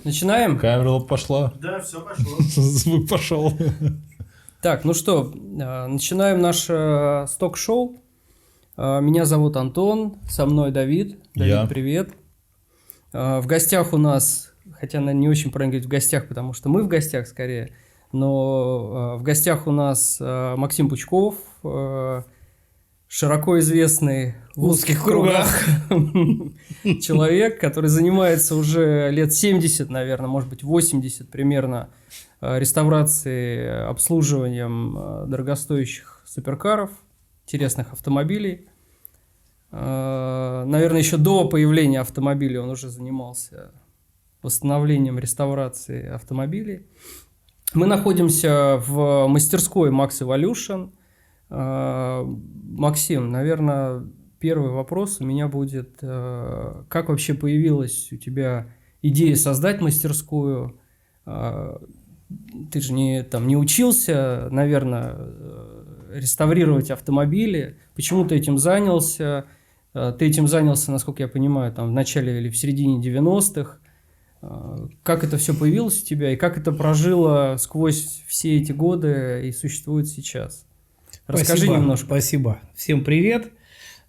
Начинаем? Камера пошла. Да, все пошло. Звук пошел. Так, ну что, начинаем наше сток-шоу. Меня зовут Антон, со мной Давид. Давид, привет. В гостях у нас, хотя, наверное, не очень правильно говорить в гостях, потому что мы в гостях скорее, но в гостях у нас Максим Пучков, широко известный в узких кругах человек, который занимается уже лет 70, наверное, может быть 80 примерно, реставрацией, обслуживанием дорогостоящих суперкаров, интересных автомобилей. Наверное, еще до появления автомобилей он уже занимался восстановлением, реставрацией автомобилей. Мы находимся в мастерской Max Evolution. Максим, наверное, первый вопрос у меня будет, как вообще появилась у тебя идея создать мастерскую? Ты же не учился, наверное, реставрировать автомобили. Почему ты этим занялся? Ты этим занялся, насколько я понимаю, там, в начале или в середине 90-х. Как это все появилось у тебя и как это прожило сквозь все эти годы и существует сейчас? Расскажи немножко. Спасибо. Всем привет.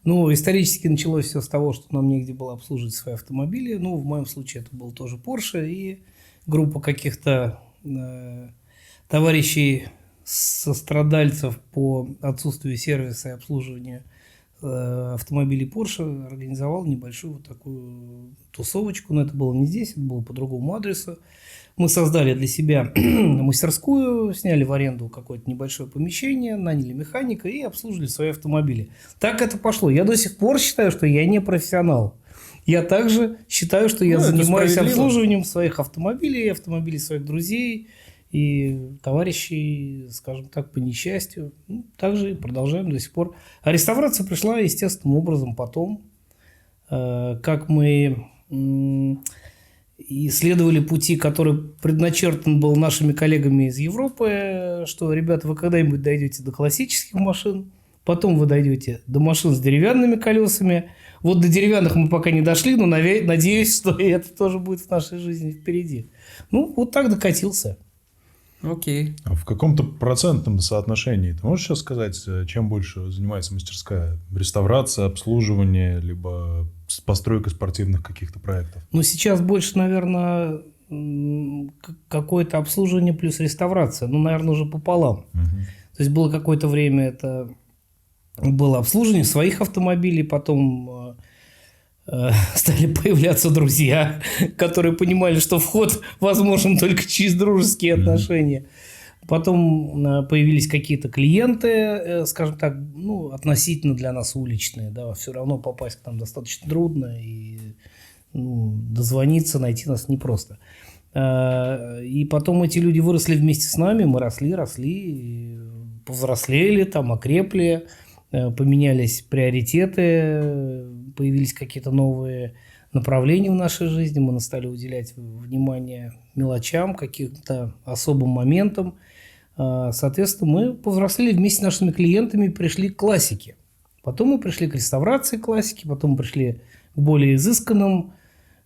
Ну, исторически началось все с того, что нам негде было обслуживать свои автомобили. Ну, в моем случае это был тоже Porsche и группа каких-то товарищей, сострадальцев по отсутствию сервиса и обслуживания автомобилей Porsche организовал небольшую вот такую тусовочку. Но это было не здесь, это было по другому адресу. Мы создали для себя мастерскую, сняли в аренду какое-то небольшое помещение, наняли механика и обслуживали свои автомобили. Так это пошло. Я до сих пор считаю, что я не профессионал. Я также считаю, что я занимаюсь обслуживанием своих автомобилей, автомобилей своих друзей и товарищей, скажем так, по несчастью. Ну, также продолжаем до сих пор. А реставрация пришла естественным образом потом, как мы исследовали пути, который предначертан был нашими коллегами из Европы, что, ребята, вы когда-нибудь дойдете до классических машин, потом вы дойдете до машин с деревянными колесами. Вот до деревянных мы пока не дошли, но надеюсь, что это тоже будет в нашей жизни впереди. Ну, вот так докатился. Окей. А в каком-то процентном соотношении ты можешь сейчас сказать, чем больше занимается мастерская? Реставрация, обслуживание, либо постройка спортивных каких-то проектов? Ну, сейчас больше, наверное, какое-то обслуживание плюс реставрация. Ну, наверное, уже пополам. То есть было какое-то время это было обслуживание своих автомобилей, потом стали появляться друзья, которые понимали, что вход возможен только через дружеские отношения. Потом появились какие-то клиенты, скажем так, ну, относительно для нас уличные. Да, все равно попасть к нам достаточно трудно, и дозвониться, найти нас непросто. И потом эти люди выросли вместе с нами, мы росли, повзрослели, там, окрепли, поменялись приоритеты, появились какие-то новые направления в нашей жизни, мы стали уделять внимание мелочам, каким-то особым моментам. Соответственно, мы повзрослели вместе с нашими клиентами и пришли к классике. Потом мы пришли к реставрации классики, потом мы пришли к более изысканным,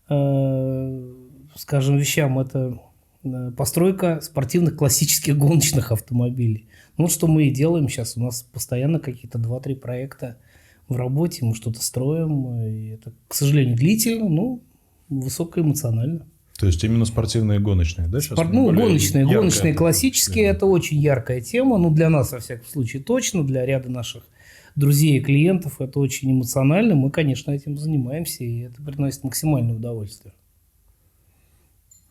скажем, вещам. Это постройка спортивных классических гоночных автомобилей. Ну, вот что мы и делаем сейчас. У нас постоянно какие-то 2-3 проекта в работе, мы что-то строим. И это, к сожалению, длительно, но высокоэмоционально. То есть именно спортивные и гоночные, да? Сейчас гоночные, классические, это очень яркая тема. Ну, для нас, во всяком случае, точно. Для ряда наших друзей и клиентов это очень эмоционально. Мы, конечно, этим занимаемся, и это приносит максимальное удовольствие.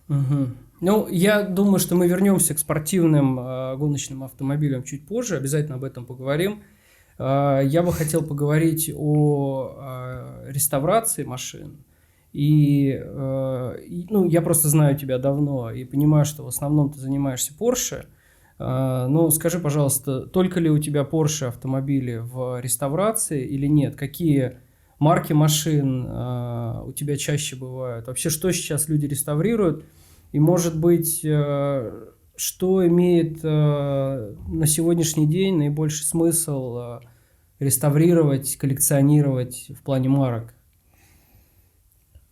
Угу. Ну, я думаю, что мы вернемся к спортивным гоночным автомобилям чуть позже. Обязательно об этом поговорим. Я бы хотел поговорить о реставрации машин. Ну, я просто знаю тебя давно и понимаю, что в основном ты занимаешься Porsche. Но скажи, пожалуйста, только ли у тебя Porsche автомобили в реставрации или нет? Какие марки машин у тебя чаще бывают? Вообще, что сейчас люди реставрируют? И, может быть, что имеет на сегодняшний день наибольший смысл реставрировать, коллекционировать в плане марок?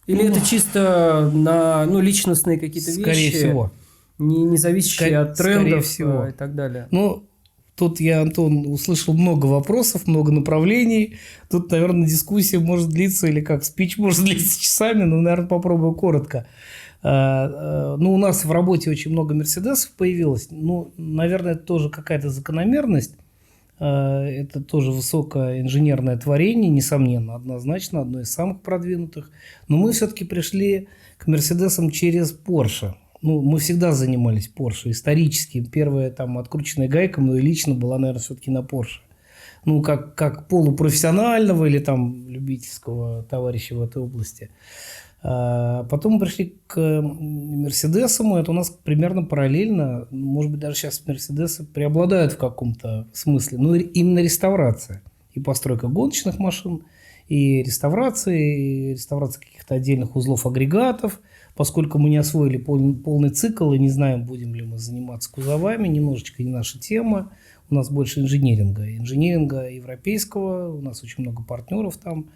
Или это чисто на личностные какие-то вещи? Скорее всего. Не зависящие от трендов всего. и так далее. Ну, тут я, Антон, услышал много вопросов, много направлений. Тут, наверное, дискуссия может длиться, или как спич может длиться часами, но, наверное, попробую коротко. Ну, у нас в работе очень много мерседесов появилось. Ну, наверное, это тоже какая-то закономерность. Это тоже высокое инженерное творение, несомненно, однозначно, одно из самых продвинутых. Но мы все-таки пришли к мерседесам через Porsche. Ну, мы всегда занимались Porsche исторически. Первая там открученная гайка, но и лично была, наверное, все-таки на Porsche. Ну, как полупрофессионального или там любительского товарища в этой области. Потом мы пришли к Мерседесам, и это у нас примерно параллельно. Может быть, даже сейчас Мерседесы преобладают в каком-то смысле. Но именно реставрация. И постройка гоночных машин, и реставрация каких-то отдельных узлов агрегатов. Поскольку мы не освоили полный цикл и не знаем, будем ли мы заниматься кузовами, немножечко не наша тема. У нас больше инжиниринга европейского, у нас очень много партнеров там.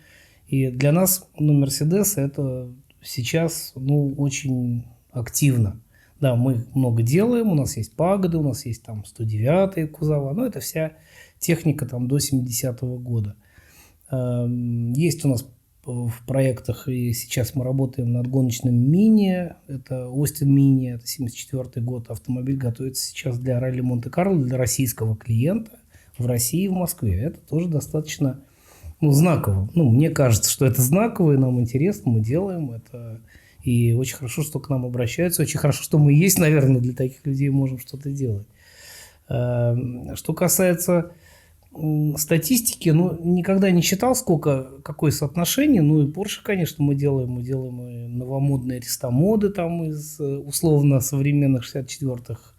И для нас, Мерседес это сейчас, очень активно. Да, мы много делаем, у нас есть пагоды, у нас есть там 109-е кузова, но это вся техника там до 70-го года. Есть у нас в проектах, и сейчас мы работаем над гоночным мини, это Остин Мини, это 74-й год, автомобиль готовится сейчас для ралли Монте-Карло, для российского клиента в России и в Москве. Это тоже достаточно знаково. Мне кажется, что это знаково, и нам интересно, мы делаем это. И очень хорошо, что к нам обращаются. Очень хорошо, что мы есть, наверное, для таких людей можем что-то делать. Что касается статистики, никогда не считал, какое соотношение. И Porsche, конечно, мы делаем и новомодные рестомоды там из условно современных 64-х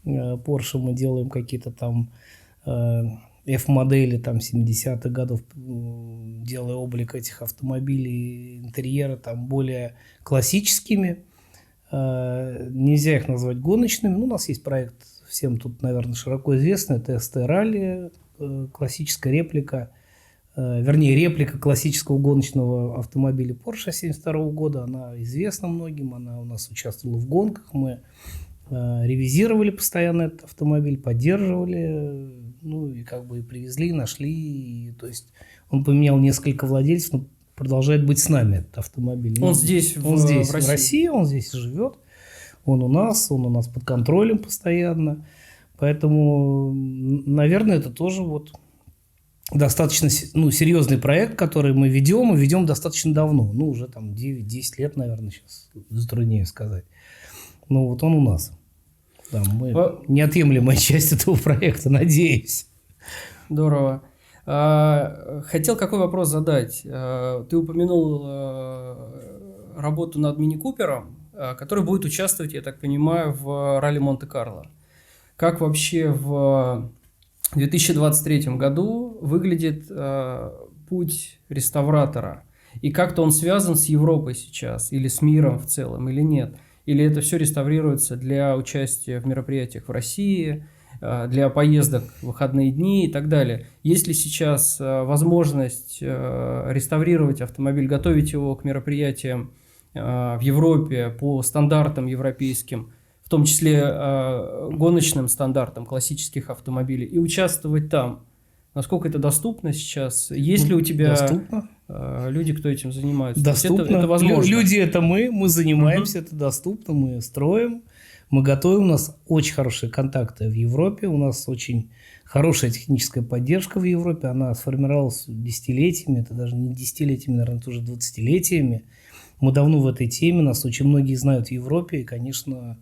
Porsche. Мы делаем какие-то там F-модели там 70-х годов, делая облик этих автомобилей, интерьера там более классическими. Нельзя их назвать гоночными. У нас есть проект, всем тут, наверное, широко известный, это ST Rally, классическая реплика, реплика классического гоночного автомобиля Porsche 72 года. Она известна многим, она у нас участвовала в гонках, мы ревизировали постоянно этот автомобиль, поддерживали, и привезли, нашли. То есть он поменял несколько владельцев, но продолжает быть с нами, этот автомобиль. Он здесь, в России, он здесь живет. Он у нас под контролем постоянно. Поэтому, наверное, это тоже достаточно серьезный проект, который мы ведем, и ведем достаточно давно. Уже там 9-10 лет, наверное, сейчас затруднее сказать. Он у нас. Да, мы неотъемлемая часть этого проекта, надеюсь. Здорово. Хотел какой вопрос задать. Ты упомянул работу над мини-купером, который будет участвовать, я так понимаю, в ралли Монте-Карло. Как вообще в 2023 году выглядит путь реставратора? И как-то он связан с Европой сейчас, или с миром в целом, или нет? Или это все реставрируется для участия в мероприятиях в России, для поездок в выходные дни и так далее? Есть ли сейчас возможность реставрировать автомобиль, готовить его к мероприятиям в Европе по стандартам европейским, в том числе гоночным стандартам классических автомобилей, и участвовать там? Насколько это доступно сейчас? Есть ли у тебя люди, кто этим занимается? Доступно. Это возможно. Люди – это мы занимаемся, это доступно, мы строим, мы готовим. У нас очень хорошие контакты в Европе, у нас очень хорошая техническая поддержка в Европе, она сформировалась десятилетиями, это даже не десятилетиями, наверное, это уже 20-летиями. Мы давно в этой теме, нас очень многие знают в Европе, и, конечно,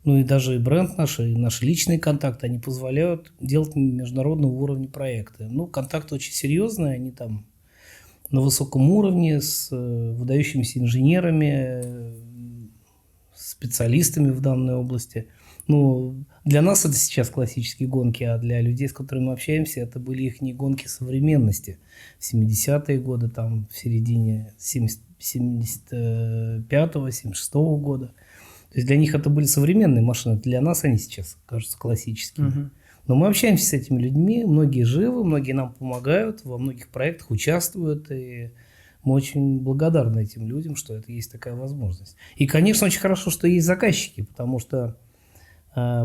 и даже и бренд наш, и наши личные контакты, они позволяют делать международного уровня проекты. Контакты очень серьезные, они там на высоком уровне, с выдающимися инженерами, специалистами в данной области. Для нас это сейчас классические гонки, а для людей, с которыми мы общаемся, это были их гонки современности. В 70-е годы, там, в середине 75-го, 76-го года. То есть для них это были современные машины, для нас они сейчас кажутся классическими. Но мы общаемся с этими людьми, многие живы, многие нам помогают, во многих проектах участвуют, и Мы очень благодарны этим людям, что это есть такая возможность. И, конечно, очень хорошо, что есть заказчики, потому что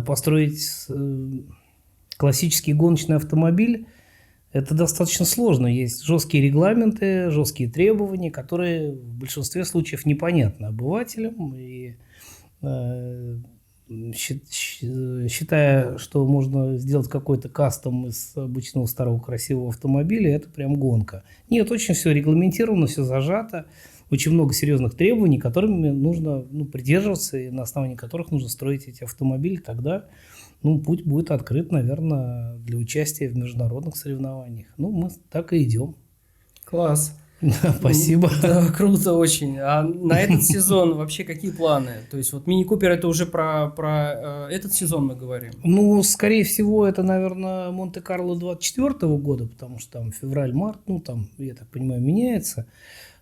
построить классический гоночный автомобиль – это достаточно сложно. Есть жесткие регламенты, жесткие требования, которые в большинстве случаев непонятны обывателям. И считая, что можно сделать какой-то кастом из обычного старого красивого автомобиля, это прям гонка. Нет, очень все регламентировано, все зажато. Очень много серьезных требований, которыми нужно придерживаться, и на основании которых нужно строить эти автомобили. Тогда путь будет открыт, наверное, для участия в международных соревнованиях. Мы так и идем. Класс. Спасибо. Да, круто очень. А на этот сезон вообще какие планы? То есть вот Мини Купер это уже про этот сезон мы говорим. Скорее всего, это, наверное, Монте-Карло 24 года, потому что там февраль-март, там, я так понимаю, меняется.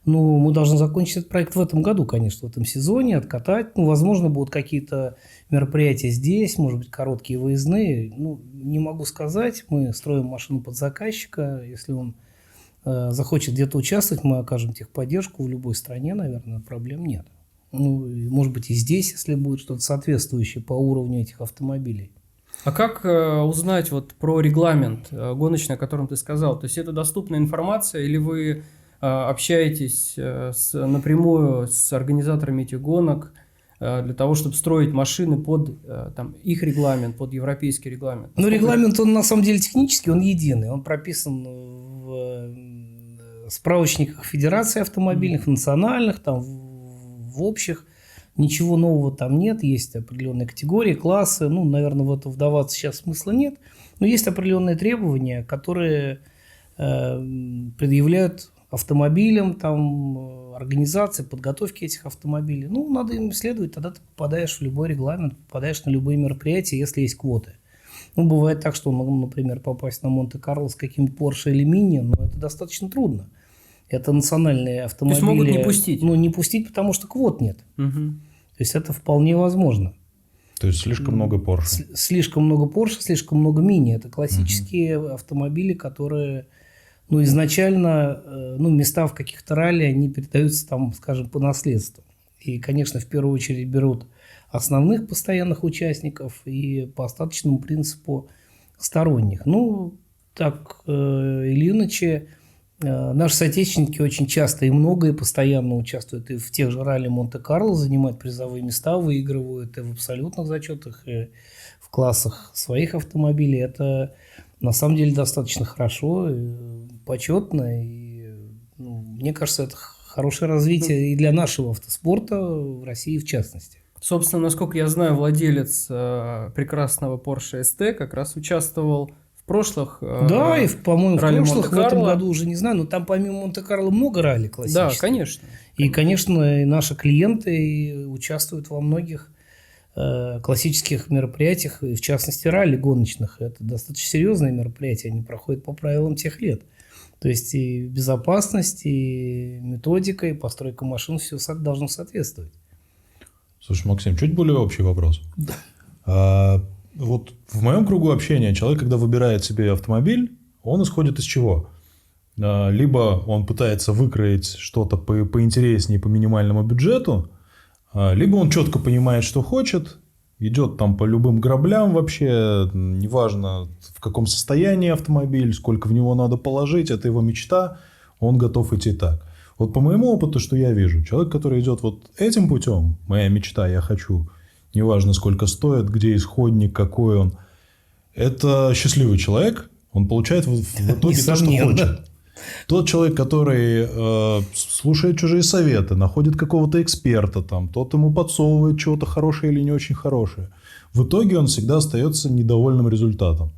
Мы должны закончить этот проект в этом году, конечно, в этом сезоне, откатать. Возможно, будут какие-то мероприятия здесь, может быть, короткие выездные. Не могу сказать. Мы строим машину под заказчика. Если он захочет где-то участвовать, мы окажем техподдержку в любой стране, наверное, проблем нет. Может быть, и здесь, если будет что-то соответствующее по уровню этих автомобилей. А как узнать про регламент гоночный, о котором ты сказал? То есть это доступная информация или вы общаетесь напрямую с организаторами этих гонок для того, чтобы строить машины под их регламент, под европейский регламент? Регламент, он на самом деле технический, он единый. Он прописан в справочниках федерации автомобильных, национальных, в общих. Ничего нового там нет. Есть определенные категории, классы. Наверное, в это вдаваться сейчас смысла нет. Но есть определенные требования, которые предъявляют автомобилям, организации, подготовки этих автомобилей. Надо им исследовать, тогда ты попадаешь в любой регламент, попадаешь на любые мероприятия, если есть квоты. Бывает так, что, например, попасть на Монте-Карло с каким-то Porsche или Mini, но это достаточно трудно. Это национальные автомобили. То есть могут не пустить? Не пустить, потому что квот нет. Угу. То есть это вполне возможно. То есть слишком много Porsche. Слишком много Porsche, слишком много Mini. Это классические автомобили, которые... изначально места в каких-то ралли, они передаются скажем, по наследству. И, конечно, в первую очередь берут основных постоянных участников и по остаточному принципу сторонних. Так или иначе, наши соотечественники очень часто и много, и постоянно участвуют и в тех же ралли Монте-Карло, занимают призовые места, выигрывают и в абсолютных зачетах, и в классах своих автомобилей. Это на самом деле достаточно хорошо, почетно, и мне кажется, это хорошее развитие и для нашего автоспорта в России в частности. Собственно, насколько я знаю, владелец прекрасного Porsche ST как раз участвовал в прошлых да, и, по-моему, в прошлых, в этом Монте-Карло. году уже не знаю, но там помимо Монте-Карло много ралли классических. Да, конечно. И, конечно, и наши клиенты участвуют во многих классических мероприятиях, и в частности ралли гоночных. Это достаточно серьезные мероприятия, они проходят по правилам тех лет. То есть и безопасность, и методика, и постройка машин, все должно соответствовать. Слушай, Максим, чуть более общий вопрос. Да. Вот в моем кругу общения человек, когда выбирает себе автомобиль, он исходит из чего? Либо он пытается выкроить что-то поинтереснее, по минимальному бюджету, либо он четко понимает, что хочет, идет по любым граблям вообще, неважно в каком состоянии автомобиль, сколько в него надо положить, это его мечта, он готов идти так. Вот по моему опыту, что я вижу, человек, который идет этим путем, моя мечта, я хочу, неважно сколько стоит, где исходник, какой он, это счастливый человек, он получает в итоге то, что хочет. Тот человек, который слушает чужие советы, находит какого-то эксперта, тот ему подсовывает чего-то хорошее или не очень хорошее. В итоге он всегда остается недовольным результатом.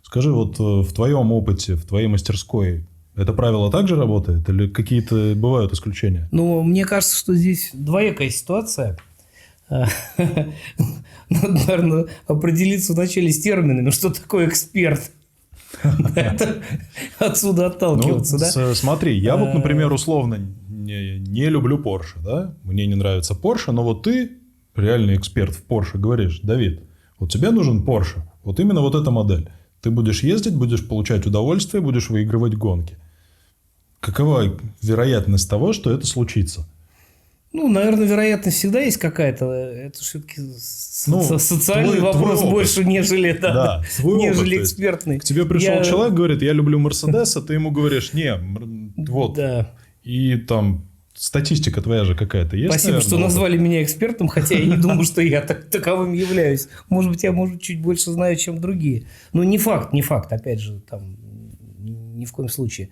Скажи, в твоем опыте, в твоей мастерской, это правило также работает? Или какие-то бывают исключения? Мне кажется, что здесь двоякая ситуация. Надо, наверное, определиться вначале с терминами, что такое эксперт. Отсюда отталкиваться, да? Смотри, я например, условно не люблю Porsche, да? Мне не нравится Porsche, но ты, реальный эксперт в Porsche, говоришь: Давид, тебе нужен Porsche, именно эта модель. Ты будешь ездить, будешь получать удовольствие, будешь выигрывать гонки. какова вероятность того, что это случится? Ну, наверное, вероятность всегда есть какая-то. Это все-таки социальный твой вопрос опыт. больше, нежели, твой нежели опыт. экспертный. К тебе пришел человек, говорит, я люблю Мерседес, а ты ему говоришь, не, вот. Да. И там статистика твоя же какая-то есть, Спасибо, наверное, что назвали меня экспертом, хотя я не думаю, что я таковым являюсь. Может быть, я, чуть больше знаю, чем другие. Но не факт, опять же, там, ни в коем случае.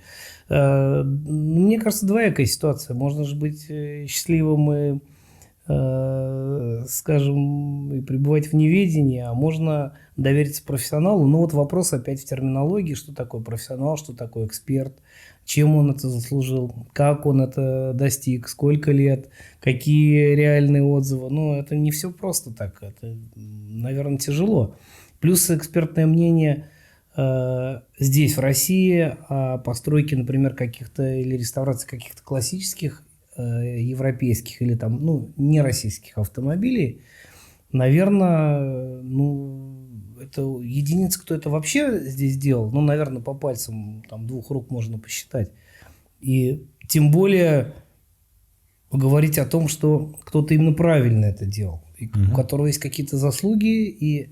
Мне кажется, двоякая ситуация. Можно же быть счастливым и, скажем, и пребывать в неведении, а можно довериться профессионалу. Но вот вопрос опять в терминологии, что такое профессионал, что такое эксперт, чем он это заслужил, как он это достиг, сколько лет, какие реальные отзывы. Ну, это не все просто так, это, наверное, тяжело. Плюс экспертное мнение здесь, в России, о постройке, например, каких-то или реставрации каких-то классических европейских или там, ну, не российских автомобилей, наверное, это единицы, кто это вообще здесь делал, ну, наверное, по пальцам там 2 рук можно посчитать. И тем более поговорить о том, что кто-то именно правильно это делал, и у которого есть какие-то заслуги, и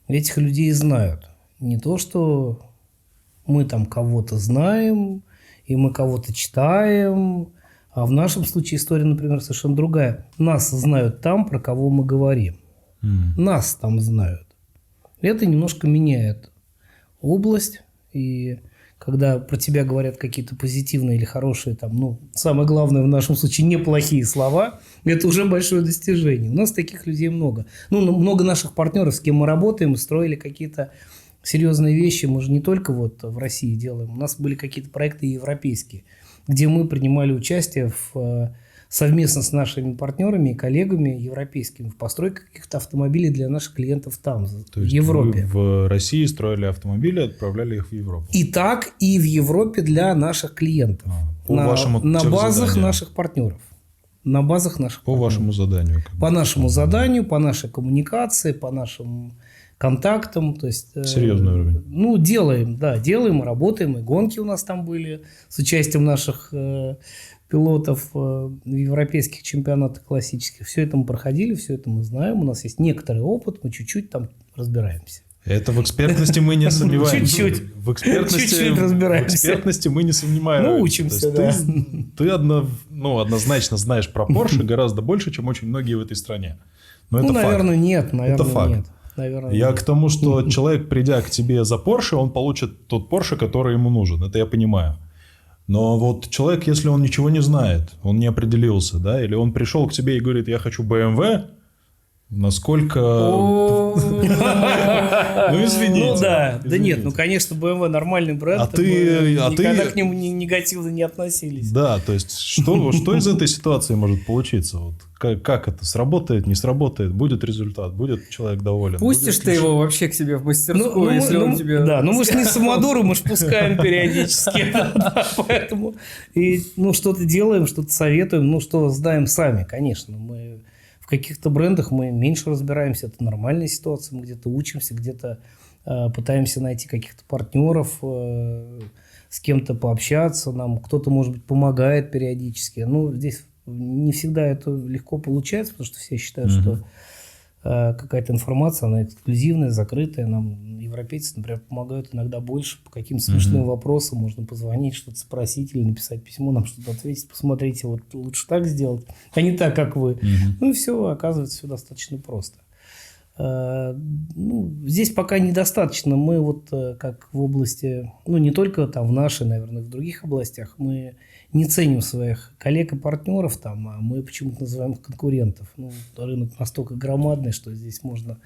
этих людей знают. Не то, что мы там кого-то знаем, и мы кого-то читаем, а в нашем случае история, например, совершенно другая. Нас знают там, про кого мы говорим. Нас там знают. Это немножко меняет область, и когда про тебя говорят какие-то позитивные или хорошие, там, ну, самое главное в нашем случае неплохие слова, это уже большое достижение. У нас таких людей много. Ну, много наших партнеров, с кем мы работаем, строили какие-то серьезные вещи. Мы же не только вот в России делаем. У нас были какие-то проекты европейские, где мы принимали участие совместно с нашими партнерами и коллегами европейскими в постройке каких-то автомобилей для наших клиентов там, То в есть Европе. вы в России строили автомобили, отправляли их в Европу. И так, и в Европе для наших клиентов. На базах наших партнеров. На базах наших По партнеров. вашему заданию. По нашему заданию, по нашей коммуникации, по нашим контактам. То есть, Серьезный уровень. Ну, делаем, работаем. И гонки у нас там были с участием наших пилотов в европейских чемпионатах классических. Все это мы проходили, все это мы знаем. У нас есть некоторый опыт, мы чуть-чуть там разбираемся. Это в экспертности мы не сомневаемся. Чуть-чуть. В экспертности, Чуть-чуть разбираемся. В экспертности мы не сомневаемся. Ну, учимся, да. Ты однозначно знаешь про Porsche гораздо больше, чем очень многие в этой стране. Но это факт. Наверное, нет. Это факт. Наверное, Я нет. к тому, что человек, придя к тебе за Porsche, он получит тот Porsche, который ему нужен. Это я понимаю. Но вот человек, если он ничего не знает, он не определился, да, или он пришел к тебе и говорит, я хочу BMW, насколько... Ну, извините. Ну, да. Да нет, ну, конечно, BMW нормальный бренд. Никогда к нему негативно не относились. Да, то есть, что из этой ситуации может получиться? Вот, как это? Сработает, не сработает? Будет результат? Будет человек доволен? Пустишь ты его вообще к себе в мастерскую, если он тебе... Да, ну мы же не самодуры, мы же пускаем периодически. Поэтому что-то делаем, что-то советуем, что знаем сами, конечно. Мы в каких-то брендах мы меньше разбираемся, это нормальная ситуация, мы где-то учимся, где-то пытаемся найти каких-то партнеров, с кем-то пообщаться, нам кто-то, может быть, помогает периодически. Ну, здесь не всегда это легко получается, потому что все считают, что какая-то информация, она эксклюзивная, закрытая. Нам европейцы, например, помогают иногда больше по каким-то смешным вопросам. Можно позвонить, что-то спросить или написать письмо, нам что-то ответить. Посмотрите, вот лучше так сделать, а не так, как вы. Ну и все, оказывается, все достаточно просто. Здесь пока недостаточно. Мы вот как в области, не только там в нашей, наверное, в других областях, мы не ценим своих коллег и партнеров там, а мы почему-то называем их конкурентов. Рынок настолько громадный, что здесь можно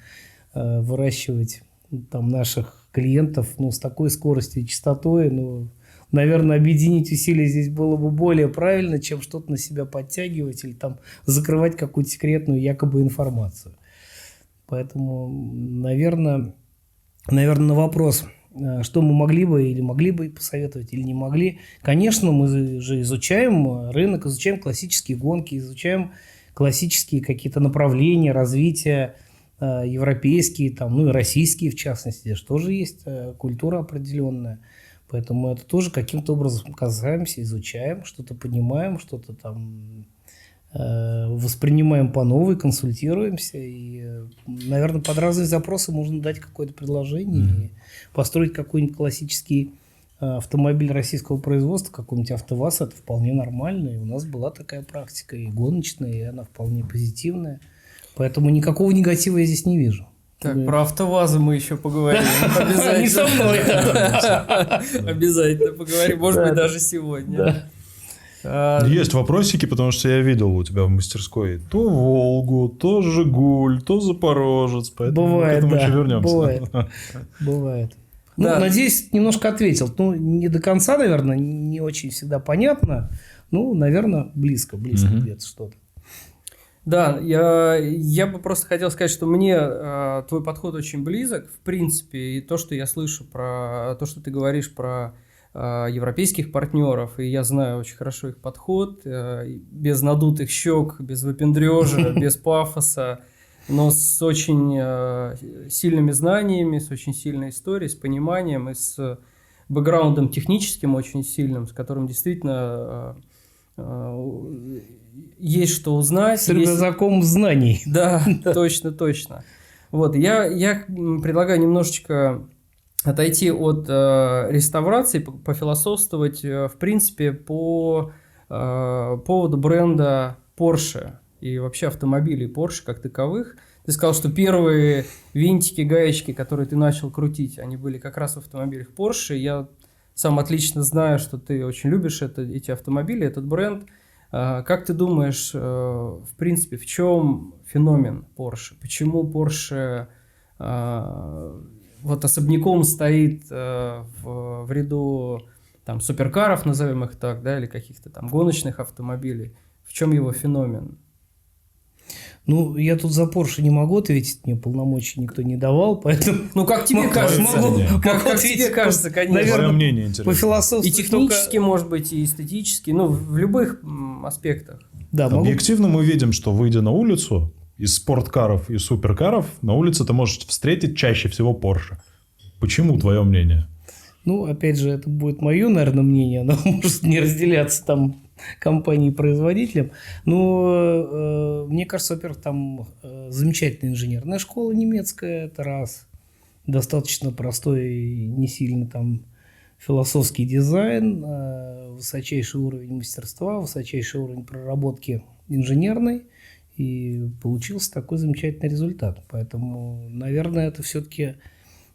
выращивать там наших клиентов с такой скоростью и частотой. Наверное, объединить усилия здесь было бы более правильно, чем что-то на себя подтягивать или там закрывать какую-то секретную якобы информацию. Поэтому, наверное, на вопрос, что мы могли бы посоветовать или не могли. Конечно, мы же изучаем рынок, изучаем классические гонки, изучаем классические какие-то направления развития, европейские, и российские в частности. Здесь тоже есть культура определенная. Поэтому это тоже каким-то образом касаемся, изучаем, что-то понимаем, что-то там воспринимаем по новой, консультируемся. И, наверное, под разные запросы можно дать какое-то предложение и построить какой-нибудь классический автомобиль российского производства, какой-нибудь АвтоВАЗ, это вполне нормально. И у нас была такая практика, и гоночная, и она вполне позитивная. Поэтому никакого негатива я здесь не вижу. Так, про АвтоВАЗы мы еще поговорим. Обязательно. Не со мной. Обязательно поговорим, может быть, даже сегодня. Есть вопросики, потому что я видел у тебя в мастерской то Волгу, то Жигуль, то Запорожец. Поэтому Бывает, мы к этому да. еще вернемся. Бывает. Да. Надеюсь, немножко ответил. Не до конца, наверное, не очень всегда понятно. Наверное, близко где-то что-то. Да, я бы просто хотел сказать, что мне твой подход очень близок, в принципе, и то, что я слышу про то, что ты говоришь про европейских партнеров, и я знаю очень хорошо их подход, без надутых щек, без выпендрежа, без пафоса, но с очень сильными знаниями, с очень сильной историей, с пониманием и с бэкграундом техническим очень сильным, с которым действительно есть что узнать. С рюкзаком знаний. Да, точно. Вот, я предлагаю немножечко отойти от реставрации, пофилософствовать, в принципе, по поводу бренда Porsche и вообще автомобилей Porsche как таковых. Ты сказал, что первые винтики, гаечки, которые ты начал крутить, они были как раз в автомобилях Porsche. Я сам отлично знаю, что ты очень любишь эти автомобили, этот бренд. Как ты думаешь, в принципе, в чем феномен Porsche? Почему Porsche вот особняком стоит в ряду там, суперкаров, назовем их так, да, или каких-то там гоночных автомобилей? В чем его феномен? Я тут за Porsche не могу ответить, мне полномочий никто не давал, поэтому... как тебе кажется? Как тебе кажется, конечно. Наверное, мнение интересно. По философству и технически, может быть, и эстетически, в любых аспектах. Да, объективно мы видим, что, выйдя на улицу, из спорткаров и суперкаров, на улице ты можешь встретить чаще всего Porsche. Почему, твое мнение? Опять же, это будет мое, наверное, мнение, оно может не разделяться там компанией-производителем. Но мне кажется, во-первых, там замечательная инженерная школа немецкая, это раз. Достаточно простой, не сильно там философский дизайн, высочайший уровень мастерства, высочайший уровень проработки инженерной. И получился такой замечательный результат. Поэтому, наверное, это все-таки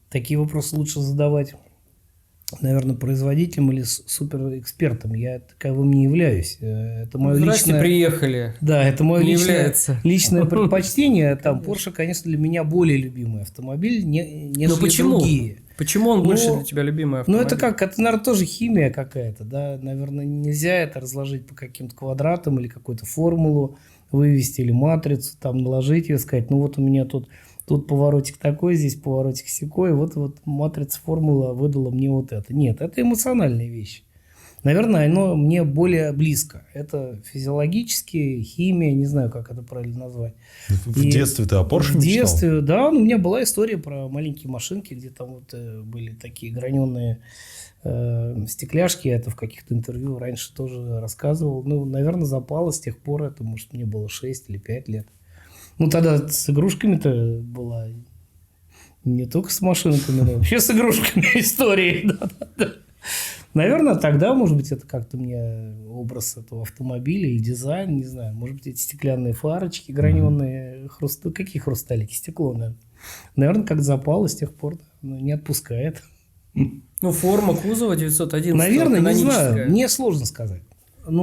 такие вопросы лучше задавать, наверное, производителям или суперэкспертам. Я таковым не являюсь. Это мое личное... приехали. Да, это мое личное предпочтение. Там Porsche, конечно, для меня более любимый автомобиль, нежели другие. Почему он больше для тебя любимый автомобиль? Это, наверное, тоже химия какая-то. Да? Наверное, нельзя это разложить по каким-то квадратам или какую-то формулу вывести или матрицу, там наложить ее, сказать, у меня тут поворотик такой, здесь поворотик сякой, вот матрица, формула выдала мне вот это. Нет, это эмоциональные вещи. Наверное, оно мне более близко. Это физиологически, химия, не знаю, как это правильно назвать. В детстве ты о Porsche мечтал? В детстве, да. У меня была история про маленькие машинки, где там были такие граненые стекляшки. Я это в каких-то интервью раньше тоже рассказывал. Наверное, запало с тех пор. Это, может, мне было 6 или 5 лет. Тогда с игрушками-то была не только с машинками, но вообще с игрушками истории. Наверное, тогда, может быть, это как-то мне образ этого автомобиля или дизайн, не знаю. Может быть, эти стеклянные фарочки граненые, какие хрусталики, стекло, наверное. Наверное, как запало с тех пор, не отпускает. Форма кузова 911. Наверное, не знаю, мне сложно сказать.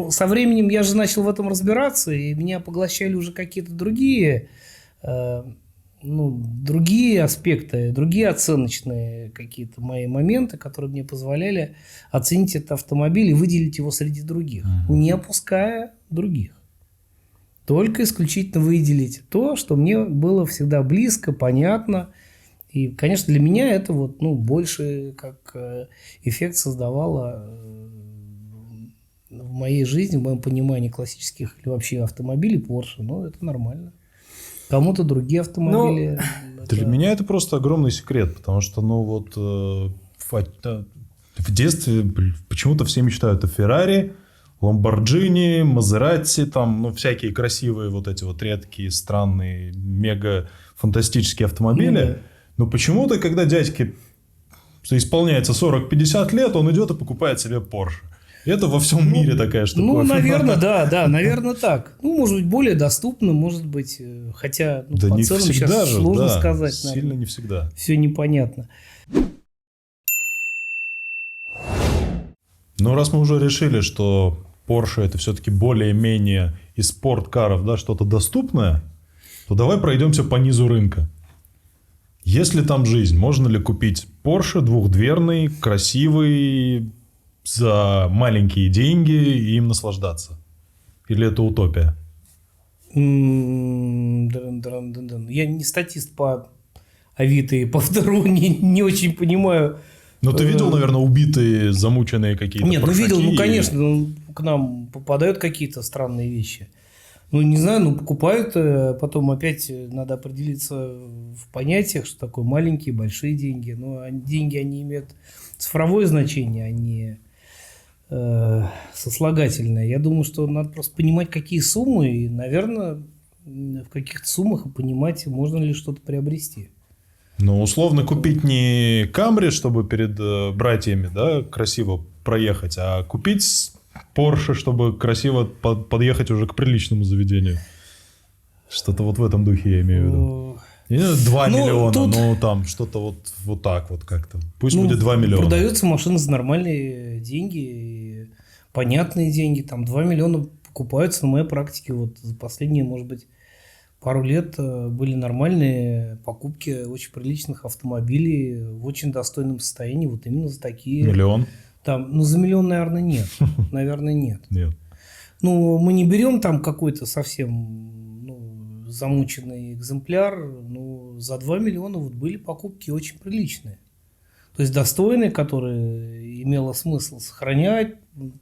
Со временем я же начал в этом разбираться, и меня поглощали уже какие-то другие аспекты, другие оценочные какие-то мои моменты, которые мне позволяли оценить этот автомобиль и выделить его среди других, не опуская других. Только исключительно выделить то, что мне было всегда близко, понятно. И, конечно, для меня это больше как эффект создавало в моей жизни, в моем понимании классических или вообще автомобилей Porsche. Это нормально. Кому-то другие автомобили. Для меня это просто огромный секрет, потому что, В детстве почему-то все мечтают о Феррари, Ламборджини, Мазератти, там, ну, всякие красивые вот эти вот редкие, странные, мега фантастические автомобили. Но почему-то, когда дядьке исполняется 40-50 лет, он идет и покупает себе Porsche. И это во всем мире такая штука. Ну, наверное, да, наверное, так. Ну, может быть, более доступно, может быть, хотя да по не ценам всегда сейчас же, сложно да, сказать. сильно Наверное. не всегда. Все непонятно. Но раз мы уже решили, что Porsche это все-таки более-менее из спорткаров, да, что-то доступное, то давай пройдемся по низу рынка. Есть ли там жизнь? Можно ли купить Porsche двухдверный, красивый, за маленькие деньги и им наслаждаться? Или это утопия? Я не статист по Авито и по второму не очень понимаю. Ну, ты видел, наверное, убитые, замученные какие-то Нет, ну поршаки? видел, ну, конечно, к нам попадают какие-то странные вещи. Ну, не знаю, ну, покупают, потом опять надо определиться в понятиях, что такое маленькие, большие деньги. Но деньги, они имеют цифровое значение, а не сослагательное. Я думаю, что надо просто понимать, какие суммы, и, наверное, в каких-то суммах и понимать, можно ли что-то приобрести. Ну, условно, купить не Камри, чтобы перед братьями, да, красиво проехать, а купить Porsche, чтобы красиво подъехать уже к приличному заведению. Что-то вот в этом духе я имею в виду. Не 2 миллиона, тут... но там что-то вот так вот как-то. Пусть будет 2 миллиона. Продаются машины за нормальные деньги, и понятные деньги. Там 2 миллиона покупаются на моей практике. Вот за последние, может быть, пару лет были нормальные покупки очень приличных автомобилей в очень достойном состоянии. Вот именно за такие... Миллион? Там, ну, за миллион, наверное, нет. Наверное, нет. Нет. Ну, мы не берем там какой-то совсем замученный экземпляр. Ну, за 2 миллиона вот были покупки очень приличные. То есть достойные, которые имело смысл сохранять,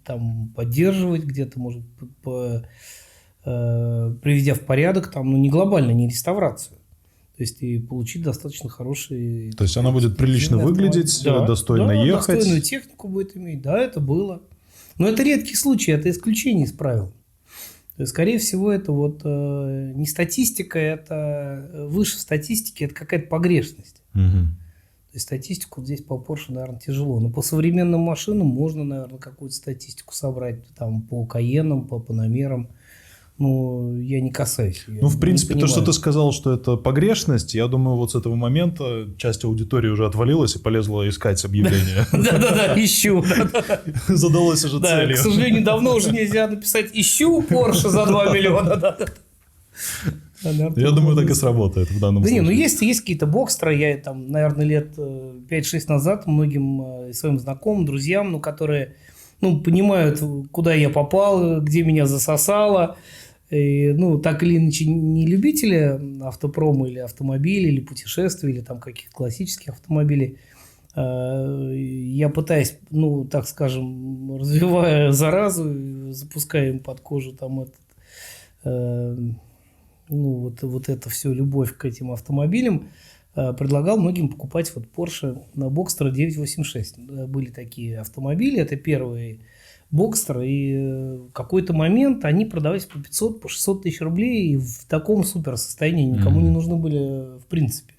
там, поддерживать где-то, может, приведя в порядок, там, ну, не глобально, не реставрацию. То есть и получить достаточно хороший... То есть она будет прилично выглядеть, да, достойно ехать. Достойную технику будет иметь. Да, это было. Но это редкий случай, это исключение из правил. То есть, скорее всего, это вот не статистика, это выше статистики, это какая-то погрешность. Угу. То есть статистику здесь по Porsche, наверное, тяжело. Но по современным машинам можно, наверное, какую-то статистику собрать. Там по Каенам, по Панамерам. Ну, я не касаюсь. Ну, в принципе, то, что ты сказал, что это погрешность, я думаю, вот с этого момента часть аудитории уже отвалилась и полезла искать объявления. Да-да-да, ищу. Задалось уже целью. К сожалению, давно уже нельзя написать «ищу Porsche за 2 миллиона». Я думаю, так и сработает в данном случае. Да не, ну есть какие-то бокстеры, я там, наверное, лет 5-6 назад многим своим знакомым, друзьям, ну, которые, ну, понимают, куда я попал, где меня засосало. И, ну, так или иначе, не любители автопрома или автомобилей, или путешествий, или там каких-то классических автомобилей. Я пытаюсь, ну, так скажем, развивая заразу, запуская им под кожу там этот, ну, вот это все, любовь к этим автомобилям, предлагал многим покупать вот Porsche на Boxster 986. Были такие автомобили, это первые Boxster, и в какой-то момент они продавались по 500, по 600 тысяч рублей, и в таком супер состоянии никому не нужны были в принципе.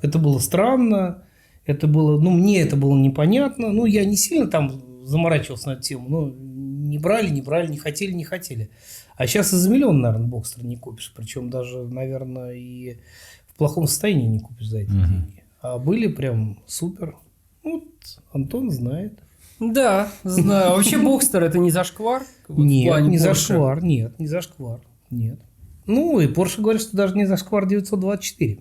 Это было странно, это было, ну, мне это было непонятно, ну, я не сильно там заморачивался на эту тему, но не брали, не хотели. А сейчас и за миллион, наверное, Boxster не купишь, причем даже, наверное, и в плохом состоянии не купишь за эти деньги. А были прям супер. Вот Антон знает. Да, знаю. Вообще Boxster это не зашквар? Нет, не зашквар. Нет, не зашквар. Нет. Ну, и Porsche говорит, что даже не зашквар 924.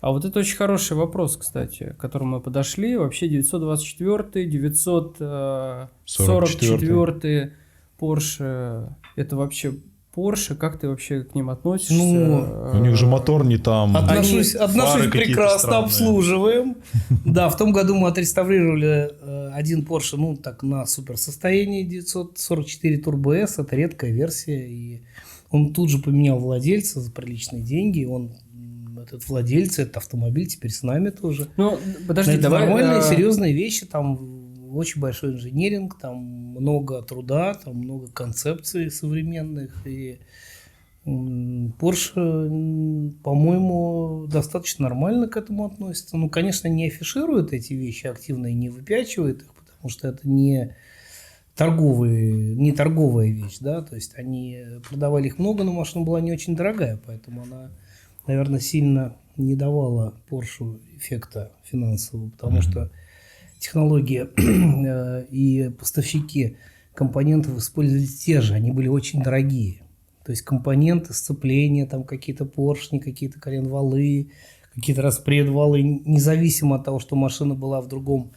А вот это очень хороший вопрос, кстати, к которому мы подошли. Вообще 924, 944 Porsche, это вообще Porsche? Как ты вообще к ним относишься? Ну, у них же мотор не там. Отношусь прекрасно, обслуживаем. Да, в том году мы отреставрировали один Porsche, ну, так, на супер состоянии 944 Turbo S. Это редкая версия. И он тут же поменял владельца за приличные деньги. Он, этот владелец, этот автомобиль теперь с нами тоже. Ну, подожди, это давай... нормальные, серьезные вещи. Там очень большой инженеринг, там много труда, там много концепций современных. И Porsche, по-моему, достаточно нормально к этому относится. Ну, конечно, не афиширует эти вещи активно и не выпячивает их, потому что это не торговая вещь, да, то есть они продавали их много, но машина была не очень дорогая, поэтому она, наверное, сильно не давала Porsche эффекта финансового, потому что технологии и поставщики компонентов использовали те же, они были очень дорогие. То есть компоненты сцепления, там какие-то поршни, какие-то коленвалы, какие-то распредвалы, независимо от того, что машина была в другом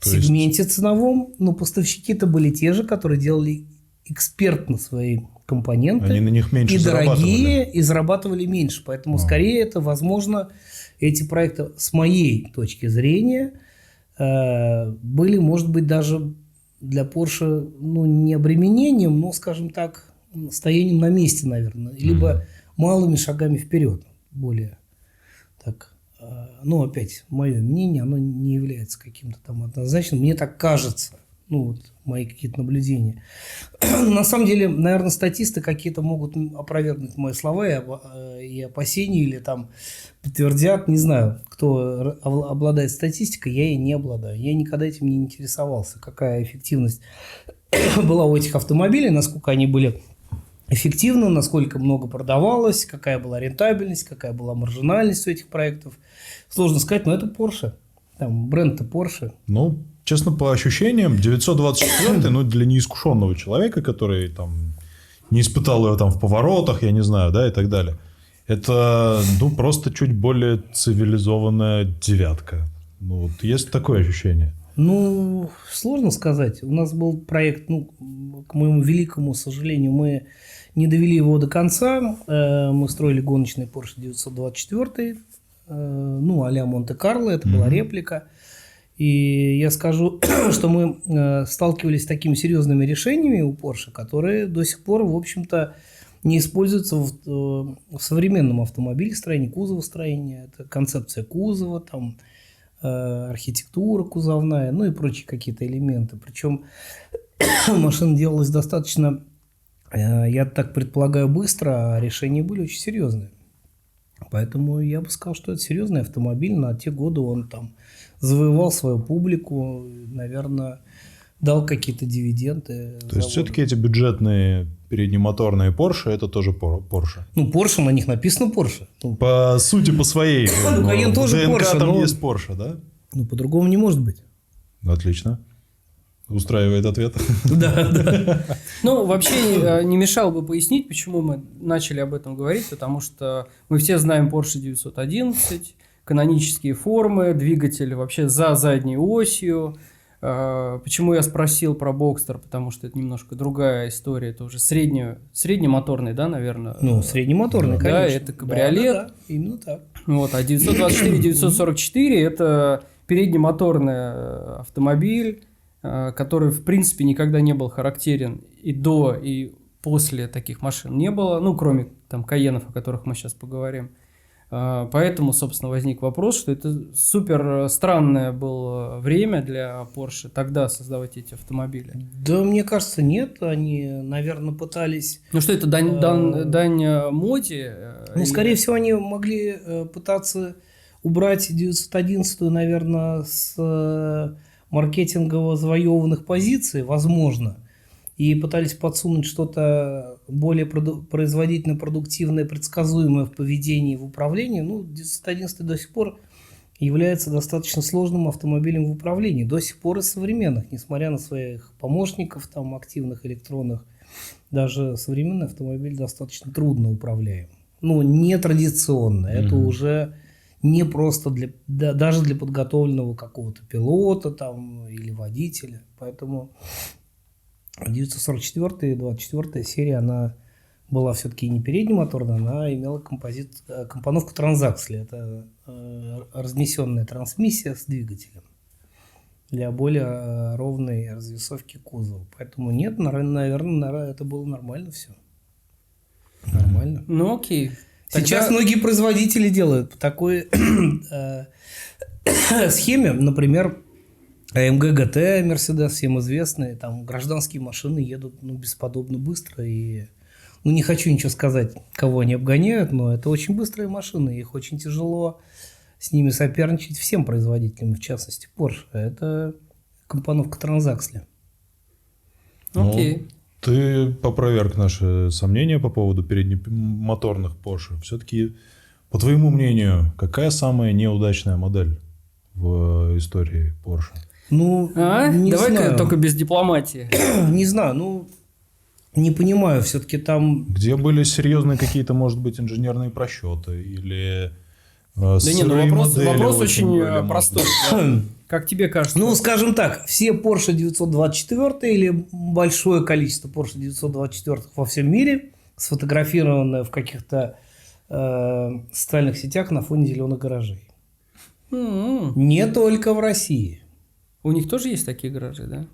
сегменте ценовом, но поставщики-то были те же, которые делали экспертно свои компоненты. Они на них меньше и зарабатывали. дорогие, и зарабатывали меньше. Поэтому, скорее, это, возможно, эти проекты, с моей точки зрения, были, может быть, даже для Porsche, ну, не обременением, но, скажем так, стоянием на месте, наверное, либо малыми шагами вперед, более так. Ну, опять, мое мнение, оно не является каким-то там однозначным, мне так кажется, ну, вот мои какие-то наблюдения. На самом деле, наверное, статисты какие-то могут опровергнуть мои слова и опасения, или там подтвердят, не знаю, кто обладает статистикой, я ей не обладаю, я никогда этим не интересовался, какая эффективность была у этих автомобилей, насколько они были эффективно, насколько много продавалось, какая была рентабельность, какая была маржинальность у этих проектов. Сложно сказать, но это Porsche. Там бренд-то Porsche. Ну, честно, по ощущениям, 924, ну, для неискушенного человека, который там не испытал его там в поворотах, я не знаю, да, и так далее. Это, ну, просто чуть более цивилизованная девятка. Ну, вот есть такое ощущение. Ну, сложно сказать. У нас был проект, ну, к моему великому сожалению, мы не довели его до конца. Мы строили гоночный Porsche 924, ну, а-ля Монте-Карло, это была реплика. И я скажу, что мы сталкивались с такими серьезными решениями у Porsche, которые до сих пор, в общем-то, не используются в современном автомобилестроении, кузовостроении. Это концепция кузова, там, архитектура кузовная, ну и прочие какие-то элементы. Причем машина делалась достаточно, я так предполагаю, быстро, а решения были очень серьезные. Поэтому я бы сказал, что это серьезный автомобиль. На те годы он там завоевал свою публику, наверное, дал какие-то дивиденды. То есть все-таки эти бюджетные переднемоторные Porsche это тоже Porsche. Ну, Porsche, на них написано Porsche. По сути, по своей. Ну, Cayenne тоже ДНК Porsche, там но... есть Porsche, да? Ну, по-другому не может быть. Отлично. Устраивает ответ. Да, да. Ну, вообще не мешало бы пояснить, почему мы начали об этом говорить, потому что мы все знаем Porsche 911, канонические формы, двигатель вообще за задней осью. Почему я спросил про Boxster, потому что это немножко другая история, это уже среднемоторный, да, наверное? Ну, среднемоторный, конечно. Да, это кабриолет. Да, именно так. Вот, а 924, 944 это переднемоторный автомобиль, который, в принципе, никогда не был характерен и до, и после таких машин не было, ну, кроме там Кайенов, о которых мы сейчас поговорим. Поэтому, собственно, возник вопрос, что это супер странное было время для Porsche тогда создавать эти автомобили. Да, мне кажется, нет. Они, наверное, пытались... Ну, что это, дань моде? Ну, скорее всего, они могли пытаться убрать 911-ю, наверное, с маркетингово завоеванных позиций, возможно, и пытались подсунуть что-то более производительное, продуктивное, предсказуемое в поведении, в управлении. Ну, 911 до сих пор является достаточно сложным автомобилем в управлении, до сих пор и современных, несмотря на своих помощников, там, активных, электронных, даже современный автомобиль достаточно трудно управляем. Ну, нетрадиционно, это уже... не просто даже для подготовленного какого-то пилота там, или водителя. Поэтому 944 и 24 серия, она была все-таки не переднемоторная, она имела компоновку транзаксли. Это разнесенная трансмиссия с двигателем для более ровной развесовки кузова. Поэтому нет, наверное, это было нормально все. Нормально. Ну, окей. Сейчас многие производители делают по такой схеме. Например, AMG GT, Mercedes, всем известные. Там гражданские машины едут бесподобно быстро. И, не хочу ничего сказать, кого они обгоняют, но это очень быстрые машины. Их очень тяжело с ними соперничать всем производителям, в частности Porsche. Это компоновка Транзаксли. Окей. Ты опроверг наши сомнения по поводу переднемоторных Porsche. Все-таки, по твоему мнению, какая самая неудачная модель в истории Porsche? Не Давай-ка знаю. только без дипломатии. Не знаю, не понимаю, все-таки там... Где были серьезные какие-то, может быть, инженерные просчеты или вопрос очень простой. Да. Как тебе кажется? Скажем так, все Porsche 924 или большое количество Porsche 924 во всем мире сфотографировано в каких-то социальных сетях на фоне зеленых гаражей. Не только в России. У них тоже есть такие гаражи, да?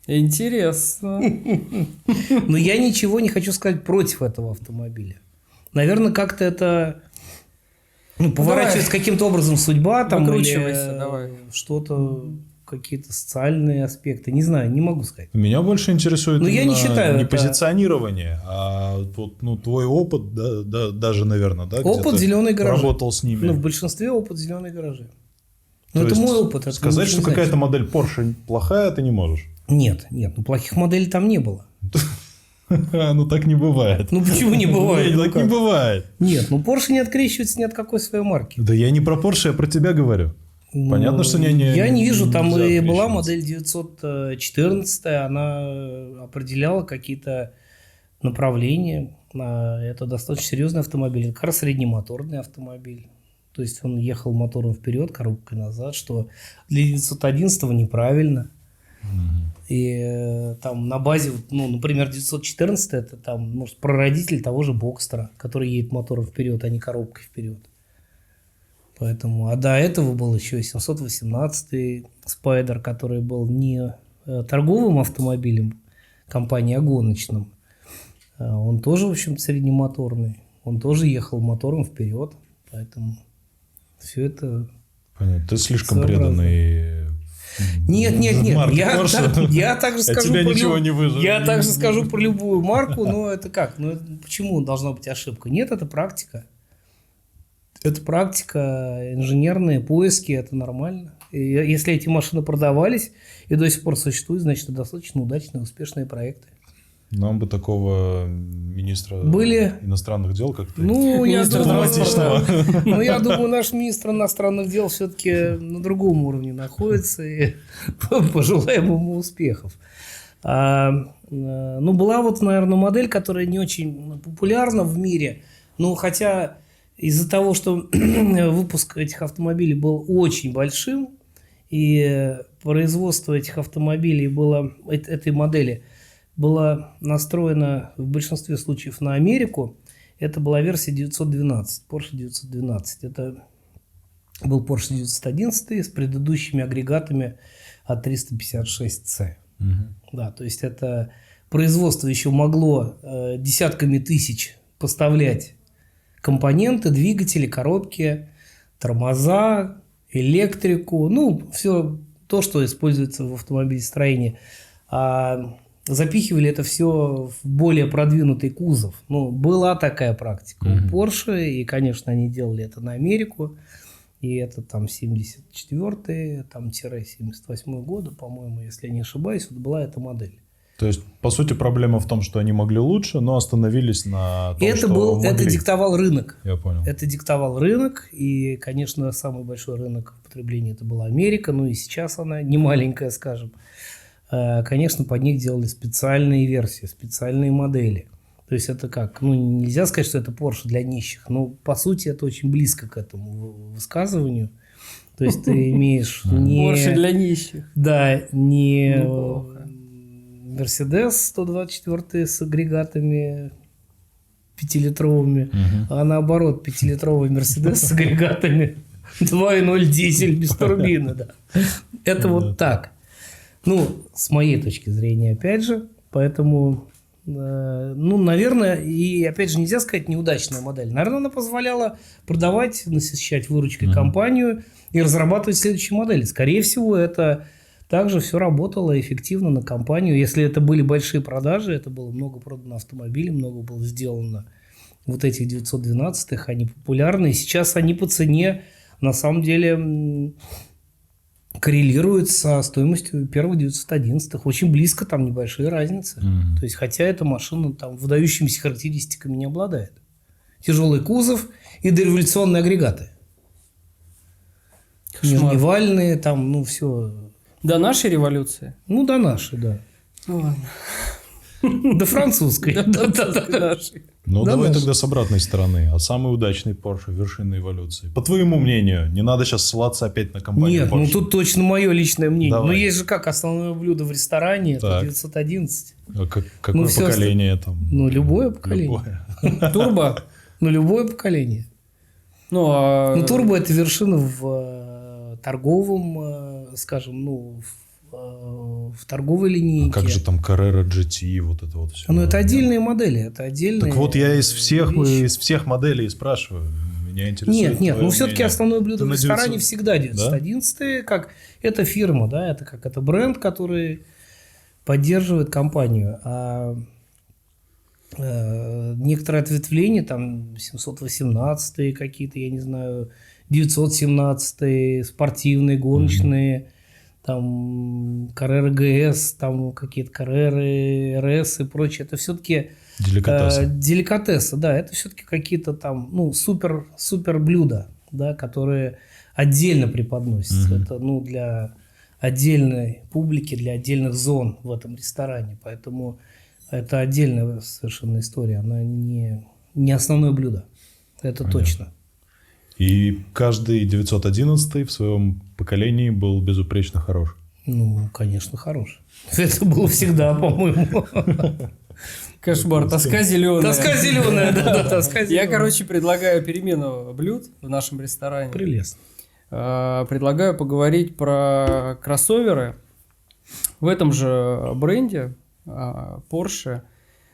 Интересно. Но я ничего не хочу сказать против этого автомобиля. Наверное, как-то это поворачивается каким-то образом судьба там Выкручивайся, или давай. что-то, какие-то социальные аспекты. Не знаю, не могу сказать. Меня больше интересует я не считаю не это... позиционирование, а твой опыт, даже, наверное, да? Опыт зеленой гаражи. Работал с ними. В большинстве опыт зеленой гаражи. То Это есть мой опыт. Это сказать, что ничего не какая-то значит. модель Porsche плохая, ты не можешь. Нет, плохих моделей там не было. Так не бывает. Почему не бывает? Так не бывает. Нет, Porsche не открещивается ни от какой своей марки. Да я не про Porsche, я про тебя говорю. Понятно, что Я не вижу, там нельзя и была открещиваться. модель 914, она определяла какие-то направления. Это достаточно серьезный автомобиль. Это как раз среднемоторный автомобиль. То есть он ехал мотором вперед, коробкой назад, что для 911 неправильно. И там на базе, например, 914 это там, может, прародитель того же Бокстера, который едет мотором вперед, а не коробкой вперед. Поэтому, а до этого был еще 718 Спайдер, который был не торговым автомобилем компании, а гоночным. Он тоже, в общем-то, среднемоторный. Он тоже ехал мотором вперед. Поэтому все это... Понятно. Ты слишком сообразно. Преданный. Нет. Марке Я Porsche. также От скажу тебя про ничего не выживет. Я также скажу про любую марку, но это как? Почему должна быть ошибка? Нет, это практика. Это практика, инженерные поиски, это нормально. И если эти машины продавались и до сих пор существуют, значит, это достаточно удачные, успешные проекты. Нам бы такого министра Были. иностранных дел, как ты. Я Дипломатичного. я думаю, наш министр иностранных дел все-таки на другом уровне находится, и пожелаем ему успехов. Была наверное, модель, которая не очень популярна в мире, хотя из-за того, что выпуск этих автомобилей был очень большим, и производство этих автомобилей было, этой модели, была настроена в большинстве случаев на Америку. Это была версия 912, Porsche 912. Это был Porsche 911 с предыдущими агрегатами от 356C. Да, то есть это производство еще могло десятками тысяч поставлять компоненты, двигатели, коробки, тормоза, электрику, все то, что используется в автомобилестроении. Запихивали это все в более продвинутый кузов. Была такая практика у Porsche, и, конечно, они делали это на Америку. И это там 74-й, там 78-й годы, по-моему, если я не ошибаюсь, была эта модель. То есть, по сути, проблема в том, что они могли лучше, но остановились на том, что могли. Это диктовал рынок. Я понял. Это диктовал рынок, и, конечно, самый большой рынок потребления это была Америка, и сейчас она не маленькая, скажем. Конечно, под них делали специальные версии, специальные модели. То есть это как? Нельзя сказать, что это Porsche для нищих, но по сути это очень близко к этому высказыванию. То есть ты имеешь не... Porsche для нищих. Да, не Mercedes 124 с агрегатами 5-литровыми, а наоборот 5-литровый Mercedes с агрегатами 2.0 дизель без турбины. Да. Это вот так. С моей точки зрения, опять же, поэтому, наверное, и опять же нельзя сказать неудачная модель. Наверное, она позволяла продавать, насыщать выручкой компанию и разрабатывать следующие модели. Скорее всего, это также все работало эффективно на компанию. Если это были большие продажи, это было много продано автомобилей, много было сделано вот этих 912-х, они популярны. И сейчас они по цене на самом деле коррелируют со стоимостью первых 911-х. Очень близко, там небольшие разницы. То есть, хотя эта машина там выдающимися характеристиками не обладает. Тяжелый кузов и дореволюционные агрегаты. Межневальные, там, ну, все. До нашей революции? Ну, до нашей, да. Ну, ладно. До французской. Нашей. Ну, Да, давай Наш. тогда с обратной стороны. А самый удачный Porsche, вершина эволюции. По твоему мнению, не надо сейчас ссылаться опять на компанию Нет, Porsche. ну тут точно мое личное мнение. Давай. Но есть же как основное блюдо в ресторане, это Так. 911. А какое всё поколение там? Ну, любое поколение. Любое. Турбо? Ну, любое поколение. Ну, а... Ну, турбо – это вершина в торговом, скажем, ну, в торговой линейке. А как же там Carrera GT, вот это вот все? Ну, это отдельные модели, это отдельные. Так вот я из всех вещи. моделей спрашиваю. Меня интересует Нет, твое ну все-таки мнение. основное блюдо Ты в на ресторане 900? всегда 911, как это фирма, да, это как это бренд, который поддерживает компанию. А некоторые ответвления, там 718 какие-то, я не знаю, 917 спортивные, гоночные, там Carrera GS, там какие-то Carrera RS и прочее, это все-таки Деликатесы. деликатесы, да, это все-таки какие-то там, ну, супер блюда, да, которые отдельно преподносятся. Это, ну, для отдельной публики, для отдельных зон в этом ресторане. Поэтому это отдельная совершенно история. Она не основное блюдо. Это Понятно. точно. И каждый 911 в своем поколении был безупречно хорош. Ну, конечно, хорош. Это было всегда, по-моему. Кошмар, тоска зеленая. Тоска зеленая, да, тоска зеленая. Я, короче, предлагаю перемену блюд в нашем ресторане. Прелестно. Предлагаю поговорить про кроссоверы. В этом же бренде Porsche.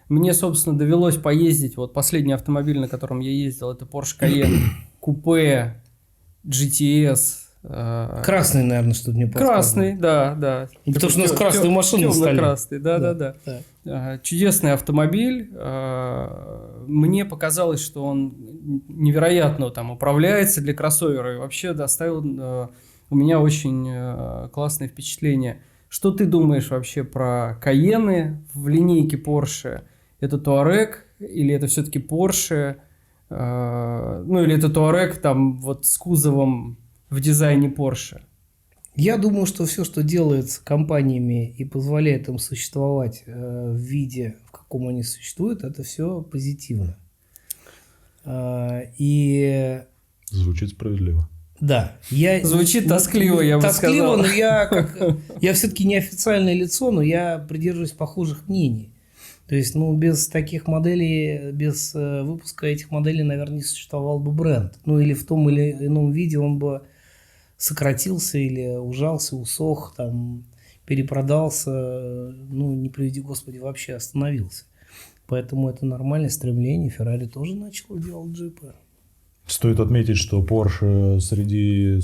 Мне, собственно, довелось поездить. Вот последний автомобиль, на котором я ездил, это Porsche Cayenne купе GTS. Красный, наверное, что-то мне подсказывает. Красный, да. Потому что у нас красные машины на столе. Темно-красный, да. Чудесный автомобиль. Мне показалось, что он невероятно там управляется для кроссовера. И вообще доставил у меня очень классное впечатление. Что ты думаешь вообще про Каенны в линейке Porsche? Это Touareg или это все-таки Porsche? Ну или это Touareg там вот с кузовом в дизайне Porsche? Я думаю, что все, что делается компаниями и позволяет им существовать в виде, в каком они существуют, это все позитивно. И Звучит справедливо. да, Звучит тоскливо, я бы тоскливо, сказал. но я все-таки не официальное лицо, но я придерживаюсь похожих мнений. То есть, ну, без таких моделей, без выпуска этих моделей, наверное, не существовал бы бренд. Ну, или в том или ином виде он бы сократился или ужался, усох, там, перепродался, ну, не приведи Господи, вообще остановился. Поэтому это нормальное стремление. Феррари тоже начал делать джипы. Стоит отметить, что Porsche среди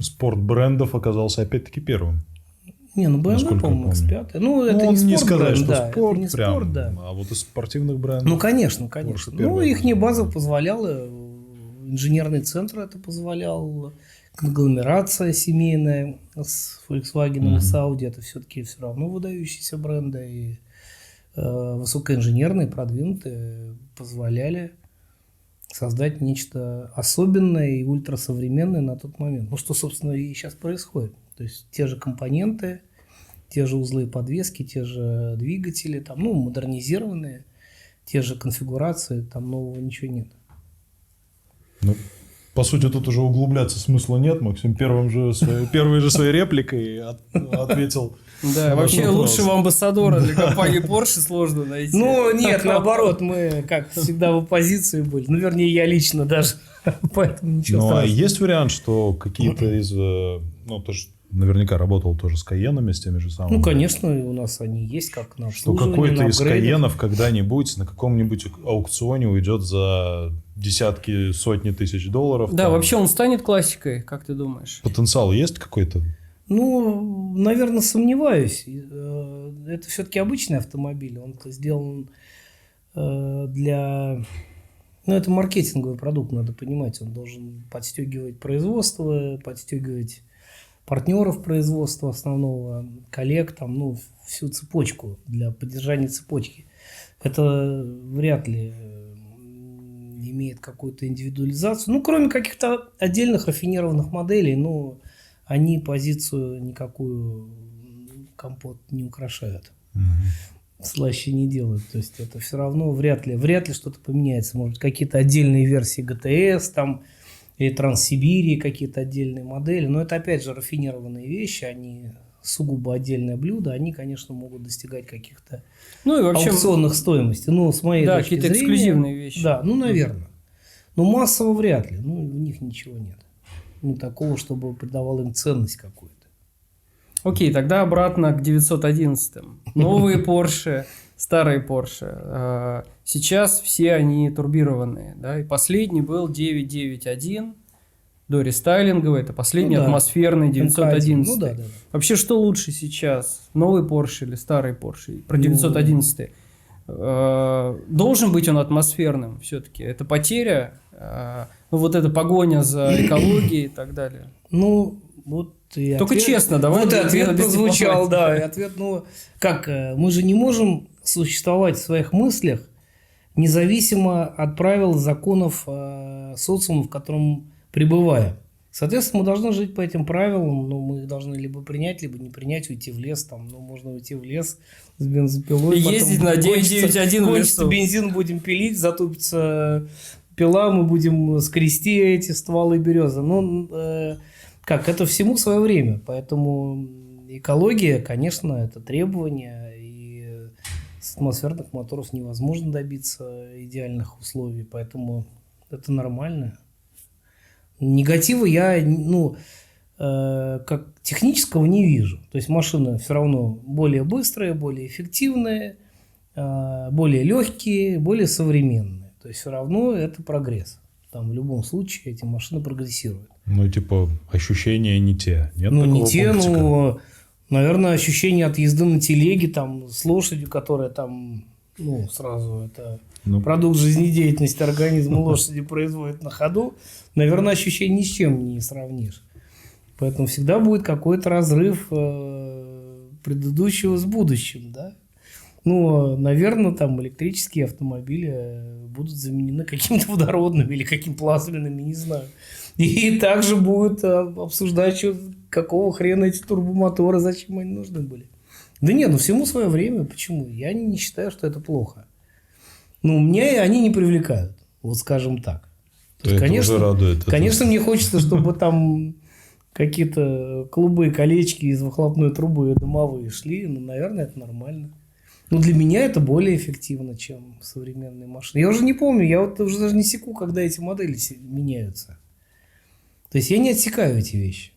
спорт-брендов оказался опять-таки первым. Не, ну BMW, Насколько по-моему, я помню. X5. Ну, это Он не не спорт сказать, бренд, что да, спорт это не прям, спорт, да. а вот из спортивных брендов. Ну, конечно. Porsche Ну, первая. их база позволяла, инженерный центр это позволял, конгломерация семейная с Volkswagen и с Audi, это все-таки все равно выдающиеся бренды, и высокоинженерные, продвинутые, позволяли создать нечто особенное и ультрасовременное на тот момент. Ну, что, собственно, и сейчас происходит. То есть, те же компоненты, те же узлы подвески, те же двигатели, там, ну, модернизированные, те же конфигурации, там нового ничего нет. Ну, по сути, тут уже углубляться смысла нет. Максим первой же своей репликой ответил. Да, вообще вопрос. лучшего амбассадора для компании Porsche сложно найти. Ну, нет, наоборот, мы, как всегда, в оппозиции были. Ну, вернее, я лично даже. Поэтому ничего Ну, а страшного. есть вариант, что какие-то из... Ну, ты же наверняка работал тоже с Каенами, с теми же самыми. Ну, конечно, у нас они есть, как на Что обслуживание, какой-то на из апгрейдах. Каенов когда-нибудь на каком-нибудь аукционе уйдет за десятки, сотни тысяч долларов. Да, там. вообще он станет классикой, как ты думаешь? Потенциал есть какой-то? Ну, наверное, сомневаюсь. Это все-таки обычный автомобиль. Он сделан для... Ну, это маркетинговый продукт, надо понимать. Он должен подстегивать производство, подстегивать партнеров производства основного, коллег, там, ну, всю цепочку для поддержания цепочки. Это вряд ли имеет какую-то индивидуализацию. Ну, кроме каких-то отдельных рафинированных моделей, ну, они позицию никакую компот не украшают. Слаще не делают. То есть это все равно вряд ли что-то поменяется. Может, какие-то отдельные версии ГТС, там, и Транссибирии, какие-то отдельные модели. Но это, опять же, рафинированные вещи, они сугубо отдельное блюдо. Они, конечно, могут достигать каких-то Ну и вообще, аукционных стоимостей. Ну, с моей да, точки какие-то зрения, эксклюзивные вещи. Да, ну, наверное. Но массово вряд ли. Ну, в них ничего нет. Ну, такого, чтобы придавало им ценность какую-то. Окей, тогда обратно к 911-м. Новые Porsche, старые Porsche. Сейчас все они турбированные. Да? И последний был 991 до рестайлинговый. Это последний атмосферный 911. Ну, да. Вообще, что лучше сейчас? Новый Porsche или старый Porsche? Про 911. Должен быть он атмосферным все-таки. Это потеря. Ну, вот эта погоня за экологией и так далее. Ну, вот и только ответ, честно, давай. Вот и ответ прозвучал, дипломатии. да. И ответ, ну, как, мы же не можем существовать в своих мыслях независимо от правил, законов социума, в котором пребываем. Соответственно, мы должны жить по этим правилам, но мы их должны либо принять, либо не принять, уйти в лес. Там, ну, можно уйти в лес с бензопилой. И ездить на 991 в лесу. Бензин будем пилить, затупится пила, мы будем скрести эти стволы березы. Ну, как, это всему свое время. Поэтому экология, конечно, это требование. И с атмосферных моторов невозможно добиться идеальных условий. Поэтому это нормально. Негатива я, ну, как технического не вижу. То есть машины все равно более быстрые, более эффективные, более легкие, более современные. То есть все равно это прогресс. Там в любом случае эти машины прогрессируют. Ну, типа, ощущения не те. Нет ну, такого не те, пунктика? ну, наверное, ощущение от езды на телеге там, с лошадью, которая там, ну, сразу это продукт жизнедеятельности организма лошади производит на ходу. Наверное, ощущение ни с чем не сравнишь. Поэтому всегда будет какой-то разрыв предыдущего с будущим, да. Ну, наверное, там электрические автомобили будут заменены какими-то водородными или какими-то плазменными, не знаю. И также будут обсуждать, что, какого хрена эти турбомоторы, зачем они нужны были. Да нет, ну всему свое время. Почему? Я не считаю, что это плохо. Ну, меня они не привлекают. Вот скажем так. То есть, конечно, уже радует. Конечно, мне хочется, чтобы там какие-то клубы, колечки из выхлопной трубы дымовые шли. Ну, наверное, это нормально. Но для меня это более эффективно, чем современные машины. Я уже не помню, я вот уже даже не секу, когда эти модели меняются. То есть я не отсекаю эти вещи.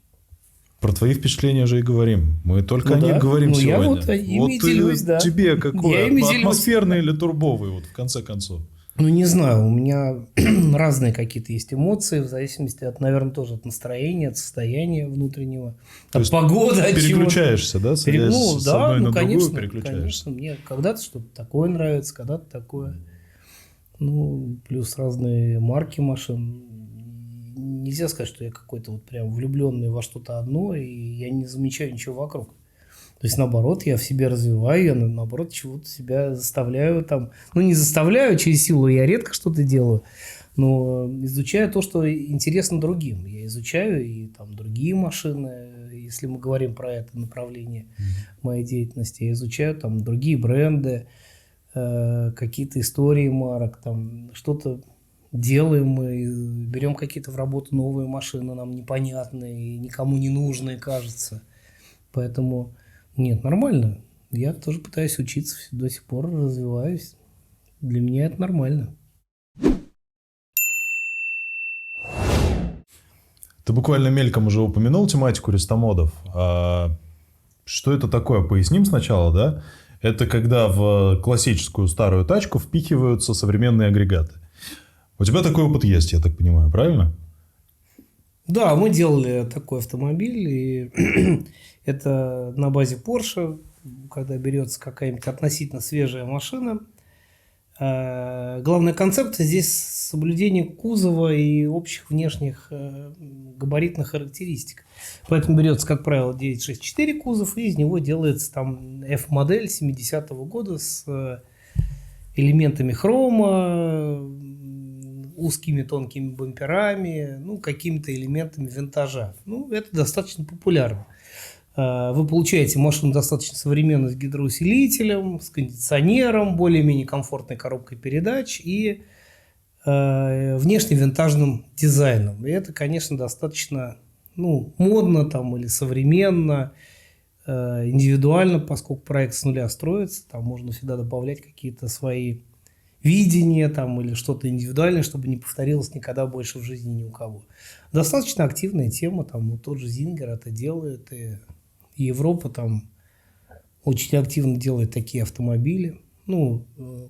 Про твои впечатления же и говорим. Мы только о них говорим сегодня. Я вот ими делюсь, да. Тебе какой? Я ими Атмосферный или турбовый, вот в конце концов? Ну, не знаю, у меня разные какие-то есть эмоции, в зависимости от, наверное, тоже от настроения, от состояния внутреннего, от погоды, от чего-то. Переключаешься, да? С одной на другую переключаешься. Конечно, мне когда-то что-то такое нравится, когда-то такое. Ну, плюс разные марки машин. Нельзя сказать, что я какой-то вот прям влюбленный во что-то одно, и я не замечаю ничего вокруг. То есть, наоборот, я в себе развиваю, я, наоборот, чего-то себя заставляю там. Ну, не заставляю через силу, я редко что-то делаю, но изучаю то, что интересно другим. Я изучаю и там другие машины, если мы говорим про это направление моей деятельности. Я изучаю там другие бренды, какие-то истории марок, там что-то делаем мы, берем какие-то в работу новые машины, нам непонятные, никому не нужные, кажется. Поэтому... Нет, нормально. Я тоже пытаюсь учиться, до сих пор развиваюсь. Для меня это нормально. Ты буквально мельком уже упомянул тематику рестомодов. Что это такое? Поясним сначала, да? Это когда в классическую старую тачку впихиваются современные агрегаты. У тебя такой опыт есть, я так понимаю, правильно? Да, мы делали такой автомобиль, и это на базе Porsche, когда берется какая-нибудь относительно свежая машина. Главная концепция здесь соблюдение кузова и общих внешних габаритных характеристик. Поэтому берется, как правило, 964 кузов, и из него делается там F-модель 70-го года с элементами хрома, узкими тонкими бамперами, ну, какими-то элементами винтажа. Ну, это достаточно популярно. Вы получаете машину достаточно современную с гидроусилителем, с кондиционером, более-менее комфортной коробкой передач и внешне винтажным дизайном. И это, конечно, достаточно модно там, или современно, индивидуально, поскольку проект с нуля строится, там можно всегда добавлять какие-то свои видения там, или что-то индивидуальное, чтобы не повторилось никогда больше в жизни ни у кого. Достаточно активная тема, там вот тот же Зингер это делает, и Европа там очень активно делает такие автомобили,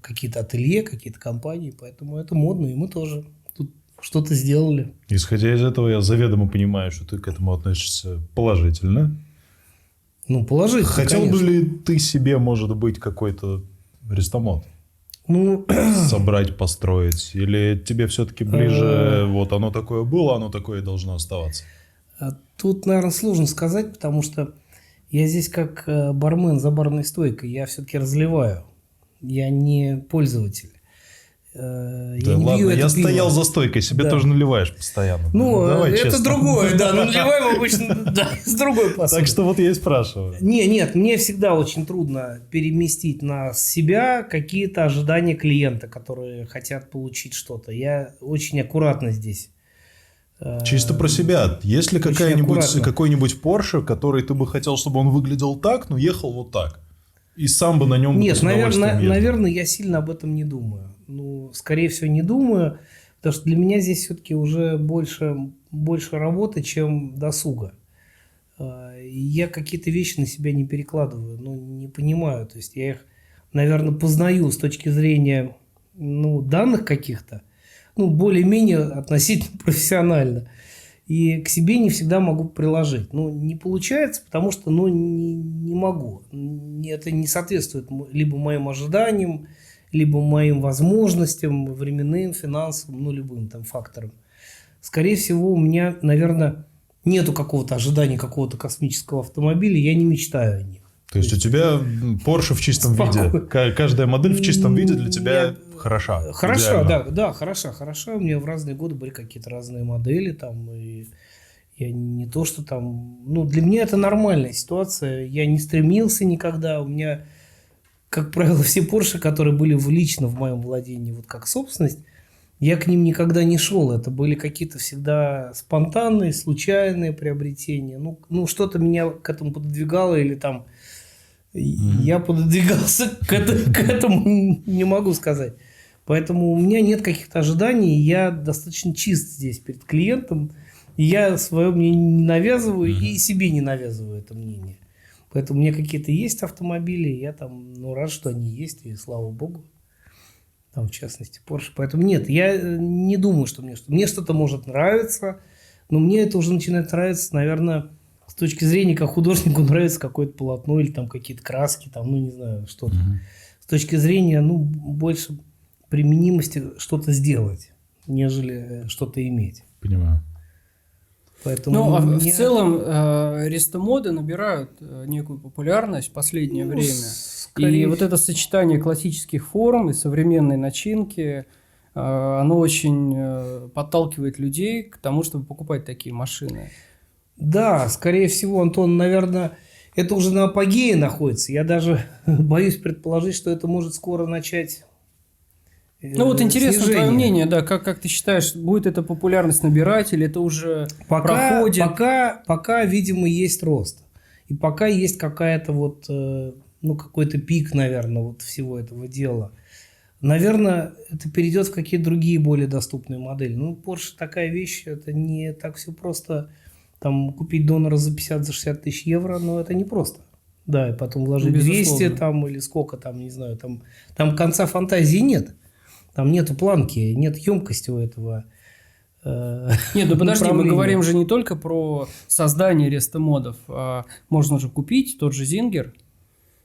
какие-то ателье, какие-то компании, поэтому это модно, и мы тоже тут что-то сделали. Исходя из этого, я заведомо понимаю, что ты к этому относишься положительно. Положительно, Хотел конечно. бы ли ты себе, может быть, какой-то рестомод собрать, построить? Или тебе все-таки ближе, вот оно такое было, оно такое и должно оставаться? Тут, наверное, сложно сказать, потому что я здесь как бармен за барной стойкой, я все-таки разливаю, я не пользователь. Да ладно, я стоял за стойкой, себе тоже наливаешь постоянно. Давай это честно. Другое, да, наливаем обычно с другой посуды. Так что вот я и спрашиваю. Нет, мне всегда очень трудно переместить на себя какие-то ожидания клиента, которые хотят получить что-то. Я очень аккуратно здесь. Чисто про себя. Есть ли какой-нибудь Porsche, который ты бы хотел, чтобы он выглядел так, но ехал вот так? И сам бы на нем Нет, наверное, я сильно об этом не думаю. Скорее всего, не думаю, потому что для меня здесь все-таки уже больше работы, чем досуга. Я какие-то вещи на себя не перекладываю, не понимаю. То есть я их, наверное, познаю с точки зрения данных каких-то, более-менее относительно профессионально. И к себе не всегда могу приложить. Не получается, потому что не могу. Это не соответствует либо моим ожиданиям, либо моим возможностям, временным, финансовым, любым там факторам. Скорее всего, у меня, наверное, нету какого-то ожидания какого-то космического автомобиля, я не мечтаю о них. То есть у тебя Porsche в чистом виде? Каждая модель в чистом виде для тебя хороша? Хороша, да, хороша. У меня в разные годы были какие-то разные модели, там, и я не то, что там... для меня это нормальная ситуация, я не стремился никогда, у меня... Как правило, все Porsche, которые были лично в моем владении, вот как собственность, я к ним никогда не шел. Это были какие-то всегда спонтанные, случайные приобретения. Что-то меня к этому пододвигало, или там я пододвигался к этому, не могу сказать. Поэтому у меня нет каких-то ожиданий, я достаточно чист здесь перед клиентом. И я свое мнение не навязываю и себе не навязываю это мнение. Поэтому у меня какие-то есть автомобили, я там, рад, что они есть, и слава богу, там, в частности, Porsche. Поэтому нет, я не думаю, что мне что-то может нравиться, но мне это уже начинает нравиться, наверное, с точки зрения, как художнику нравится какое-то полотно или там какие-то краски, там, не знаю, что-то. С точки зрения, больше применимости что-то сделать, нежели что-то иметь. Понимаю. Поэтому в целом рестомоды набирают некую популярность в последнее время. И вот это сочетание классических форм и современной начинки, оно очень подталкивает людей к тому, чтобы покупать такие машины. Да, скорее всего, Антон, наверное, это уже на апогее находится. Я даже боюсь предположить, что это может скоро начать... интересно твое мнение, да, как ты считаешь, будет эта популярность набирать, или это уже проходит? Пока, видимо, есть рост. И пока есть какая-то какой-то пик, наверное, всего этого дела. Наверное, это перейдет в какие-то другие более доступные модели. Porsche такая вещь, это не так все просто. Там купить донора за 50-60 тысяч евро, но это не просто. Да, и потом вложить 200 там, или сколько там, не знаю, там конца фантазии нет. Там нету планки, нет емкости у этого Нет, ну подожди, мы направление. говорим же не только про создание рестомодов. Можно же купить тот же Зингер.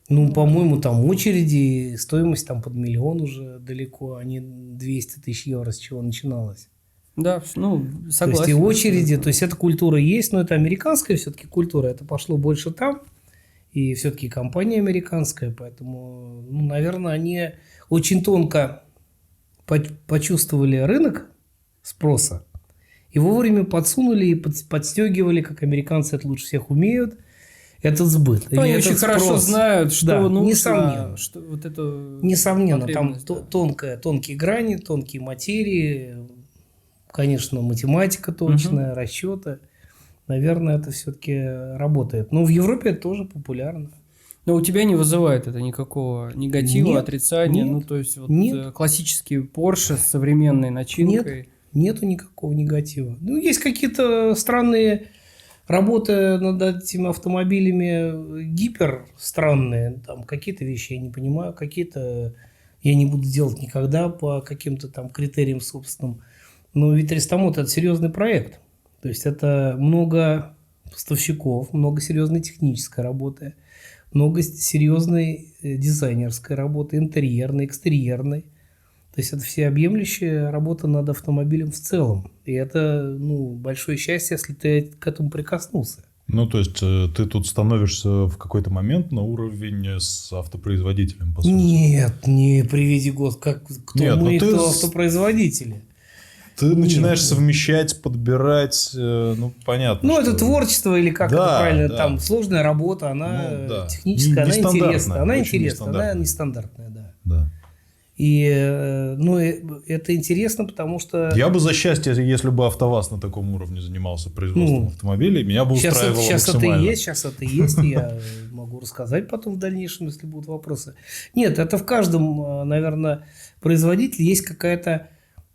Ну, по-моему, там очереди, стоимость там под 1 миллион уже далеко, а не 200 тысяч евро, с чего начиналось. Да, ну, То согласен. есть и очереди, то есть эта культура есть, но это американская все-таки культура, это пошло больше там, и все-таки компания американская, поэтому, ну, наверное, они очень тонко почувствовали рынок спроса и вовремя подсунули и подстегивали, как американцы это лучше всех умеют, этот сбыт. Ну, они или очень этот хорошо спрос. знают, что Да, нужно. несомненно. Что вот это Несомненно, там потребность, да. тонкие грани, тонкие материи, конечно, математика точная, расчеты. Наверное, это все-таки работает. Но в Европе это тоже популярно. Но у тебя не вызывает это никакого негатива, Нет, отрицания. нет, Ну, то есть, вот нет. классические Porsche с современной начинкой. Нету никакого негатива. Ну, есть какие-то странные работы над этими автомобилями гипер странные. Там какие-то вещи я не понимаю, какие-то я не буду делать никогда по каким-то там критериям собственным. Но ведь Рестомод – это серьезный проект. То есть это много поставщиков, много серьезной технической работы, много серьезной дизайнерской работы, интерьерной, экстерьерной. То есть это всеобъемлющая работа над автомобилем в целом. И это, ну, большое счастье, если ты к этому прикоснулся. Ну, то есть ты тут становишься в какой-то момент на уровень с автопроизводителем, по сути. Нет, не приведи Господи, кто Нет, мы ну и ты кто автопроизводители. Ты начинаешь Нет. совмещать, подбирать, ну, понятно. Ну, что... это творчество или как Да, это правильно, да. там сложная работа, она Ну, да. техническая, она Нестандартная, интересная. Она очень интересная, она нестандартная. нестандартная, да. Да. И, ну, это интересно, потому что... Я бы за счастье, если бы АвтоВАЗ на таком уровне занимался производством Ну, автомобилей, меня бы устраивало Сейчас это максимально. и есть, и я могу рассказать потом в дальнейшем, если будут вопросы. Нет, это в каждом, наверное, производителе есть какая-то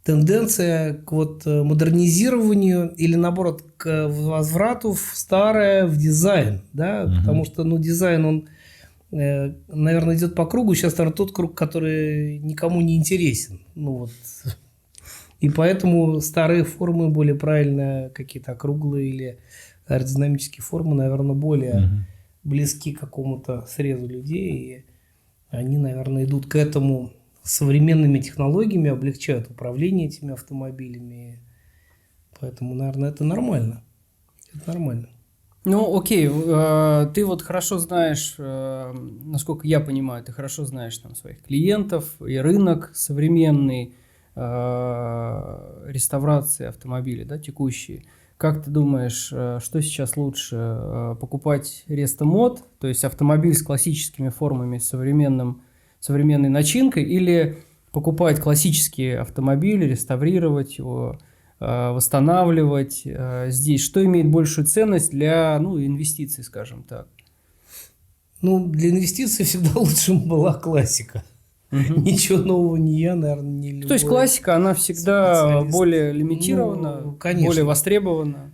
тенденция к вот модернизированию или, наоборот, к возврату в старое, в дизайн, да, потому что, ну, дизайн, он, наверное, идет по кругу, сейчас, наверное, тот круг, который никому не интересен, ну, вот. И поэтому старые формы более правильно, какие-то округлые или аэродинамические формы, наверное, более близки к какому-то срезу людей. И они, наверное, идут к этому современными технологиями, облегчают управление этими автомобилями. Поэтому, наверное, это нормально. Это нормально. Ну, окей, ты вот хорошо знаешь, насколько я понимаю, ты хорошо знаешь там своих клиентов и рынок современный, реставрации автомобилей, да, текущие. Как ты думаешь, что сейчас лучше, покупать рестомод, то есть автомобиль с классическими формами, с современной начинкой, или покупать классические автомобили, реставрировать его, восстанавливать здесь? Что имеет большую ценность для, ну, инвестиций, скажем так? Ну, для инвестиций всегда лучше была классика. Ничего нового не я, наверное, не любой. То есть классика, она всегда специалист. более лимитирована, Ну, конечно. более востребована.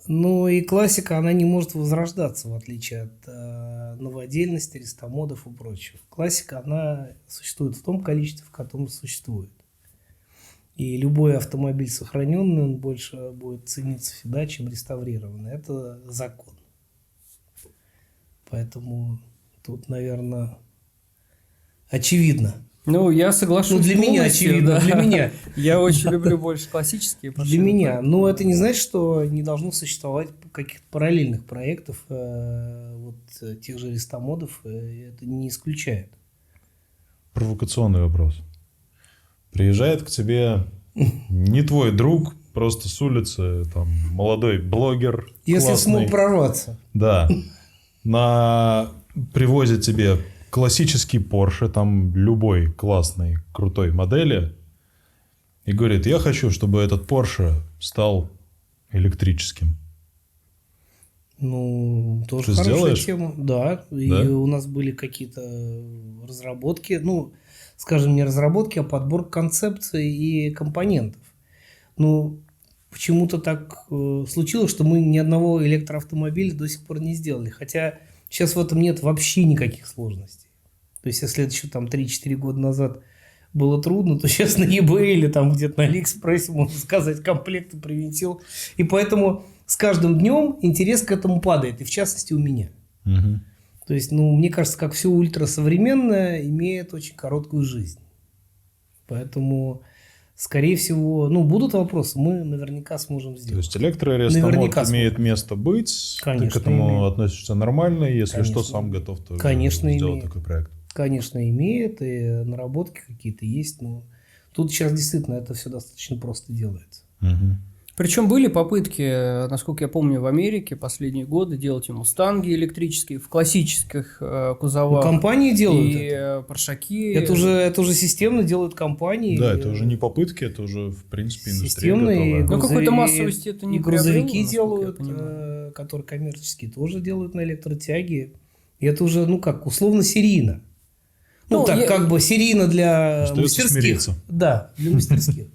Ну и классика, она не может возрождаться, в отличие от новодельности, рестомодов и прочего. Классика, она существует в том количестве, в котором существует. И любой автомобиль сохраненный, он больше будет цениться всегда, чем реставрированный. Это закон. Поэтому тут, наверное, очевидно. Ну, я соглашусь. Ну, для меня полностью, очевидно, да. для меня. Я очень люблю больше классические Для машины. меня. Но это не значит, что не должно существовать каких-то параллельных проектов, вот тех же рестомодов, это не исключает. Провокационный вопрос. Приезжает к тебе не твой друг, просто с улицы, там, молодой блогер, Если классный. смог прорваться. Да. Привозит тебе классический Porsche, там любой классной, крутой модели, и говорит, я хочу, чтобы этот Porsche стал электрическим. Ну, тоже Ты хорошая сделаешь? тема. Да, и Да? у нас были какие-то разработки, ну, скажем, не разработки, а подбор концепций и компонентов. Ну, почему-то так случилось, что мы ни одного электроавтомобиля до сих пор не сделали. Хотя сейчас в этом нет вообще никаких сложностей. То есть, если это еще там 3-4 года назад было трудно, то сейчас на eBay или там где-то на Алиэкспрессе можно заказать комплект и привинтил. И поэтому с каждым днем интерес к этому падает, и в частности у меня. Мгм. То есть, ну, мне кажется, как все ультрасовременное имеет очень короткую жизнь. Поэтому, скорее всего, ну, будут вопросы, мы наверняка сможем То сделать. есть электрорестомат Наверняка имеет место быть, Конечно, ты к этому имеет. относишься нормально, если Конечно. что, сам готов тоже Конечно, сделать имеет. такой проект. Конечно, имеет, и наработки какие-то есть, но тут сейчас действительно это все достаточно просто делается. Мгм. Причем были попытки, насколько я помню, в Америке последние годы делать и мустанги электрические в классических Ну, кузовах. компании делают и это. паршаки. Это уже системно делают компании. Да, это уже не попытки, это уже, в принципе, индустрия системные. готовая. Ну, какой-то массовости это не и грузовики приобрело, насколько делают, я понимаю. которые коммерческие, тоже делают на электротяге. И это уже, ну как, условно серийно. Ну, Ну, так, я- как бы серийно для Остается мастерских. смириться. Да, для мастерских.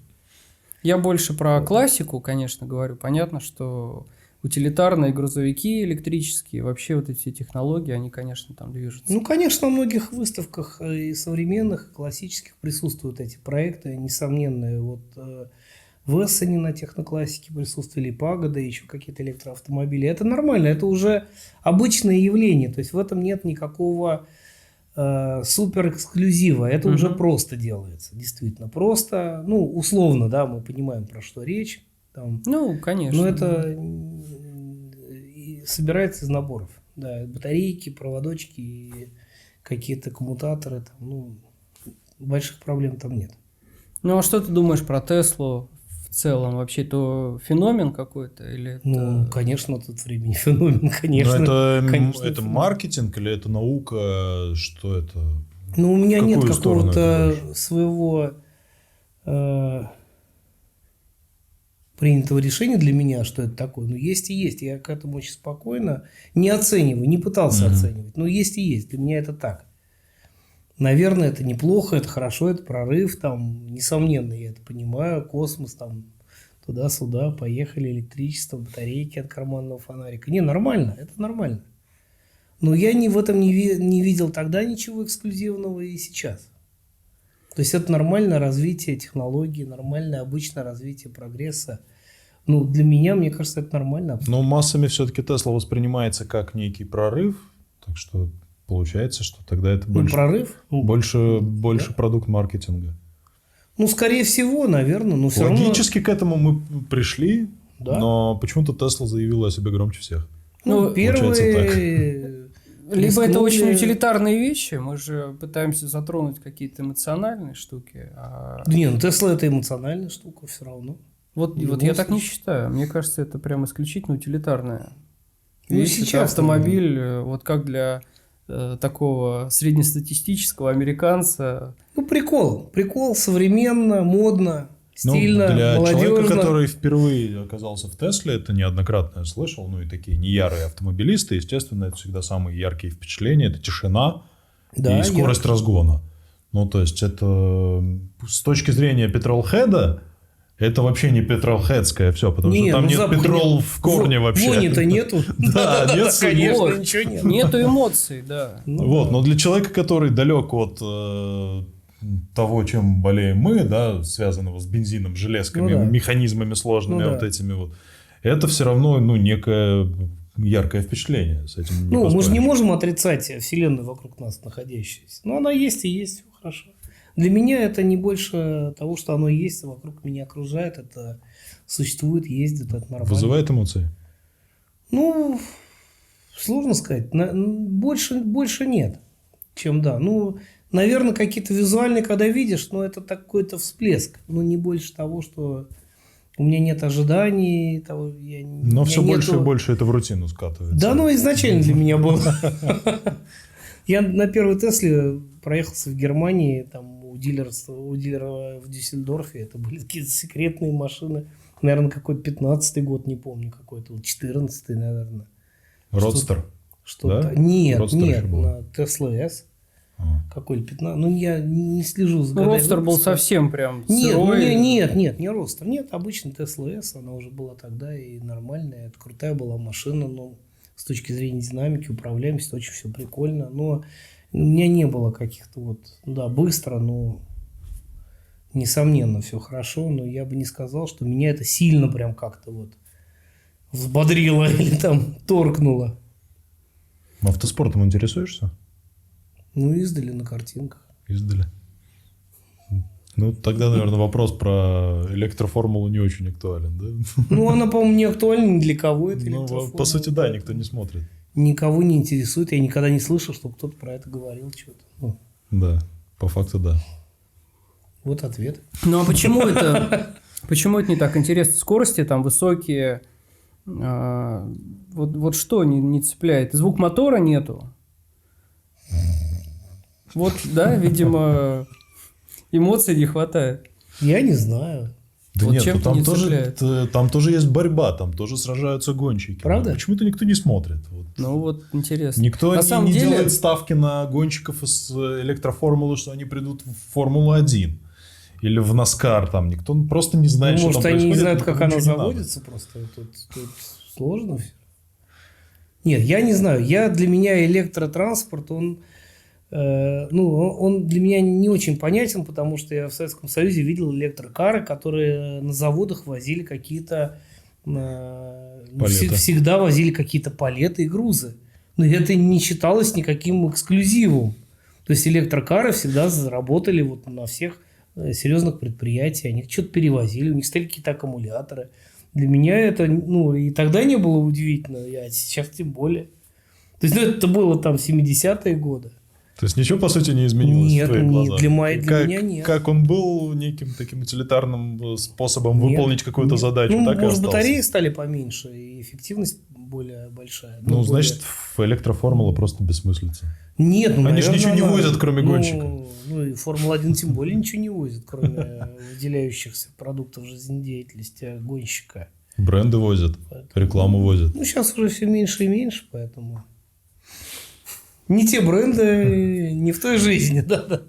Я больше про классику, конечно, говорю. Понятно, что утилитарные грузовики электрические, вообще вот эти все технологии, они, конечно, там движутся. Ну, конечно, на многих выставках и современных, и классических присутствуют эти проекты, несомненные. Вот в Эссене на техноклассике присутствовали и Пагода, и еще какие-то электроавтомобили. Это нормально, это уже обычное явление. То есть в этом нет никакого супер эксклюзива. Это уже просто делается, действительно просто. Ну, условно, да, мы понимаем, про что речь. Там, Ну, конечно. но это собирается из наборов. Да, батарейки, проводочки, и какие-то коммутаторы. Там, ну, больших проблем там нет. Ну, а что ты думаешь про Теслу в целом? Вообще, то феномен какой-то? Или это... Ну, конечно, тут времени феномен, конечно. Но конечно, это феномен. маркетинг или это наука? Что это? Ну, у меня В нет какую сторону какого-то это своего принятого решения для меня, что это такое. Ну, есть и есть. Я к этому очень спокойно не оцениваю, не пытался оценивать. Но есть и есть. Для меня это так. Наверное, это неплохо, это хорошо, это прорыв. Там, несомненно, я это понимаю. Космос, там, туда-сюда, поехали, электричество, батарейки от карманного фонарика. Не, нормально, это нормально. Но я в этом не видел тогда ничего эксклюзивного и сейчас. То есть это нормальное развитие технологий, нормальное обычное развитие прогресса. Ну, для меня, мне кажется, это нормально. Но массами все-таки Тесла воспринимается как некий прорыв, так что получается, что тогда это Ну, больше, прорыв? Ну, больше продукт маркетинга. ну, скорее всего, наверное. Но все Логически к этому мы пришли, Да. но почему-то Тесла заявила о себе громче всех. равно. Ну, Первые... Либо это рискнули. очень утилитарные вещи, мы же пытаемся затронуть какие-то эмоциональные штуки. Не, ну Тесла это эмоциональная штука все равно. Вот В любом я так не случае. считаю. Мне кажется, это прям исключительно утилитарная Ну, вещь. Это сейчас, автомобиль, вот как для такого среднестатистического американца. Ну, прикол. Прикол современно, модно, стильно, Ну, для молодежно. человека, который впервые оказался в Тесле, это неоднократно я слышал, ну и такие неярые автомобилисты, естественно, это всегда самые яркие впечатления, это тишина Да, и скорость разгона. Ну, то есть это с точки зрения петролхеда, это вообще не петролхедское все, потому что там ну, нет запах петрол нет. в корне вообще. Вони-то нету. Да, нет конечно, Вот. ничего нет. Нету эмоций, да. Ну, Вот, но для человека, который далек от того, чем болеем мы, да, связанного с бензином, железками, Ну да. механизмами сложными, Ну да. вот этими вот, это все равно, ну, некое яркое впечатление. С этим Ну, мы же не поспоришь. можем отрицать Вселенную вокруг нас находящуюся. Но она есть и есть, все хорошо. Для меня это не больше того, что оно есть, вокруг меня окружает, это существует, ездит, это нормально. Вызывает эмоции? Ну, сложно сказать. Больше нет, чем да. Ну, наверное, какие-то визуальные, когда видишь, но это какой-то всплеск. Но не больше того, что у меня нет ожиданий. Того, у Но меня все больше и нету- больше это в рутину скатывается. Да, ну изначально для меня было. Я на первой Тесле проехался в Германии, там у дилера в Дюссельдорфе. Это были какие-то секретные машины. Наверное, какой-то 15-й год, не помню, какой-то. 14-й, наверное. Родстер. Что-то. Да? Нет, Родстер нет, еще был. на Tesla S. А. Какой-то 15. Ну, я не слежу за Ну, годами Родстер был выпуска. совсем прям Нет, сырой. нет, не Родстер. Нет, обычный Tesla S. Она уже была тогда и нормальная. Это крутая была машина, но с точки зрения динамики, управляемости, очень все прикольно. Но у меня не было каких-то вот, да, быстро, но несомненно, все хорошо, но я бы не сказал, что меня это сильно прям как-то вот взбодрило или там торкнуло. Автоспортом интересуешься? Ну, издали на картинках. Издали. Ну, тогда, наверное, вопрос про электроформулу не очень актуален, да? Ну, она, по-моему, не актуальна ни для кого. Это Ну, электроформула. по сути, да, никто не смотрит. Никого не интересует. Я никогда не слышал, чтобы кто-то про это говорил что-то. Ну, Да, по факту, да. вот ответ. Ну а почему это не так интересно? Скорости там высокие. Вот что не цепляет? Звук мотора нету. Вот, да, видимо, эмоций не хватает. Я не знаю. Да Вот нет, чем-то там не тоже, цепляет. там тоже есть борьба, там тоже сражаются гонщики. Правда? Но почему-то никто не смотрит. Вот. Ну вот интересно. Никто На не, самом не деле, делает ставки на гонщиков из электроформулы, что они придут в Формулу-1 или в Наскар. Там. Никто просто не знает, Ну, что может, там они не происходит. знают, никому как она ничего не надо. заводится просто. Тут сложно все. Нет, я не знаю. Для меня электротранспорт, он для меня не очень понятен, потому что я в Советском Союзе видел электрокары, которые на заводах возили какие-то... Палеты. всегда возили какие-то палеты и грузы. Но это не считалось никаким эксклюзивом. То есть электрокары всегда заработали вот на всех серьезных предприятиях. Они что-то перевозили, у них стояли какие-то аккумуляторы. Для меня это, и тогда не было удивительно, а сейчас тем более. То есть, это было там 70-е годы. То есть ничего, по сути, не изменилось Нет, в твоих глазах? для меня нет. Как он был неким таким утилитарным способом Нет, выполнить какую-то нет. задачу, так и может, остался? батареи стали поменьше, и эффективность более большая. Ну, значит, электроформула просто бессмыслица. Нет, Они же наверное, ничего не она- возят, кроме гонщика. И Формула-1 тем более ничего не возит, кроме выделяющихся продуктов жизнедеятельности гонщика. Бренды возят, рекламу возят. Ну, сейчас уже все меньше и меньше, поэтому... Не те бренды, не в той жизни, да.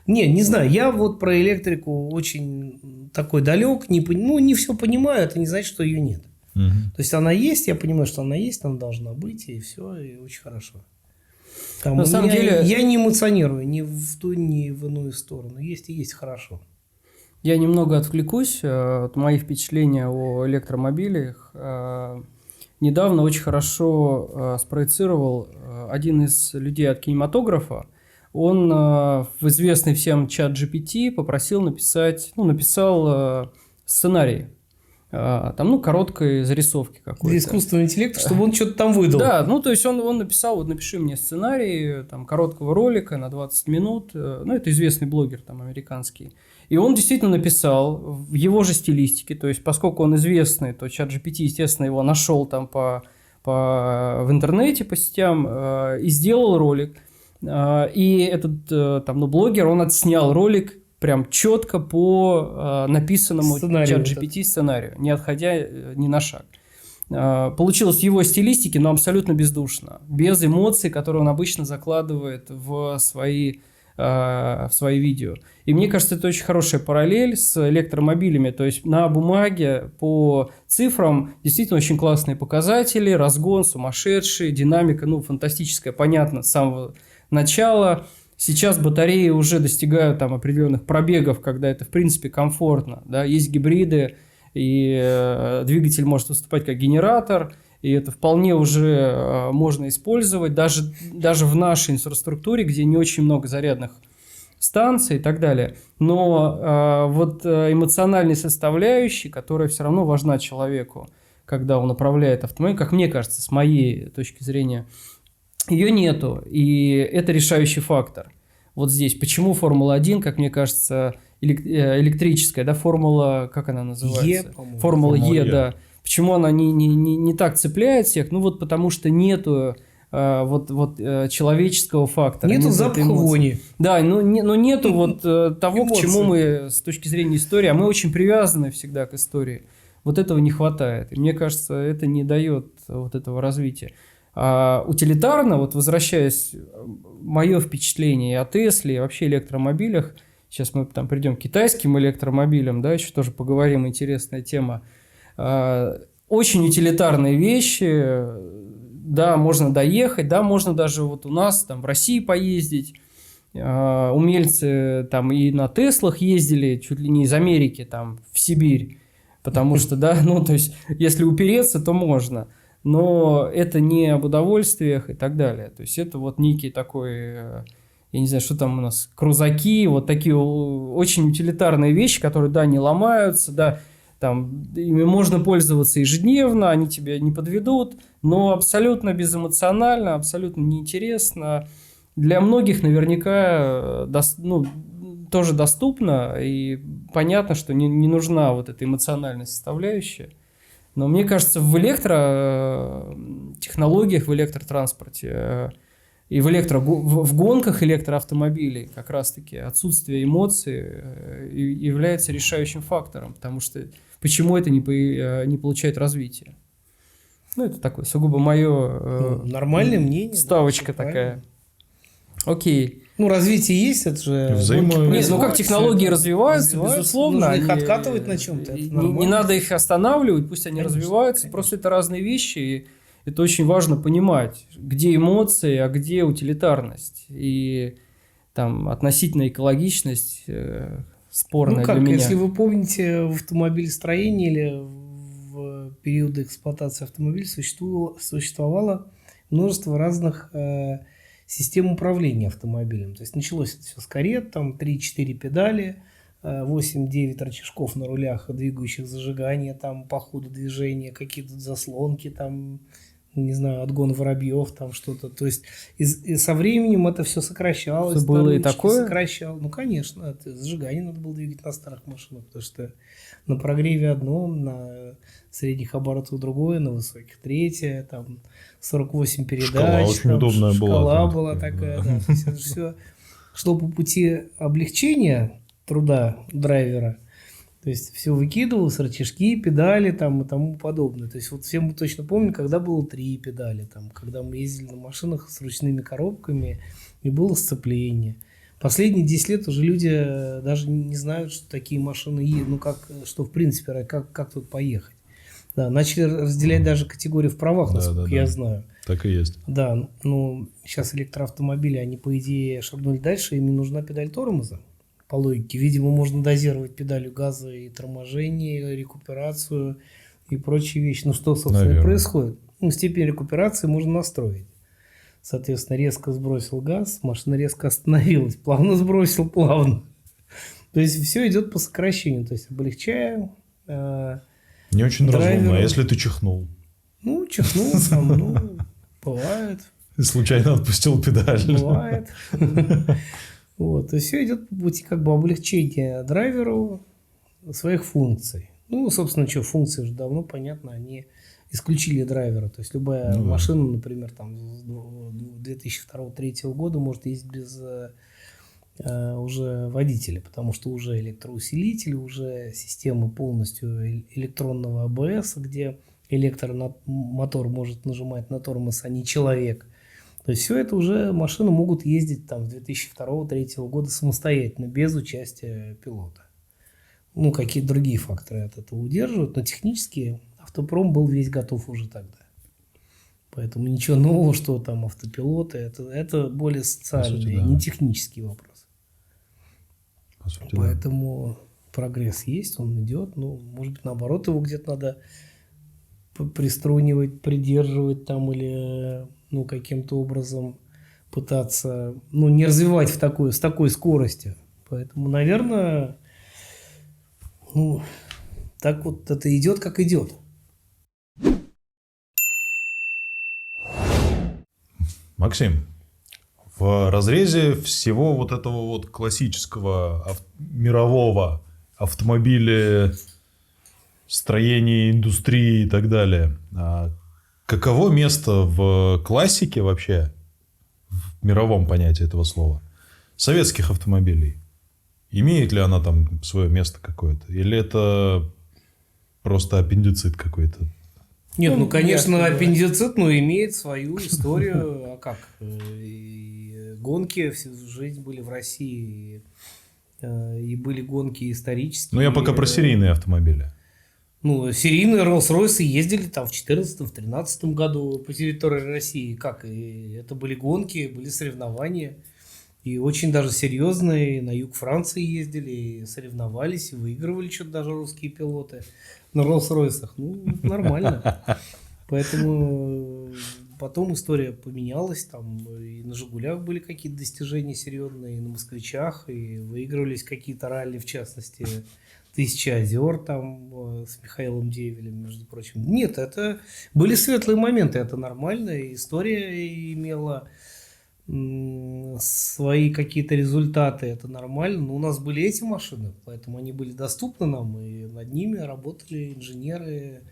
Не знаю, я вот про электрику очень такой далек, не все понимаю, это не значит, что ее нет. Мгм. То есть она есть, я понимаю, что она есть, она должна быть, и все, и очень хорошо. Там На самом деле- я не эмоционирую ни в ту, ни в иную сторону. Есть и есть хорошо. я немного отвлекусь от мои впечатления о электромобилях. Недавно очень хорошо спроецировал один из людей от кинематографа. Он в известный всем чат GPT попросил написал сценарий. Короткой зарисовки какой-то. Для искусственного интеллекта, чтобы он что-то там выдал. Да, то есть он написал, вот напиши мне сценарий короткого ролика на 20 минут. Это известный блогер американский. И он действительно написал в его же стилистике. То есть, поскольку он известный, то ChatGPT, естественно, его нашел в интернете, по сетям, и сделал ролик. И этот блогер, он отснял ролик прям четко по написанному ChatGPT сценарию, не отходя ни на шаг. Получилось в его стилистике, но абсолютно бездушно, без эмоций, которые он обычно закладывает в свои видео. И мне кажется, это очень хорошая параллель с электромобилями. То есть на бумаге по цифрам действительно очень классные показатели, разгон сумасшедший, динамика, фантастическая, понятно, с самого начала. Сейчас батареи уже достигают определенных пробегов, когда это в принципе комфортно. Да? Есть гибриды, и двигатель может выступать как генератор, и это вполне уже можно использовать даже в нашей инфраструктуре, где не очень много зарядных станций и так далее. Но эмоциональной составляющей, которая все равно важна человеку, когда он управляет автомобилем, как мне кажется, с моей точки зрения, ее нету. И это решающий фактор. Вот здесь. Почему Формула-1, как мне кажется, электрическая, да, формула, как она называется? Формула Е, да. Почему она не так цепляет всех? Потому что нету человеческого фактора. Нету запаха вони. Да, нету того, к Эмоций. чему мы с точки зрения истории, а мы очень привязаны всегда к истории. Вот этого не хватает. И мне кажется, это не дает этого развития. А утилитарно, возвращаясь, мое впечатление о Тесле и вообще электромобилях, сейчас мы придем к китайским электромобилям, да, еще тоже поговорим, интересная тема. Очень утилитарные вещи, да, можно доехать, да, можно даже у нас в России поездить, умельцы там и на Теслах ездили чуть ли не из Америки там в Сибирь, потому что, да, ну, то есть, если упереться, то можно, но это не об удовольствиях и так далее, то есть, это вот некий такой, я не знаю, что там у нас, крузаки, вот такие очень утилитарные вещи, которые, да, не ломаются, да, там, ими можно пользоваться ежедневно, они тебя не подведут, но абсолютно безэмоционально, абсолютно неинтересно. Для многих наверняка тоже доступно, и понятно, что не нужна вот эта эмоциональная составляющая. Но мне кажется, в электротехнологиях, в электротранспорте и в гонках электроавтомобилей как раз-таки отсутствие эмоций является решающим фактором, потому что почему это не получает развития. Ну, это такое сугубо мое нормальное мнение. ставочка да, такая. Окей. Ну, развитие есть, это же... Нет, ну как технологии развиваются, безусловно. Нужно их откатывать на чем-то. Не надо их останавливать, пусть они развиваются. Конечно. Просто это разные вещи, и это очень важно понимать, где эмоции, а где утилитарность. И там относительно экологичность спорная для меня. Если вы помните, в автомобилестроении или в периоды эксплуатации автомобиля существовало множество разных систем управления автомобилем. То есть началось это все с карет, там 3-4 педали, 8-9 рычажков на рулях, двигающих зажигание, там по ходу движения, какие-то заслонки, там, не знаю, отгон воробьев, там что-то. То есть и со временем это все сокращалось. Что было и такое? Ну, конечно, это зажигание надо было двигать на старых машинах, потому что на прогреве одно, на средних оборотах другое, на высоких третье, там 48 передач. Шкала очень удобная была. Шкала была такая, да. То есть это все шло по пути облегчения труда драйвера. То есть все выкидывалось, рычажки, педали там и тому подобное. То есть вот все мы точно помним, когда было 3 педали, там, когда мы ездили на машинах с ручными коробками и было сцепление. Последние 10 лет уже люди даже не знают, что такие машины есть, ну что в принципе, как тут поехать. Да, начали разделять даже категории в правах, насколько я знаю. Так и есть. Да, ну сейчас электроавтомобили, они по идее шагнули дальше, им не нужна педаль тормоза. По логике, видимо, можно дозировать педалью газа и торможение, и рекуперацию и прочие вещи. Ну что, собственно, и происходит? Ну, степень рекуперации можно настроить. Соответственно, резко сбросил газ, машина резко остановилась, плавно сбросил, плавно. То есть все идет по сокращению, то есть облегчая. Не очень разумно, а если ты чихнул? Ну, чихнул там, ну, бывает. И случайно отпустил педаль. Бывает. Вот, то есть все идет по пути как бы облегчения драйверу своих функций. Ну, собственно, что, функции уже давно понятно, они исключили драйвера. То есть любая машина, например, там 2002-2003 года может ездить без уже водителя, потому что уже электроусилитель, уже система полностью электронного АБС, где электромотор может нажимать на тормоз, а не человек. То есть все это уже машины могут ездить там с 2002-2003 года самостоятельно, без участия пилота. Ну, какие-то другие факторы от этого удерживают, но технически автопром был весь готов уже тогда. Поэтому ничего нового, что там автопилоты, это более социальный, не технический вопрос. Поэтому прогресс есть, он идет. Ну, может быть, наоборот, его где-то надо приструнивать, придерживать там или каким-то образом пытаться не развивать с такой скоростью. Поэтому, наверное, так вот это идет, как идет. Максим, в разрезе всего вот этого вот классического мирового автомобилестроения, индустрии и так далее, каково место в классике вообще, в мировом понятии этого слова, советских автомобилей? Имеет ли она там свое место какое-то? Или это просто аппендицит какой-то? Нет, конечно, аппендицит, но имеет свою историю. А как? Гонки всю жизнь были в России. И были гонки исторические. Ну, я пока про серийные автомобили. Серийные Роллс-Ройсы ездили там в 2014-2013 году по территории России. Как? И это были гонки, были соревнования. И очень даже серьезные, на юг Франции ездили, и соревновались, и выигрывали что-то даже русские пилоты на Роллс-Ройсах. Ну, это нормально. Поэтому потом история поменялась, там и на «Жигулях» были какие-то достижения серьезные, и на «Москвичах», и выигрывались какие-то ралли, в частности, «Тысяча озер» там с Михаилом Девелем, между прочим. Нет, это были светлые моменты, это нормально, и история имела свои какие-то результаты, это нормально. Но у нас были эти машины, поэтому они были доступны нам, и над ними работали инженеры,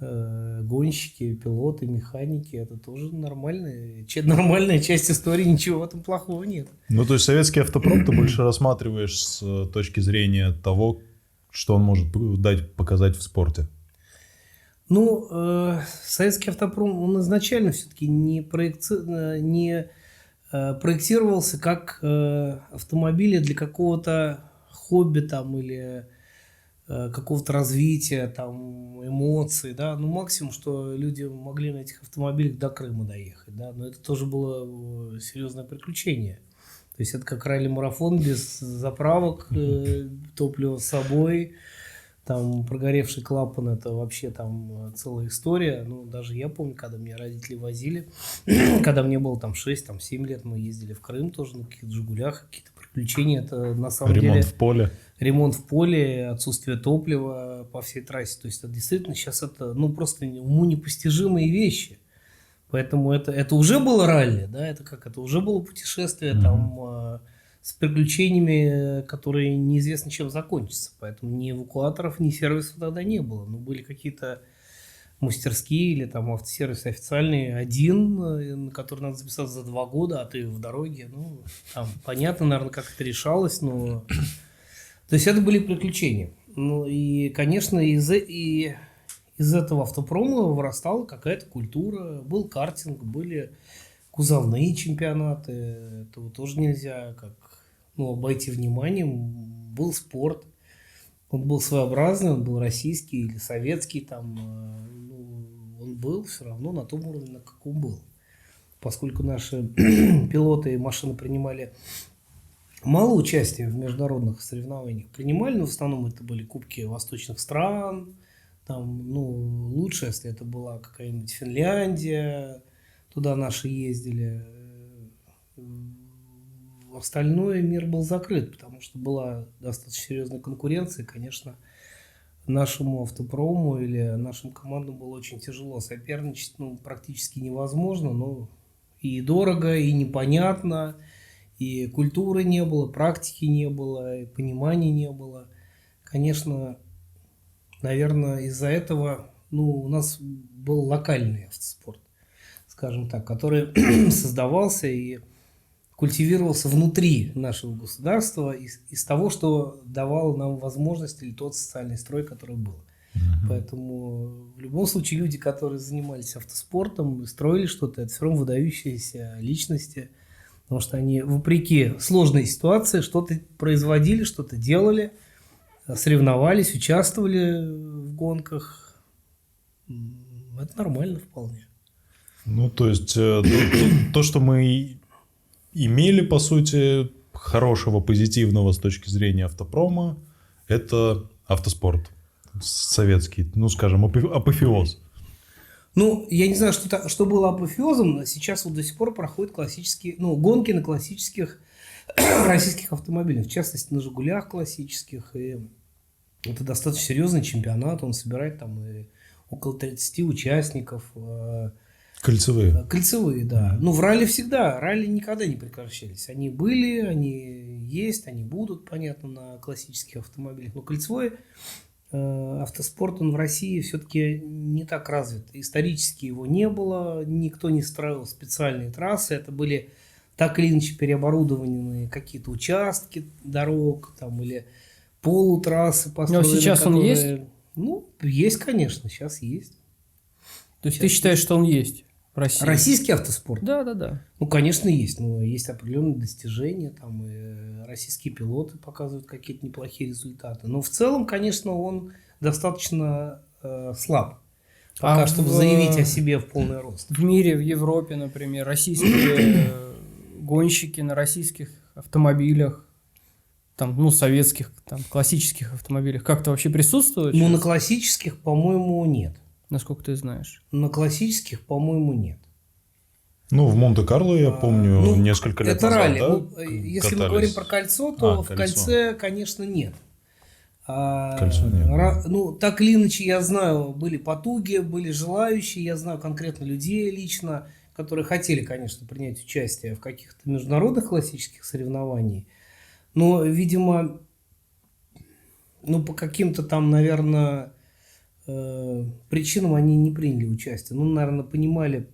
гонщики, пилоты, механики. Это тоже нормальная часть истории, ничего в этом плохого нет. Ну, то есть советский автопром ты больше рассматриваешь с точки зрения того, что он может показать в спорте. Ну, советский автопром, он изначально все-таки не проектировался как автомобили для какого-то хобби там или какого-то развития, там, эмоций, да, ну, максимум, что люди могли на этих автомобилях до Крыма доехать, да, но это тоже было серьезное приключение. То есть это как ралли-марафон без заправок, топлива с собой, там прогоревший клапан, это вообще там целая история. Ну, даже я помню, когда меня родители возили, когда мне было там 6-7 лет, мы ездили в Крым тоже на каких-то «Жигулях», какие-то приключения. Это на самом деле... Ремонт в поле. Ремонт в поле, отсутствие топлива по всей трассе. То есть это действительно сейчас это, ну, просто уму непостижимые вещи. Поэтому это уже было ралли, да, это уже было путешествие там с приключениями, которые неизвестно чем закончатся. Поэтому ни эвакуаторов, ни сервисов тогда не было. Но были какие-то мастерские или там автосервис официальный один, на который надо записаться за 2 года, а ты в дороге. Ну, там понятно, наверное, как это решалось, но... То есть это были приключения. Ну и, конечно, из этого автопрома вырастала какая-то культура, был картинг, были кузовные чемпионаты, этого тоже нельзя обойти вниманием. Был спорт, он был своеобразный, он был российский или советский, там, он был все равно на том уровне, на каком был. Поскольку наши пилоты и машины принимали мало участия в международных соревнованиях, принимали, но в основном это были кубки восточных стран. Там, лучше, если это была какая-нибудь Финляндия, туда наши ездили. Остальной мир был закрыт, потому что была достаточно серьезная конкуренция. И, конечно, нашему автопрому или нашим командам было очень тяжело соперничать. Практически невозможно, но и дорого, и непонятно, и культуры не было, практики не было, и понимания не было. Конечно, наверное, из-за этого у нас был локальный автоспорт, скажем так, который создавался и культивировался внутри нашего государства из того, что давало нам возможность или тот социальный строй, который был. Поэтому в любом случае люди, которые занимались автоспортом, строили что-то, это все равно выдающиеся личности, потому что они, вопреки сложной ситуации, что-то производили, что-то делали, соревновались, участвовали в гонках. Это нормально вполне. Ну, то есть, то, что мы имели, по сути, хорошего, позитивного с точки зрения автопрома, это автоспорт советский, скажем, апофеоз. Я не знаю, что было апофеозом, но сейчас вот до сих пор проходят классические, гонки на классических российских автомобилях, в частности, на «Жигулях» классических. И это достаточно серьезный чемпионат, он собирает там и около 30 участников. Кольцевые. Кольцевые, да. В ралли всегда, ралли никогда не прекращались. Они были, они есть, они будут, понятно, на классических автомобилях. Но кольцевой автоспорт, он в России все-таки не так развит. Исторически его не было, никто не строил специальные трассы. Это были так или иначе переоборудованные какие-то участки дорог там, или полутрассы построены. Но сейчас он есть? Есть, конечно, сейчас есть. То есть ты считаешь, что он есть в России? Российский автоспорт? Да. Конечно, есть. Но есть определенные достижения. Там и российские пилоты показывают какие-то неплохие результаты. Но в целом, конечно, он достаточно слаб. Пока, чтобы заявить о себе в полный рост. В мире, в Европе, например, российские гонщики на российских автомобилях, там, ну, советских, там, классических автомобилях, как-то вообще присутствуют? Ну, сейчас? на классических, по-моему, нет. Насколько ты знаешь? На классических, по-моему, нет. Ну, в Монте-Карло, я помню, Ну, несколько лет это назад, ралли. да, Ну, если мы катались? говорим про кольцо, то в кольцо. кольце, конечно, нет. Кольцо нет. Ну, так или иначе, я знаю, были потуги, были желающие, я знаю конкретно людей лично, которые хотели, конечно, принять участие в каких-то международных классических соревнованиях, но, видимо, ну, по каким-то там, наверное, причинам они не приняли участие. Ну, наверное, понимали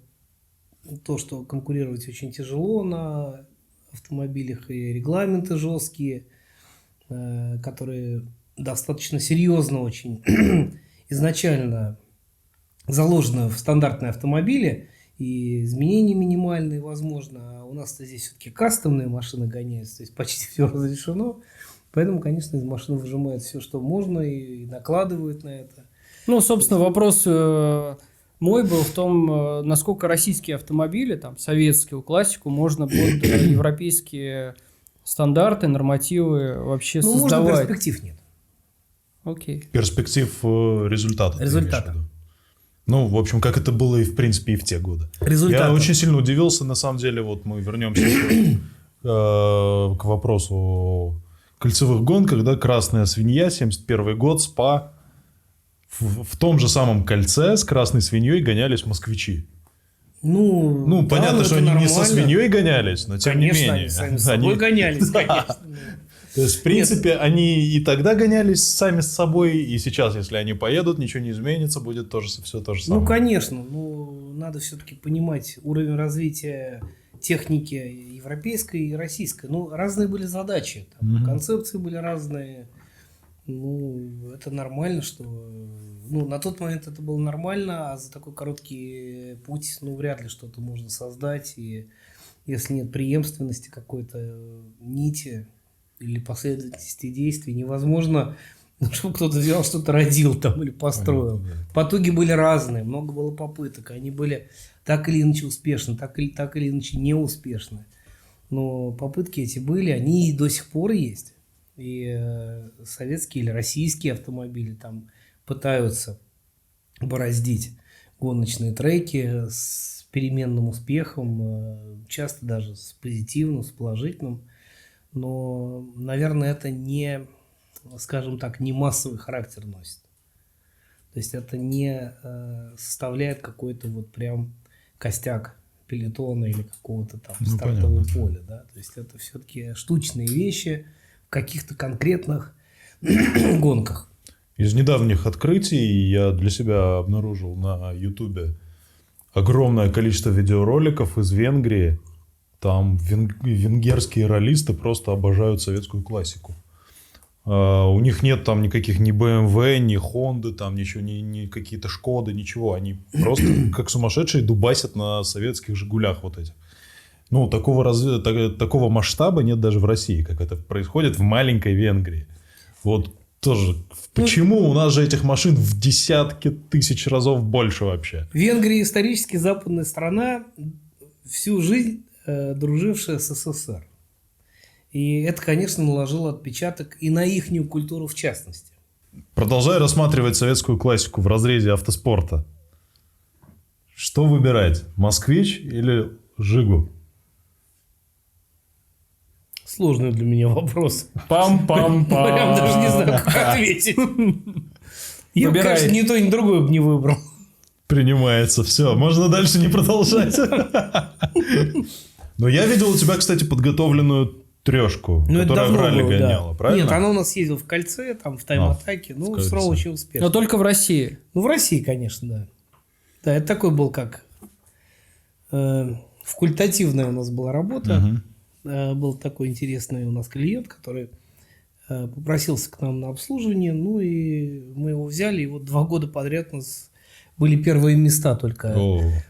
то, что конкурировать очень тяжело на автомобилях, и регламенты жесткие, которые достаточно серьезно очень изначально заложены в стандартные автомобили, и изменения минимальные, возможно. А у нас-то здесь все-таки кастомные машины гоняются, то есть почти все разрешено. Поэтому, конечно, из машин выжимают все, что можно, и накладывают на это. Ну, собственно, вопрос мой был в том, насколько российские автомобили, там, советскую классику, можно под европейские стандарты, нормативы вообще Ну, можно, создавать. перспектив нет. Окей. Перспектив результата. ты Результата. имеешь в виду? Ну, в общем, как это было и, в принципе, и в те годы. Результата. Я очень сильно удивился, на самом деле, вот мы вернемся еще, к вопросу о кольцевых гонках, да, «Красная свинья», 71 год, СПА. В том же самом кольце с «Красной свиньей» гонялись москвичи. Ну, Ну, да, понятно, ну, что это они не со нормально. свиньей гонялись, но тем Конечно, не менее. они сами с собой гонялись, конечно. То есть, в принципе, они и тогда гонялись сами с собой, и сейчас, если они поедут, ничего не изменится, будет все то же самое. Ну, конечно, ну, надо все-таки понимать уровень развития техники европейской и российской. Ну, разные были задачи, там, концепции были разные. Ну, это нормально, что... Ну, на тот момент это было нормально, а за такой короткий путь, ну, вряд ли что-то можно создать. И если нет преемственности какой-то нити или последовательности действий, невозможно, чтобы кто-то взял, что-то родил там или построил. Понятно, да. Потуги были разные, много было попыток. Они были так или иначе успешны, так или иначе неуспешны. Но попытки эти были, они и до сих пор есть. И советские или российские автомобили там пытаются бороздить гоночные треки с переменным успехом, часто даже с позитивным, с положительным. Но, наверное, это не, скажем так, не массовый характер носит. То есть это не составляет какой-то вот прям костяк пелотона или какого-то там стартового поля. Да? То есть это все-таки штучные вещи в каких-то конкретных гонках. Из недавних открытий я для себя обнаружил на Ютубе огромное количество видеороликов из Венгрии. Там венгерские раллисты просто обожают советскую классику. У них нет там никаких ни BMW, ни Honda, там ничего, ни какие-то Шкоды, ничего. Они просто как сумасшедшие дубасят на советских «Жигулях» вот этих. Ну, такого масштаба нет даже в России, как это происходит в маленькой Венгрии. Вот тоже. Почему у нас же этих машин в десятки тысяч разов больше вообще? Венгрия исторически западная страна, всю жизнь дружившая с СССР. И это, конечно, наложило отпечаток и на ихнюю культуру в частности. Продолжая рассматривать советскую классику в разрезе автоспорта, что выбирать? «Москвич» или «Жигу»? Сложный для меня вопрос. Пам-пам-пам. Прям даже не знаю, как ответить. Я бы, Выбирай. конечно, ни то, ни другое бы не выбрал. Принимается. Все, можно дальше не продолжать. Но я видел у тебя, кстати, подготовленную трешку, Ну, это которая в давно ралли было, да. гоняла, правильно? Нет, она у нас ездила в кольце, там, в тайм-атаке. Ну, в все равно кольце. очень успешно. Но только в России. Ну, в России, конечно, да. Да, это такой был как... факультативная у нас была работа. Был такой интересный у нас клиент, который попросился к нам на обслуживание. Ну, и мы его взяли. И вот 2 года подряд у нас были первые места только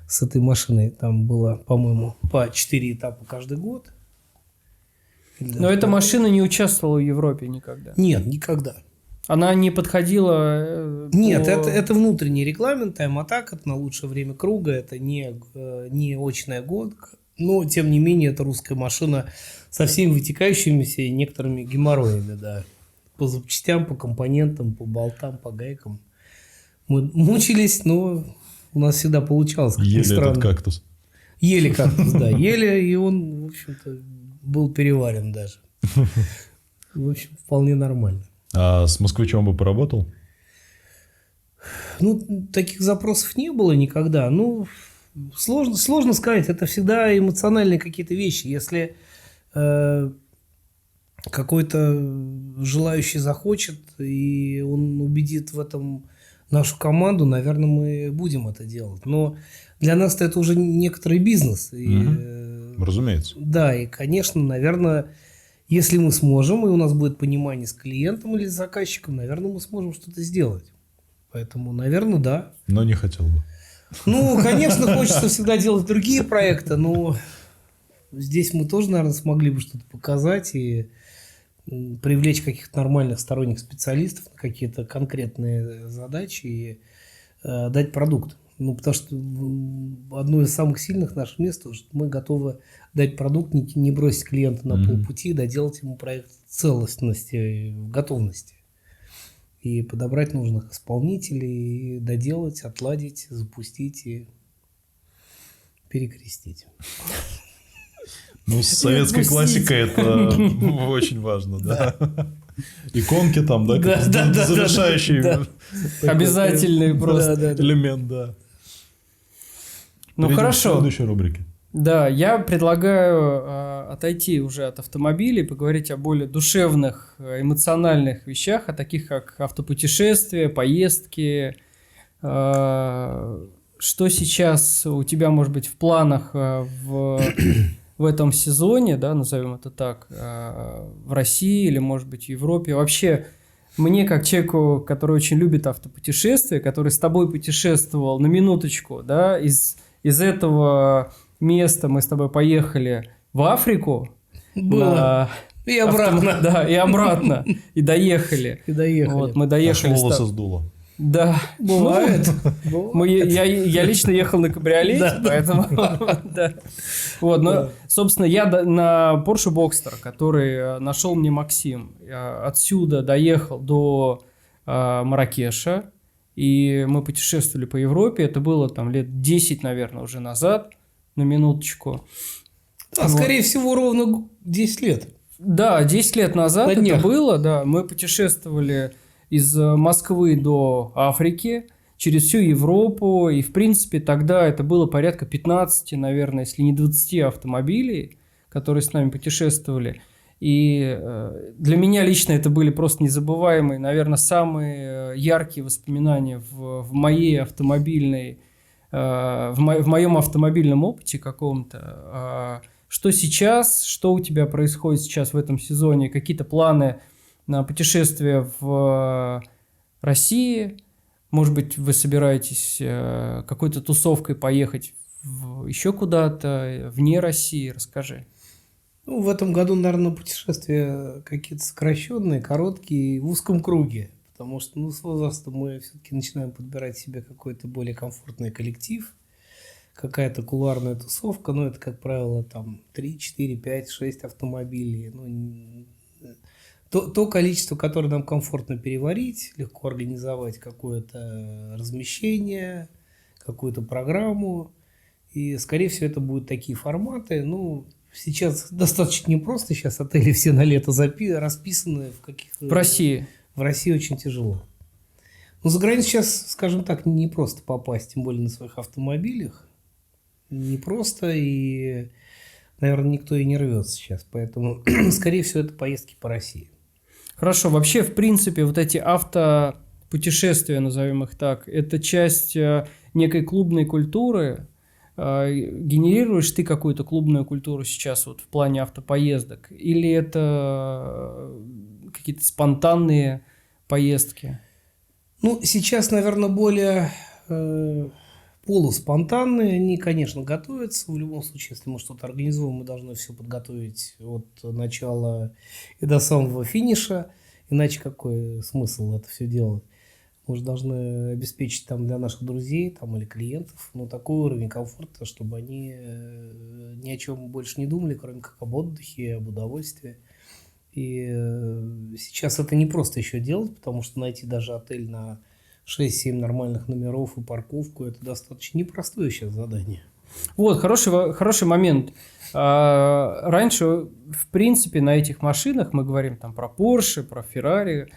с этой машиной. Там было, по-моему, по 4 этапа каждый год. Но эта машина не участвовала в Европе никогда. Нет, никогда. Она не подходила... Нет, это внутренний регламент, тайм-атак, это на лучшее время круга, это не очная гонка. Но, тем не менее, это русская машина со всеми вытекающимися и некоторыми геморроями, да. По запчастям, по компонентам, по болтам, по гайкам. Мы мучились, но у нас всегда получалось. Как ни Ели странно. этот кактус. Ели кактус, да. Ели, и он, в общем-то, был переварен даже. В общем, вполне нормально. А с москвичом бы поработал? Ну, таких запросов не было никогда. Ну, сложно сказать. Это всегда эмоциональные какие-то вещи. Если какой-то желающий захочет, и он убедит в этом нашу команду, наверное, мы будем это делать. Но для нас это уже некоторый бизнес. И, разумеется. Да, и, конечно, наверное, если мы сможем, и у нас будет понимание с клиентом или с заказчиком, наверное, мы сможем что-то сделать. Поэтому, наверное, да. Но не хотел бы. Ну, конечно, хочется всегда делать другие проекты, но здесь мы тоже, наверное, смогли бы что-то показать и привлечь каких-то нормальных сторонних специалистов на какие-то конкретные задачи и дать продукт. Ну, потому что одно из самых сильных наших мест, что мы готовы дать продукт, не бросить клиента на полпути, доделать ему проект в целостности, в готовности. И подобрать нужных исполнителей, и доделать, отладить, запустить и перекрестить. Ну, с советской классикой это очень важно, да. Иконки там, да, как завершающий Обязательный просто элемент, да. Ну, хорошо. В следующей рубрике. Да, я предлагаю отойти уже от автомобилей, поговорить о более душевных, эмоциональных вещах, о таких как автопутешествия, поездки. Что сейчас у тебя, может быть, в планах в этом сезоне, да, назовем это так, в России или, может быть, в Европе? Вообще, мне, как человеку, который очень любит автопутешествия, который с тобой путешествовал на минуточку, да, из этого места мы с тобой поехали в Африку. Было. И обратно. Да, и обратно. И доехали. И доехали. Вот, мы доехали. Аж волосы сдуло. Да. Бывает. Я лично ехал на кабриолете, поэтому... Вот, но, собственно, я на Porsche Boxster, который нашел мне Максим, отсюда доехал до Марракеша, и мы путешествовали по Европе. Это было там лет 10, наверное, уже назад, на минуточку. А скорее всего, ровно 10 лет. Да, 10 лет назад это было, да. Мы путешествовали из Москвы до Африки, через всю Европу, и, в принципе, тогда это было порядка 15, наверное, если не 20 автомобилей, которые с нами путешествовали. И для меня лично это были просто незабываемые, наверное, самые яркие воспоминания в моей автомобильной, в моем автомобильном опыте каком-то. Что сейчас, что у тебя происходит сейчас в этом сезоне, какие-то планы на путешествия в России? Может быть, вы собираетесь какой-то тусовкой поехать еще куда-то вне России? Расскажи. Ну, в этом году, наверное, путешествия какие-то сокращенные, короткие, в узком круге. Потому что с возрастом мы все-таки начинаем подбирать себе какой-то более комфортный коллектив. Какая-то кулуарная тусовка. Но это, как правило, там 3, 4, 5, 6 автомобилей. То количество, которое нам комфортно переварить, легко организовать какое-то размещение, какую-то программу. И, скорее всего, это будут такие форматы. Сейчас достаточно непросто. Сейчас отели все на лето расписаны. В России? В России очень тяжело. Но за границу сейчас, скажем так, не просто попасть, тем более на своих автомобилях. Не просто, и, наверное, никто и не рвется сейчас. Поэтому, скорее всего, это поездки по России. Хорошо. Вообще, в принципе, вот эти автопутешествия, назовем их так, это часть некой клубной культуры. Генерируешь ты какую-то клубную культуру сейчас вот в плане автопоездок? Или это какие-то спонтанные поездки? Сейчас, наверное, более полуспонтанные. Они, конечно, готовятся. В любом случае, если мы что-то организуем, мы должны все подготовить от начала и до самого финиша. Иначе какой смысл это все делать? Мы же должны обеспечить там для наших друзей там, или клиентов такой уровень комфорта, чтобы они ни о чем больше не думали, кроме как об отдыхе, об удовольствии. И сейчас это не просто еще делать, потому что найти даже отель на 6-7 нормальных номеров и парковку – это достаточно непростое сейчас задание. Вот, хороший момент. Раньше, в принципе, на этих машинах, мы говорим там про Porsche, про Ferrari,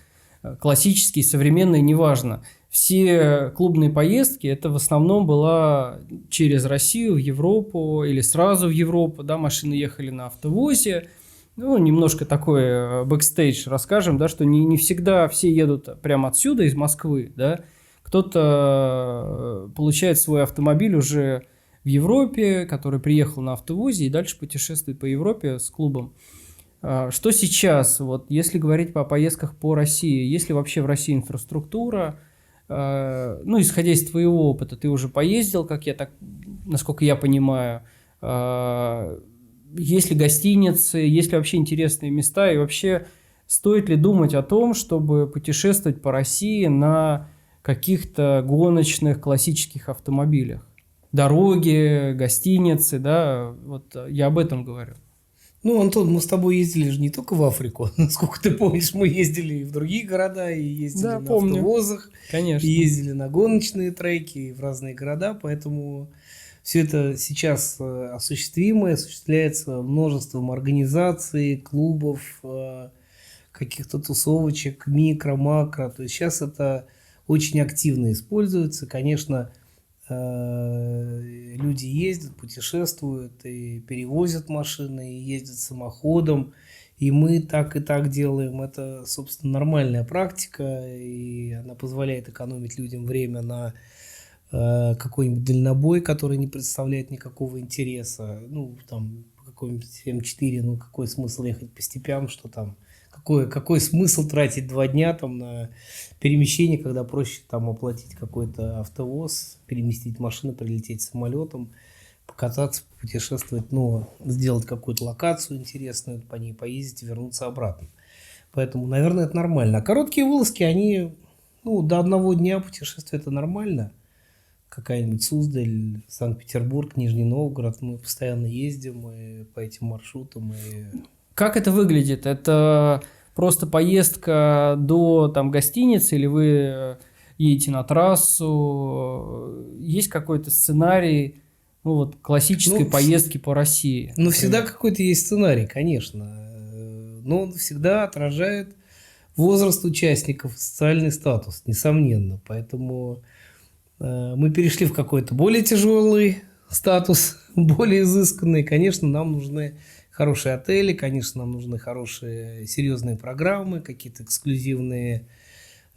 классические, современные, неважно. Все клубные поездки, это в основном была через Россию в Европу или сразу в Европу, да, машины ехали на автовозе. Ну, немножко такой бэкстейдж расскажем, да, что не всегда все едут прямо отсюда, из Москвы, да. Кто-то получает свой автомобиль уже в Европе, который приехал на автовозе и дальше путешествует по Европе с клубом. Что сейчас, вот, если говорить по поездках по России, есть ли вообще в России инфраструктура, ну, исходя из твоего опыта, ты уже поездил, насколько я понимаю, есть ли гостиницы, есть ли вообще интересные места, и вообще стоит ли думать о том, чтобы путешествовать по России на каких-то гоночных классических автомобилях? Дороги, гостиницы, да, вот я об этом говорю. Ну, Антон, мы с тобой ездили же не только в Африку. Насколько ты помнишь, мы ездили и в другие города, и ездили на автовозах, конечно. И ездили на гоночные треки, и в разные города. Поэтому все это сейчас осуществимо, осуществляется множеством организаций, клубов, каких-то тусовочек, микро, макро. То есть сейчас это очень активно используется. Конечно, люди ездят, путешествуют и перевозят машины, и ездят самоходом, и мы так и так делаем. Это, собственно, нормальная практика, и она позволяет экономить людям время на какой-нибудь дальнобой, который не представляет никакого интереса. Ну, там, какой-нибудь М4, ну, какой смысл ехать по степям, что там, какой смысл тратить 2 дня там на перемещение, когда проще там оплатить какой-то автовоз, переместить машину, прилететь самолетом, покататься, путешествовать, ну, сделать какую-то локацию интересную, по ней поездить и вернуться обратно. Поэтому, наверное, это нормально. А короткие вылазки, они, ну, до 1 дня путешествия это нормально. Какая-нибудь Суздаль, Санкт-Петербург, Нижний Новгород, мы постоянно ездим и по этим маршрутам. Как это выглядит? Это просто поездка до там гостиницы, или вы едете на трассу? Есть какой-то сценарий, ну, вот, классической поездки по России? Ну, всегда какой-то есть сценарий, конечно. Но он всегда отражает возраст участников, социальный статус, несомненно. Поэтому мы перешли в какой-то более тяжелый статус, более изысканный. Конечно, нам нужны хорошие отели, конечно, нам нужны хорошие серьезные программы, какие-то эксклюзивные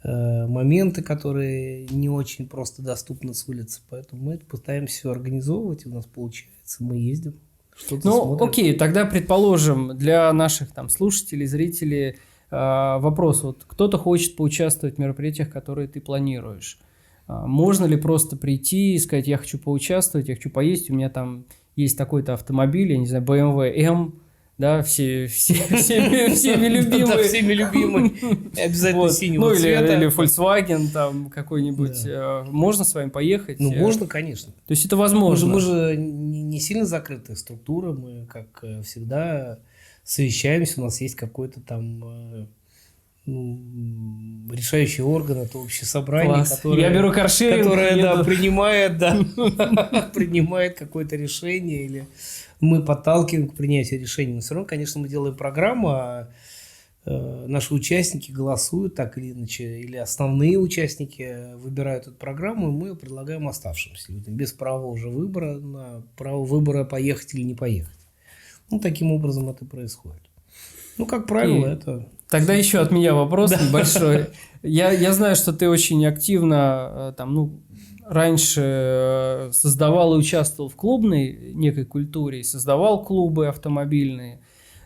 моменты, которые не очень просто доступны с улицы. Поэтому мы это пытаемся все организовывать, и у нас получается. Мы ездим, что-то смотрим. Окей, тогда предположим, для наших там слушателей, зрителей вопрос. Вот кто-то хочет поучаствовать в мероприятиях, которые ты планируешь. Можно ли просто прийти и сказать: я хочу поучаствовать, я хочу поесть, у меня там есть такой-то автомобиль, я не знаю, BMW M, да, всеми любимый. Да, всеми любимый. Обязательно синего цвета. Или Volkswagen там какой-нибудь. Можно с вами поехать? Ну, можно, конечно. То есть это возможно. Мы же не сильно закрытая структура, мы, как всегда, совещаемся, у нас есть какой-то там решающий орган, это общее собрание, которое принимает какое-то решение, или мы подталкиваем к принятию решений. Но все равно, конечно, мы делаем программу, а наши участники голосуют так или иначе, или основные участники выбирают эту программу, и мы ее предлагаем оставшимся людям, без права уже выбора, на право выбора поехать или не поехать. Ну, таким образом это происходит. Ну, как правило, это... Тогда еще от меня вопрос небольшой. Я знаю, что ты очень активно раньше создавал и участвовал в клубной некой культуре, создавал клубы автомобильные.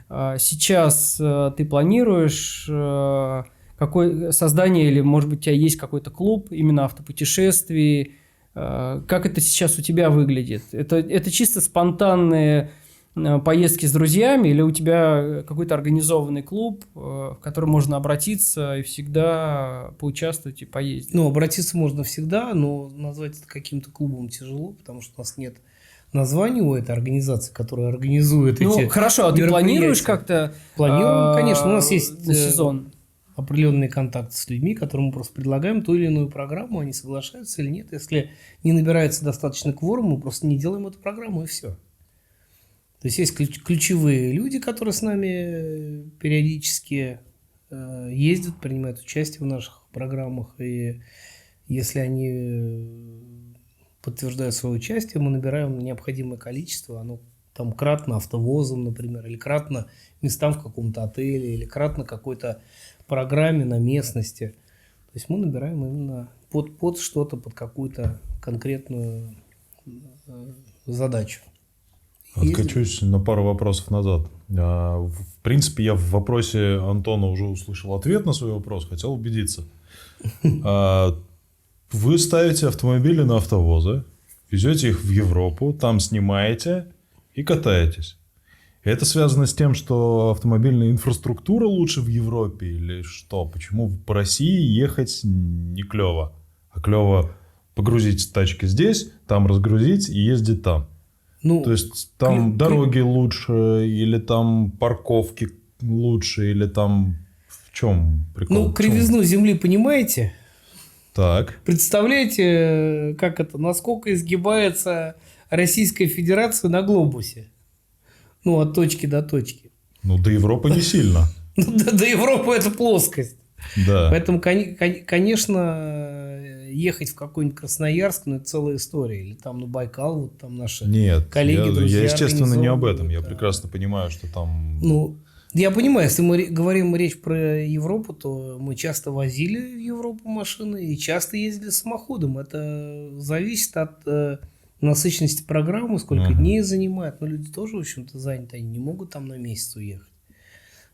Сейчас ты планируешь создание, или, может быть, у тебя есть какой-то клуб именно автопутешествий? Как это сейчас у тебя выглядит? Это чисто спонтанные поездки с друзьями, или у тебя какой-то организованный клуб, в который можно обратиться и всегда поучаствовать и поездить? Ну, обратиться можно всегда, но назвать это каким-то клубом тяжело, потому что у нас нет названия у этой организации, которая организует эти Ну, хорошо, а ты планируешь мероприятия. как-то Планируем, конечно. У нас есть на сезон? определенные контакты с людьми, которым мы просто предлагаем ту или иную программу, они соглашаются или нет. Если не набирается достаточно кворум, мы просто не делаем эту программу, и все. То есть есть ключевые люди, которые с нами периодически ездят, принимают участие в наших программах, и если они подтверждают свое участие, мы набираем необходимое количество, оно там кратно автовозом, например, или кратно местам в каком-то отеле, или кратно какой-то программе на местности. То есть мы набираем именно под что-то, под какую-то конкретную задачу. Откачусь на пару вопросов назад. В принципе, я в вопросе Антона уже услышал ответ на свой вопрос, хотел убедиться. Вы ставите автомобили на автовозы, везете их в Европу, там снимаете и катаетесь. Это связано с тем, что автомобильная инфраструктура лучше в Европе или что? Почему по России ехать не клево? А клево погрузить тачки здесь, там разгрузить и ездить там. Ну, то есть там дороги лучше, или там парковки лучше, или там в чем прикол? Ну, кривизну земли понимаете? Так. Представляете, как это, насколько изгибается Российская Федерация на глобусе? Ну, от точки до точки. Ну, до Европы не сильно. До Европы это плоскость. Да. Поэтому, конечно, ехать в какой-нибудь Красноярск, ну, это целая история. Или там на Байкал, вот там наши коллеги, друзья. Я, естественно, не об этом. организовывают, Я да. прекрасно понимаю, что там... Ну, я понимаю, если мы говорим речь про Европу, то мы часто возили в Европу машины и часто ездили самоходом. Это зависит от насыщенности программы, сколько дней занимает. Но люди тоже, в общем-то, заняты. Они не могут там на месяц уехать.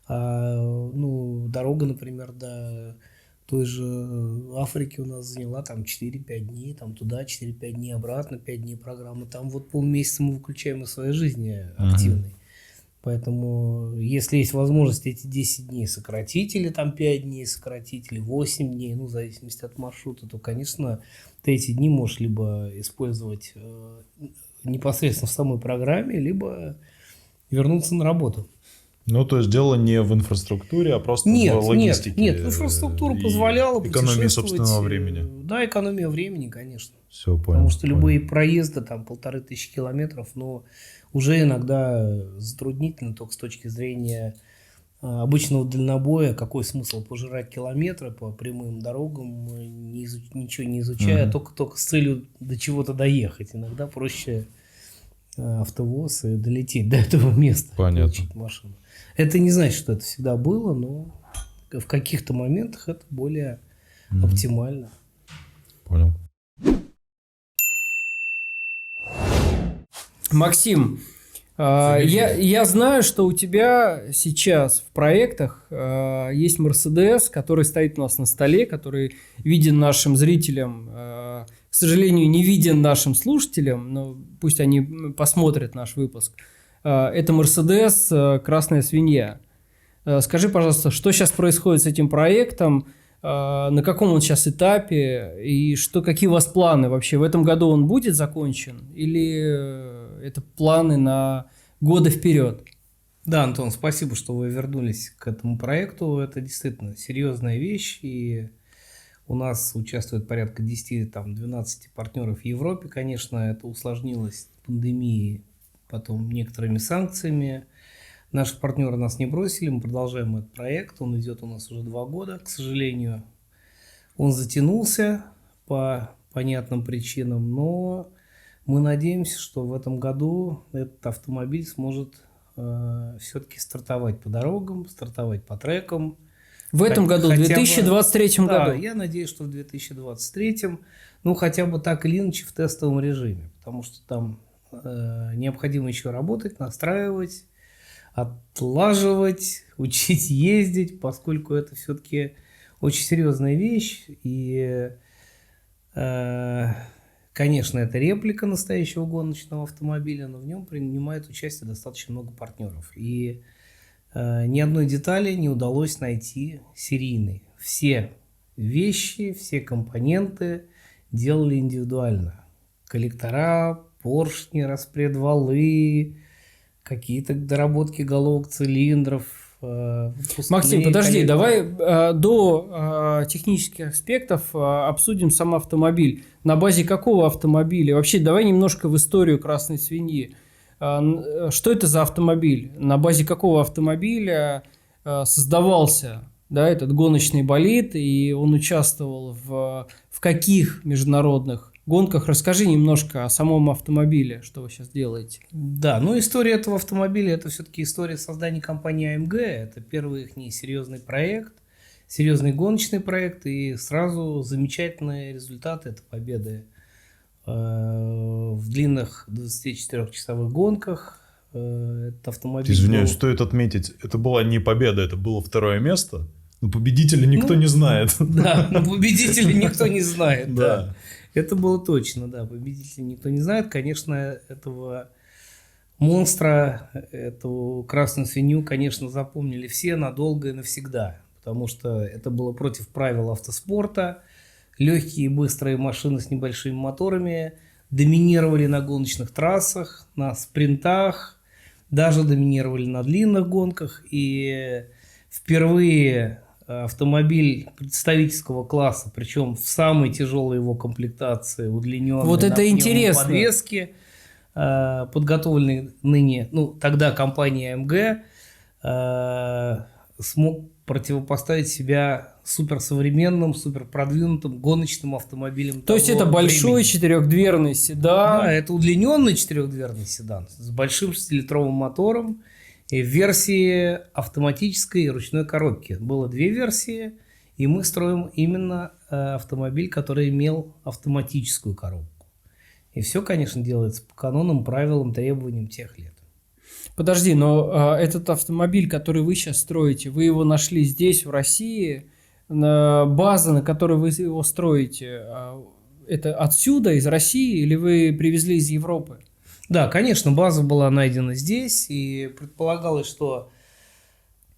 Ну, дорога, например, до той же Африки у нас заняла там 4-5 дней, там туда 4-5 дней, обратно 5 дней программы. Там вот полмесяца мы выключаем из своей жизни активной. Поэтому, если есть возможность эти 10 дней сократить, или там 5 дней сократить, или 8 дней, ну, в зависимости от маршрута, то, конечно, ты эти дни можешь либо использовать непосредственно в самой программе, либо вернуться на работу. Ну, то есть дело не в инфраструктуре, а просто в логистике. Нет, инфраструктура позволяла экономии путешествовать. собственного времени. Да, экономия времени, конечно. Все, понял. Потому что любые проезды, там, 1500 километров, но уже иногда затруднительно только с точки зрения обычного дальнобоя. Какой смысл пожирать километры по прямым дорогам, ничего не изучая, только с целью до чего-то доехать. Иногда проще автовоз и долететь до этого места. Понятно. Получить машину. Это не значит, что это всегда было, но в каких-то моментах это более оптимально. Понял. Максим, я знаю, что у тебя сейчас в проектах есть Мерседес, который стоит у нас на столе, который виден нашим зрителям, к сожалению, не виден нашим слушателям, но пусть они посмотрят наш выпуск. Это Мерседес «Красная свинья». Скажи, пожалуйста, что сейчас происходит с этим проектом, на каком он сейчас этапе и какие у вас планы вообще? В этом году он будет закончен или это планы на годы вперед? Да, Антон, спасибо, что вы вернулись к этому проекту. Это действительно серьезная вещь, и у нас участвует порядка 10-12 партнеров в Европе. Конечно, это усложнилось пандемией, потом некоторыми санкциями. Наши партнеры нас не бросили, мы продолжаем этот проект. Он идет у нас уже 2 года. К сожалению, он затянулся по понятным причинам, но мы надеемся, что в этом году этот автомобиль сможет все-таки стартовать по дорогам, стартовать по трекам. В этом году, в 2023 году? Да, я надеюсь, что в 2023, ну, хотя бы так или иначе в тестовом режиме, потому что там необходимо еще работать, настраивать, отлаживать, учить ездить, поскольку это все-таки очень серьезная вещь. И, Конечно, это реплика настоящего гоночного автомобиля, но в нем принимает участие достаточно много партнеров. И ни одной детали не удалось найти серийной. Все вещи, все компоненты делали индивидуально. Коллектора, поршни, распредвалы, какие-то доработки головок цилиндров. Максим, подожди, давай до технических аспектов обсудим сам автомобиль. На базе какого автомобиля? Вообще, давай немножко в историю красной свиньи. Что это за автомобиль? На базе какого автомобиля создавался, да, этот гоночный болид, и он участвовал в каких международных гонках? Расскажи немножко о самом автомобиле, что вы сейчас делаете. Да, ну история этого автомобиля – это все-таки история создания компании AMG. Это первый их серьезный проект, серьезный гоночный проект, и сразу замечательные результаты. Это победы в длинных 24-часовых гонках. Этот автомобиль Извиняюсь, стоит отметить, это была не победа, это было 2 место. Но победителя никто не знает. Да, но победителя никто не знает. Да. Это было точно, да. Победителя никто не знает. Конечно, этого монстра, эту красную свинью, конечно, запомнили все надолго и навсегда. Потому что это было против правил автоспорта. Легкие и быстрые машины с небольшими моторами доминировали на гоночных трассах, на спринтах, даже доминировали на длинных гонках. И впервые автомобиль представительского класса, причем в самой тяжелой его комплектации, удлиненной вот это на интересно. Подвеске, подготовленный ныне, тогда компания AMG, смог противопоставить себя суперсовременным, суперпродвинутым гоночным автомобилем. То есть это большой четырехдверный седан. Да, это удлиненный четырехдверный седан с большим 6-литровым мотором и в версии автоматической и ручной коробки. Было 2 версии, и мы строим именно автомобиль, который имел автоматическую коробку. И все, конечно, делается по канонам, правилам, требованиям тех лет. Подожди, но этот автомобиль, который вы сейчас строите, вы его нашли здесь, в России? База, на которой вы его строите, это отсюда, из России, или вы привезли из Европы? Да, конечно, база была найдена здесь, и предполагалось, что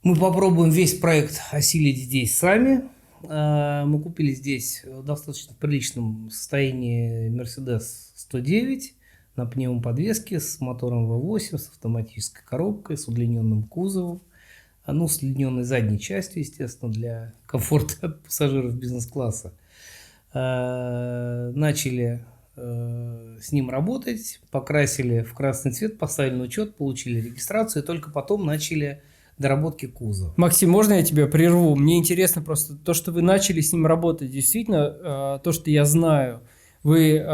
мы попробуем весь проект осилить здесь сами. Мы купили здесь в достаточно приличном состоянии Mercedes 109 на пневмоподвеске с мотором V8, с автоматической коробкой, с удлиненным кузовом, с удлиненной задней частью, естественно, для комфорта пассажиров бизнес-класса. Начали с ним работать, покрасили в красный цвет, поставили на учет, получили регистрацию, и только потом начали доработки кузова. Максим, можно я тебя прерву? Мне интересно просто то, что вы начали с ним работать. Действительно, то, что я знаю, вы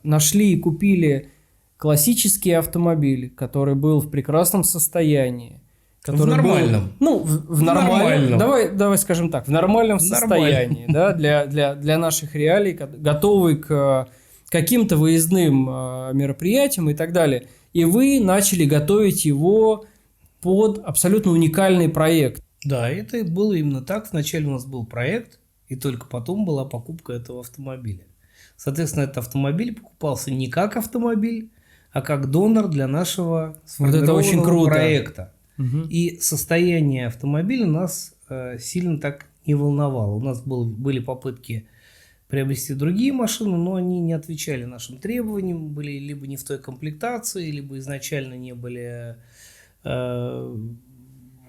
нашли и купили классический автомобиль, который был в прекрасном состоянии. В нормальном. В нормальном. Давай скажем так, в нормальном состоянии, да, для наших реалий, готовый к каким-то выездным мероприятиям и так далее. И вы начали готовить его под абсолютно уникальный проект. Да, это было именно так. Вначале у нас был проект, и только потом была покупка этого автомобиля. Соответственно, этот автомобиль покупался не как автомобиль, а как донор для нашего сформированного проекта. Угу. И состояние автомобиля нас сильно так не волновало. У нас были попытки приобрести другие машины, но они не отвечали нашим требованиям, были либо не в той комплектации, либо изначально не были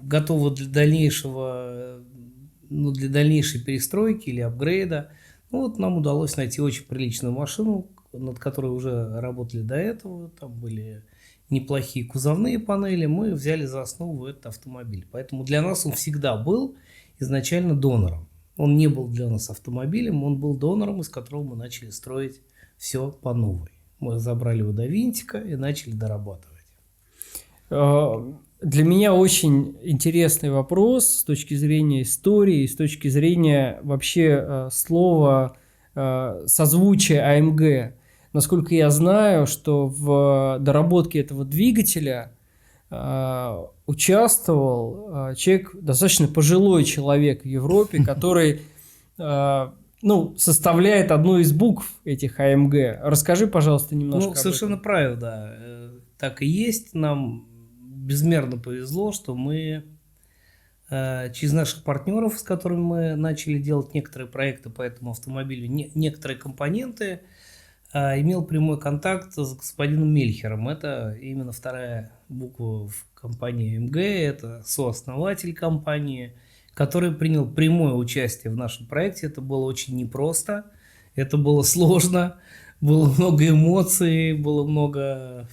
готовы для дальнейшего, для дальнейшей перестройки или апгрейда. Нам удалось найти очень приличную машину, над которой уже работали до этого. Там были неплохие кузовные панели. Мы взяли за основу этот автомобиль. Поэтому для нас он всегда был изначально донором. Он не был для нас автомобилем, он был донором, из которого мы начали строить все по новой. Мы разобрали его до винтика и начали дорабатывать. Для меня очень интересный вопрос с точки зрения истории, с точки зрения вообще слова созвучия AMG. Насколько я знаю, что в доработке этого двигателя участвовал человек, достаточно пожилой человек в Европе, который составляет одну из букв этих АМГ. Расскажи, пожалуйста, немножко об совершенно этом. правильно, да. Так и есть. Нам безмерно повезло, что мы через наших партнеров, с которыми мы начали делать некоторые проекты по этому автомобилю, некоторые компоненты, имел прямой контакт с господином Мельхером. Это именно вторая буква в компании АМГ, это сооснователь компании, который принял прямое участие в нашем проекте. Это было очень непросто, это было сложно, было много эмоций, было много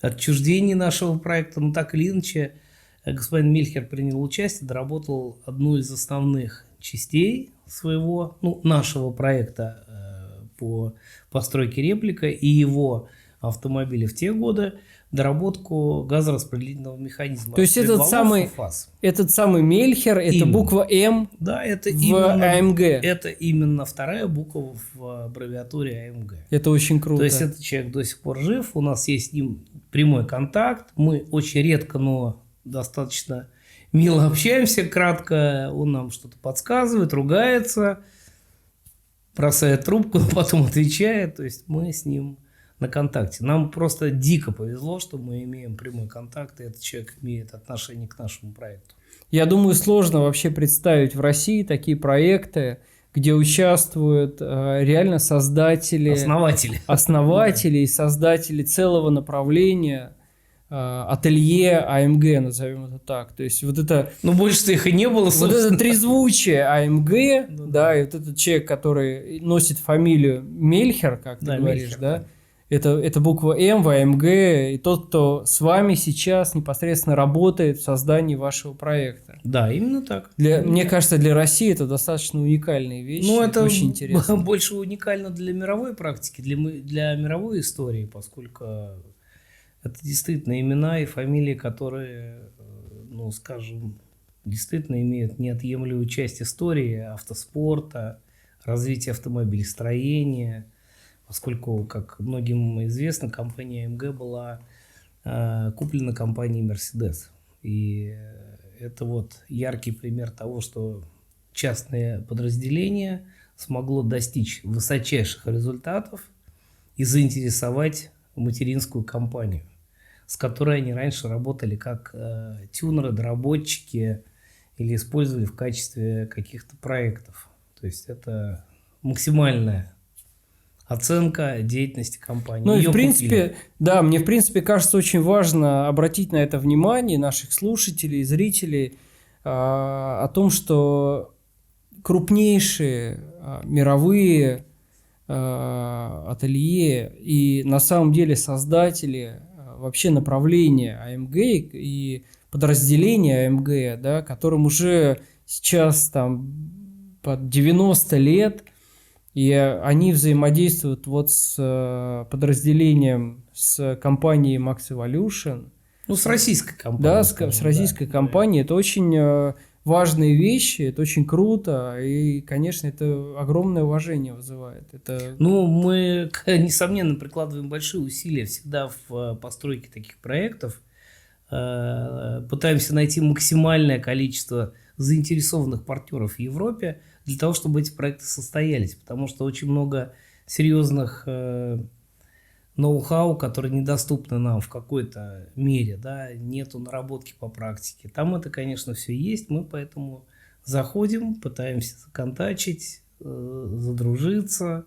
отчуждений нашего проекта, но так или иначе господин Мельхер принял участие, доработал одну из основных частей своего, нашего проекта по постройке реплика и его автомобиля в те годы, доработку газораспределительного механизма. То есть этот самый Мельхер, это Именно. буква М, да, это в именно АМГ. Это именно вторая буква в аббревиатуре АМГ. Это очень круто. То есть этот человек до сих пор жив, у нас есть с ним прямой контакт, мы очень редко, но достаточно мило общаемся, кратко, он нам что-то подсказывает, ругается, бросает трубку, потом отвечает, то есть мы с ним на контакте. Нам просто дико повезло, что мы имеем прямой контакт, и этот человек имеет отношение к нашему проекту. Я думаю, сложно вообще представить в России такие проекты, где участвуют реально создатели, основатели и создатели целого направления, ателье АМГ, назовем это так. То есть вот это... больше их и не было, собственно. Вот это трезвучие АМГ, да, и вот этот человек, который носит фамилию Мельхер, как ты говоришь, Мельхер, да, это буква М в АМГ, и тот, кто с вами сейчас непосредственно работает в создании вашего проекта. Да, именно так. Мне кажется, для России это достаточно уникальные вещи. Это очень интересно. Больше уникально для мировой практики, для мировой истории, поскольку это действительно имена и фамилии, которые, скажем, действительно имеют неотъемлемую часть истории автоспорта, развития автомобилестроения, поскольку, как многим известно, компания АМГ была куплена компанией Mercedes. И это вот яркий пример того, что частное подразделение смогло достичь высочайших результатов и заинтересовать материнскую компанию, с которой они раньше работали как тюнеры, доработчики или использовали в качестве каких-то проектов. То есть это максимальная оценка деятельности компании. И в принципе, да, мне в принципе кажется очень важно обратить на это внимание наших слушателей, зрителей, о том, что крупнейшие мировые ателье и на самом деле создатели вообще направления АМГ и подразделения АМГ, да, которым уже сейчас там под 90 лет, и они взаимодействуют вот с подразделением, с компанией Max Evolution. С российской компанией. Да, с российской компанией. Это очень важные вещи, это очень круто, и, конечно, это огромное уважение вызывает. Мы, несомненно, прикладываем большие усилия всегда в постройке таких проектов, пытаемся найти максимальное количество заинтересованных партнеров в Европе для того, чтобы эти проекты состоялись, потому что очень много серьезных ноу-хау, которые недоступны нам в какой-то мере, да, нету наработки по практике. Там это, конечно, все есть, мы поэтому заходим, пытаемся законтачить, задружиться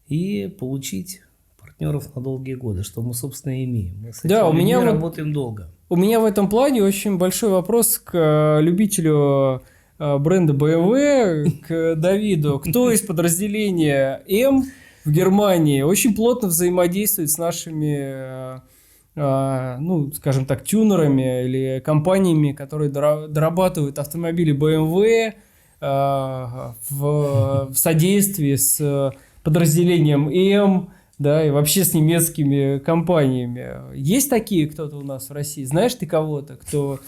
и получить партнеров на долгие годы, что мы, собственно, и имеем. Мы с этими людьми работаем долго. У меня в этом плане очень большой вопрос к любителю бренда BMW, к Давиду. Кто из подразделения М в Германии очень плотно взаимодействует с нашими, скажем так, тюнерами или компаниями, которые дорабатывают автомобили BMW в содействии с подразделением М, да, и вообще с немецкими компаниями. Есть такие кто-то у нас в России? Знаешь ты кого-то, кто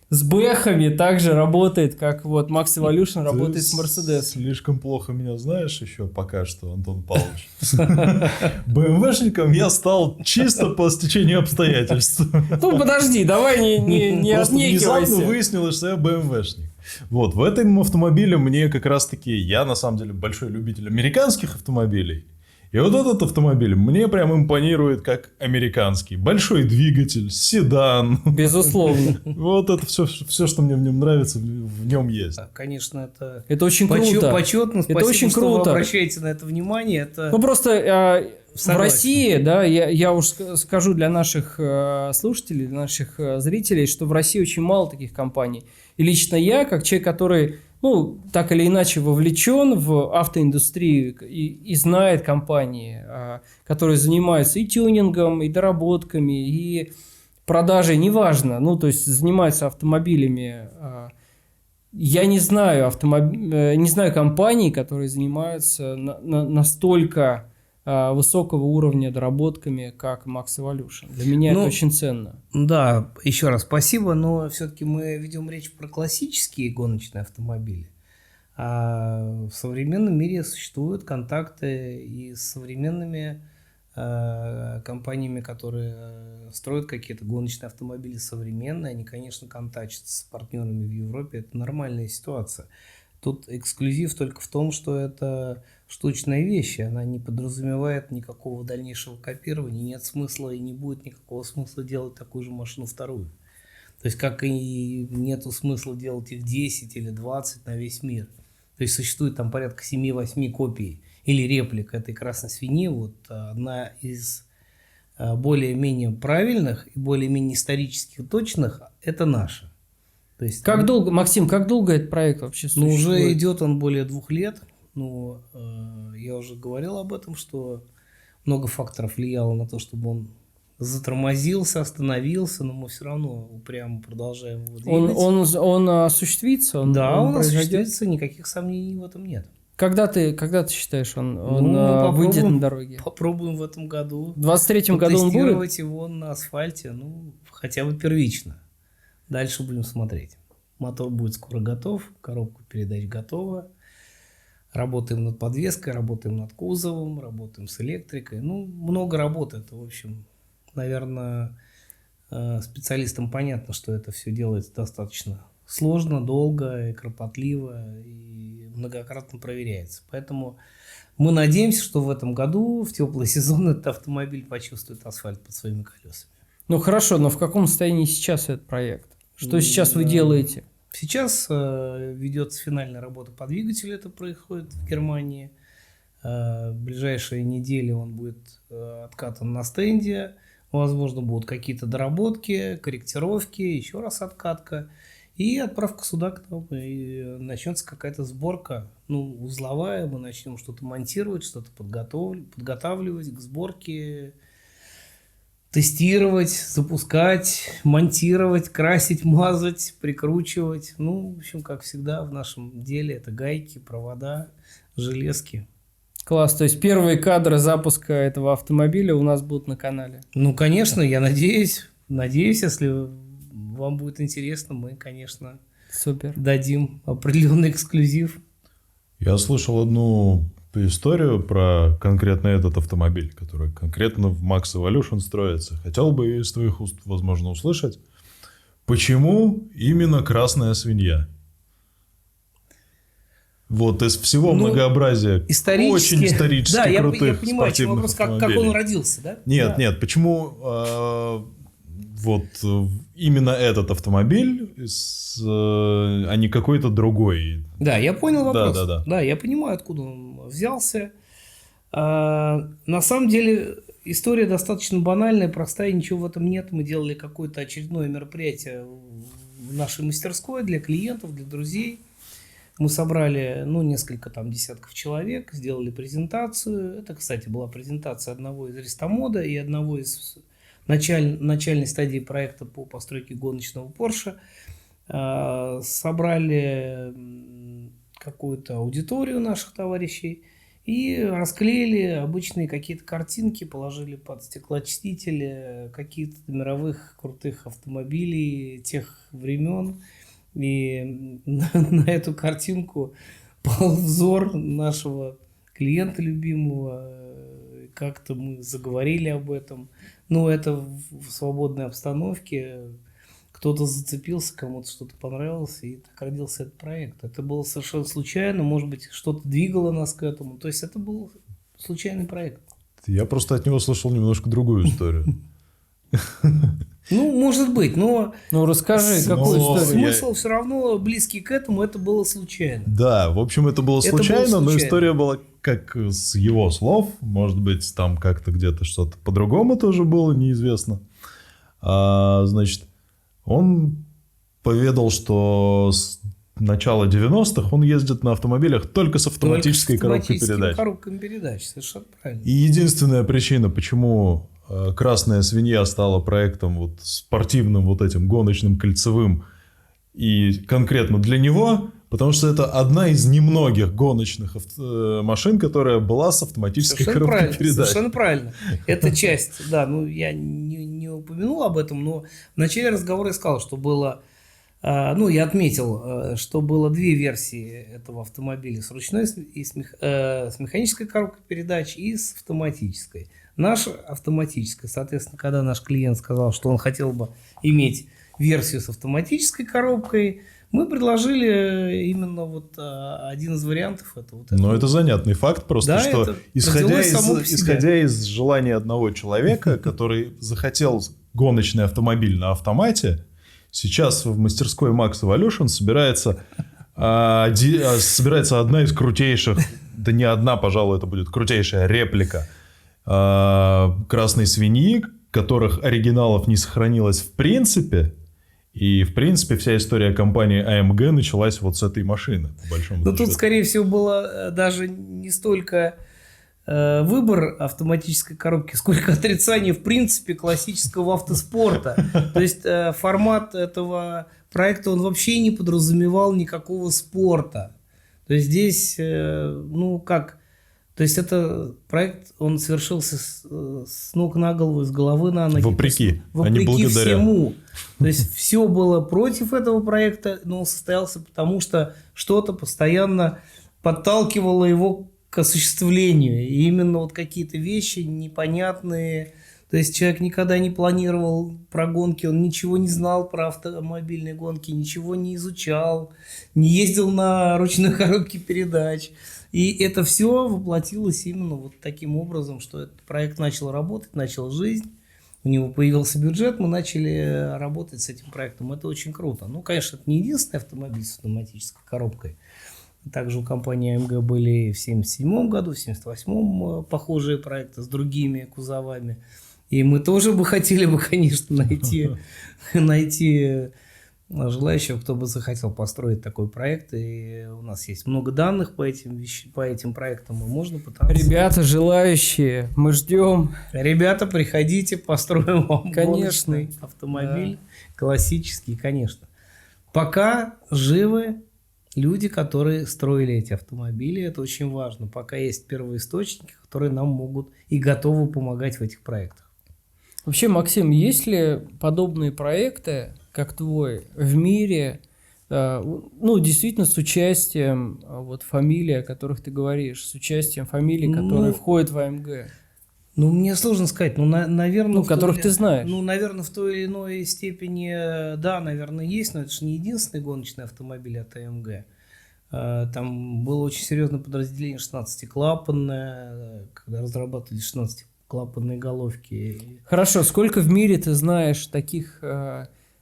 с бэхами также работает, как вот Max Evolution работает с Mercedes? Слишком плохо меня знаешь еще пока что, Антон Павлович. БМВшником я стал чисто по стечению обстоятельств. Подожди, давай не отнекивайся. отнекивайся. Внезапно выяснилось, что я БМВшник. Вот, в этом автомобиле мне как раз-таки, я на самом деле большой любитель американских автомобилей. И вот этот автомобиль мне прям импонирует как американский. Большой двигатель, седан. Безусловно. Вот это все, что мне в нем нравится, в нем есть. Да, конечно, Это очень круто. почетно. Это Спасибо, очень что круто. вы обращаете на это внимание. Это... Ну, просто в Согласен. России, да, я уж скажу для наших слушателей, для наших зрителей, что в России очень мало таких компаний. И лично я, как человек, который, ну, так или иначе вовлечен в автоиндустрию и знает компании, которые занимаются и тюнингом, и доработками, и продажей, неважно, ну, то есть занимаются автомобилями. Я не знаю не знаю компаний, которые занимаются настолько высокого уровня доработками, как Max Evolution. Для меня это очень ценно. Да, еще раз спасибо, но все-таки мы ведем речь про классические гоночные автомобили. А в современном мире существуют контакты и с современными компаниями, которые строят какие-то гоночные автомобили современные. Они, конечно, контактят с партнерами в Европе. Это нормальная ситуация. Тут эксклюзив только в том, что это штучная вещь, она не подразумевает никакого дальнейшего копирования, нет смысла и не будет никакого смысла делать такую же машину вторую. То есть, как и нету смысла делать их 10 или 20 на весь мир. То есть, существует там порядка 7-8 копий или реплик этой красной свиньи. Вот одна из более-менее правильных и более-менее исторически точных – это наша. То есть, как долго, Максим, как долго этот проект вообще существует? Ну, уже идет он более 2 лет. Ну, я уже говорил об этом, что много факторов влияло на то, чтобы он затормозился, остановился, но мы все равно упрямо продолжаем его двигать. Он осуществится? Он произойдет? осуществится, никаких сомнений в этом нет. Когда ты считаешь, он выйдет на дороге? Попробуем в этом году. В 23-м году он будет? Тестировать его на асфальте, ну, хотя бы первично. Дальше будем смотреть. Мотор будет скоро готов, коробка передач готова. Работаем над подвеской, работаем над кузовом, работаем с электрикой. Ну, много работы. Это, в общем, наверное, специалистам понятно, что это все делается достаточно сложно, долго и кропотливо, и многократно проверяется. Поэтому мы надеемся, что в этом году, в теплый сезон, этот автомобиль почувствует асфальт под своими колесами. Ну, хорошо, но в каком состоянии сейчас этот проект? Что сейчас вы делаете? Сейчас ведется финальная работа по двигателю, это происходит в Германии. В ближайшие недели он будет откатан на стенде. Возможно, будут какие-то доработки, корректировки, еще раз откатка. И отправка сюда к нам. И начнется какая-то сборка, ну, узловая. Мы начнем что-то монтировать, что-то подготавливать к сборке. Тестировать, запускать, монтировать, красить, мазать, прикручивать. Ну, в общем, как всегда в нашем деле, это гайки, провода, железки. Класс, то есть первые кадры запуска этого автомобиля у нас будут на канале. Ну, конечно, я надеюсь, если вам будет интересно, мы, конечно, Супер. дадим определенный эксклюзив. Я слышал одну историю про конкретно этот автомобиль, который конкретно в Max Evolution строится. Хотел бы из твоих уст, возможно, услышать, почему именно красная свинья? Вот из всего многообразия очень исторически да, крутых я понимаю, спортивных вопрос, как он родился, да? Нет, да. нет, почему вот именно этот автомобиль, а не какой-то другой? Да, я понял вопрос. Да, я понимаю, откуда он взялся. На самом деле история достаточно банальная, простая, ничего в этом нет. Мы делали какое-то очередное мероприятие в нашей мастерской для клиентов, для друзей. Мы собрали, несколько десятков человек, сделали презентацию. Это, кстати, была презентация одного из Рестомода и одного из начальной стадии проекта по постройке гоночного Porsche. Собрали какую-то аудиторию наших товарищей и расклеили обычные какие-то картинки, положили под стеклоочистители каких-то мировых крутых автомобилей тех времен. И на эту картинку пал взор нашего клиента любимого. Как-то мы заговорили об этом. Это в свободной обстановке. кто-то зацепился, кому-то что-то понравилось, и так родился этот проект. Это было совершенно случайно, может быть, что-то двигало нас к этому. То есть это был случайный проект. Я просто от него слышал немножко другую историю. Ну, может быть, но Ну, расскажи, какую Но- историю? смысл все равно близкий к этому, это было случайно. Да, в общем, это было Это было случайно, но случайно. история была как с его слов. Может быть, там как-то где-то что-то по-другому тоже было, неизвестно. Значит, он поведал, что с начала 90-х он ездит на автомобилях только с автоматической коробкой передач. коробками передач, совершенно правильно. И единственная причина, почему «Красная свинья» стала проектом вот спортивным, вот этим гоночным, кольцевым, и конкретно для него, потому что это одна из немногих гоночных машин, которая была с автоматической коробкой передач. Совершенно правильно. Это часть, да, ну я не упомянул об этом, но в начале разговора я сказал, что было, ну я отметил, что было две версии этого автомобиля, с ручной и с механической коробкой передач и с автоматической. Наша автоматическая, соответственно, когда наш клиент сказал, что он хотел бы иметь версию с автоматической коробкой, мы предложили именно вот один из вариантов. Это вот Но это занятный факт, просто Да, что это исходя родилось само по себе. исходя из желания одного человека, который захотел гоночный автомобиль на автомате, сейчас в мастерской Max Evolution собирается одна из крутейших, да не одна, пожалуй, это будет крутейшая реплика красной свиньи, которых оригиналов не сохранилось в принципе. И, в принципе, вся история компании AMG началась вот с этой машины. По большому Но тут, счету. скорее всего, было даже не столько выбор автоматической коробки, сколько отрицание, в принципе, классического автоспорта. То есть формат этого проекта, он вообще не подразумевал никакого спорта. То есть здесь, ну как... То есть это проект, он совершился с ног на голову, с головы на ноги. Вопреки, а не Вопреки благодаря. всему. То есть все было против этого проекта, но он состоялся потому, что что-то постоянно подталкивало его к осуществлению. И именно вот какие-то вещи непонятные. То есть человек никогда не планировал про гонки, он ничего не знал про автомобильные гонки, ничего не изучал, не ездил на ручной коробке передач. И это все воплотилось именно вот таким образом, что этот проект начал работать, начал жизнь, у него появился бюджет, мы начали работать с этим проектом. Это очень круто. Ну, конечно, это не единственный автомобиль с автоматической коробкой. Также у компании AMG были в 1977 году, в 1978 похожие проекты с другими кузовами. И мы тоже бы хотели бы, конечно, найти желающего, кто бы захотел построить такой проект. И у нас есть много данных по этим проектам, и можно пытаться. Ребята, желающие, мы ждем. Ребята, приходите, построим вам Конечно. гоночный автомобиль, классический, конечно. Пока живы люди, которые строили эти автомобили, это очень важно. Пока есть первоисточники, которые нам могут и готовы помогать в этих проектах. Вообще, Максим, есть ли подобные проекты, как твой, в мире, ну, действительно, с участием вот фамилий, о которых ты говоришь, с участием фамилий, которые входят в АМГ? Ну, мне сложно сказать, наверное... Ну, которых ты знаешь. Ну, наверное, в той или иной степени, да, наверное, есть, но это же не единственный гоночный автомобиль от АМГ. Там было очень серьезное подразделение 16-клапанное, когда разрабатывали 16-клапанные головки. Хорошо, сколько в мире ты знаешь таких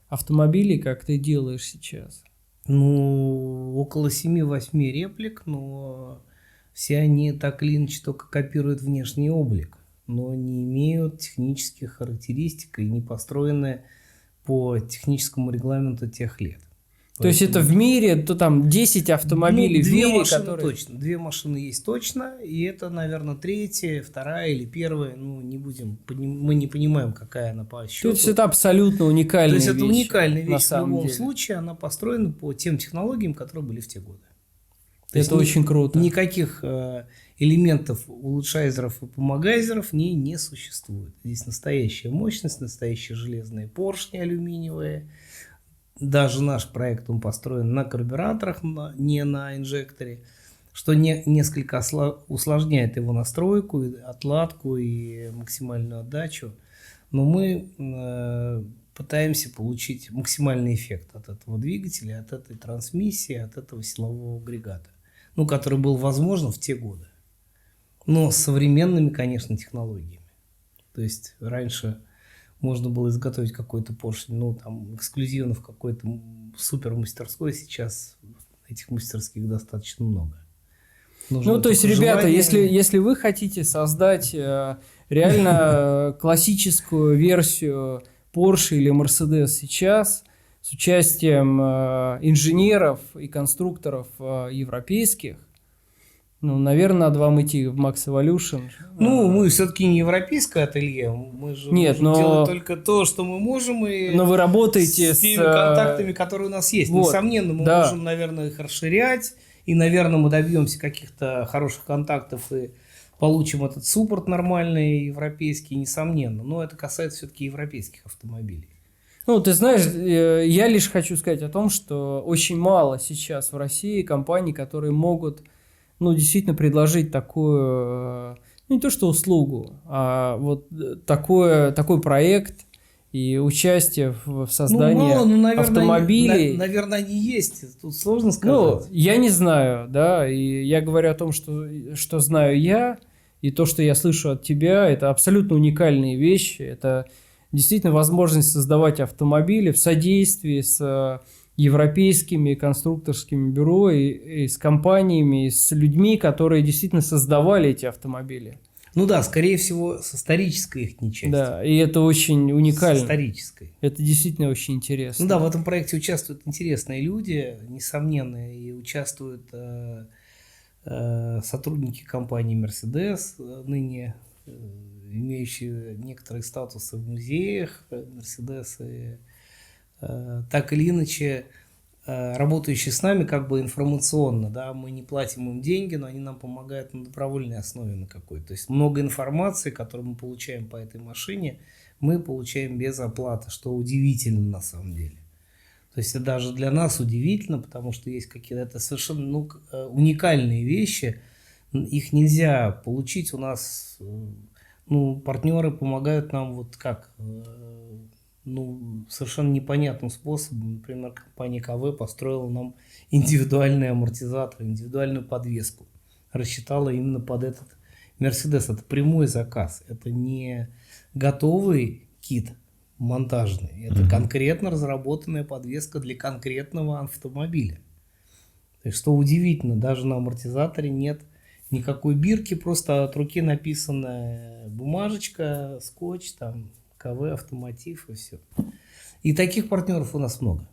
автомобилей, как ты делаешь сейчас? Ну, около 7-8 реплик, но все они так или иначе только копируют внешний облик, но не имеют технических характеристик и не построены по техническому регламенту тех лет. То есть это в мире, то там 10 автомобилей в мире, машины которые... точно. 2 машины есть точно, и это, наверное, 3-я, 2-я или 1-я. Ну, не будем, мы не понимаем, какая она по счету. То есть это абсолютно уникальная вещь. То есть это уникальная на вещь в самом любом деле. случае, она построена по тем технологиям, которые были в те годы. То Это есть очень круто. Никаких элементов улучшайзеров и помогайзеров в ней не существует. Здесь настоящая мощность, настоящие железные поршни алюминиевые. Даже наш проект, он построен на карбюраторах, не на инжекторе, что несколько усложняет его настройку, отладку и максимальную отдачу. Но мы пытаемся получить максимальный эффект от этого двигателя, от этой трансмиссии, от этого силового агрегата, ну, который был возможен в те годы. Но с современными, конечно, технологиями. То есть раньше можно было изготовить какой-то поршень, ну, там, эксклюзивно в какой-то супермастерской, сейчас этих мастерских достаточно много. Нужно Ну, то есть, только ребята, желание. если вы хотите создать реально классическую версию Porsche или Mercedes сейчас с участием инженеров и конструкторов европейских, ну, наверное, надо вам идти в Max Evolution. Ну, мы все-таки не европейское ателье, мы же Нет, можем но- делать только то, что мы можем, и Но вы работаете с теми контактами, которые у нас есть. вот, Несомненно, мы да. можем, наверное, их расширять, и, наверное, мы добьемся каких-то хороших контактов и получим этот суппорт нормальный, европейский, несомненно. Но это касается все-таки европейских автомобилей. Ну, ты знаешь, я лишь хочу сказать о том, что очень мало сейчас в России компаний, которые могут, ну, действительно предложить такую, ну, не то что услугу, а вот такой проект и участие в создании автомобилей. Наверное, они есть. Тут сложно Ну, сказать. я не знаю, да, и я говорю о том, что знаю я, и то, что я слышу от тебя, это абсолютно уникальные вещи, это действительно возможность создавать автомобили в содействии с европейскими конструкторскими бюро и с компаниями, и с людьми, которые действительно создавали эти автомобили. Ну да, скорее всего, с исторической их части. Да, и это очень уникально. С исторической. Это действительно очень интересно. Ну да, в этом проекте участвуют интересные люди, несомненно, и участвуют сотрудники компании Mercedes, ныне имеющие некоторые статусы в музеях Mercedes, и так или иначе работающие с нами как бы информационно, да, мы не платим им деньги, но они нам помогают на добровольной основе на какой-то. То есть много информации, которую мы получаем по этой машине, мы получаем без оплаты, что удивительно на самом деле. То есть это даже для нас удивительно, потому что есть какие-то это совершенно уникальные вещи, их нельзя получить у нас. Ну, партнеры помогают нам вот как, ну, совершенно непонятным способом. Например, компания КВ построила нам индивидуальный амортизатор, индивидуальную подвеску. Рассчитала именно под этот Mercedes. Это прямой заказ. Это не готовый кит монтажный. Это конкретно разработанная подвеска для конкретного автомобиля. То есть, что удивительно, даже на амортизаторе нет никакой бирки, просто от руки написанная бумажечка, скотч, там, КВ, автомотив и все. И таких партнеров у нас много.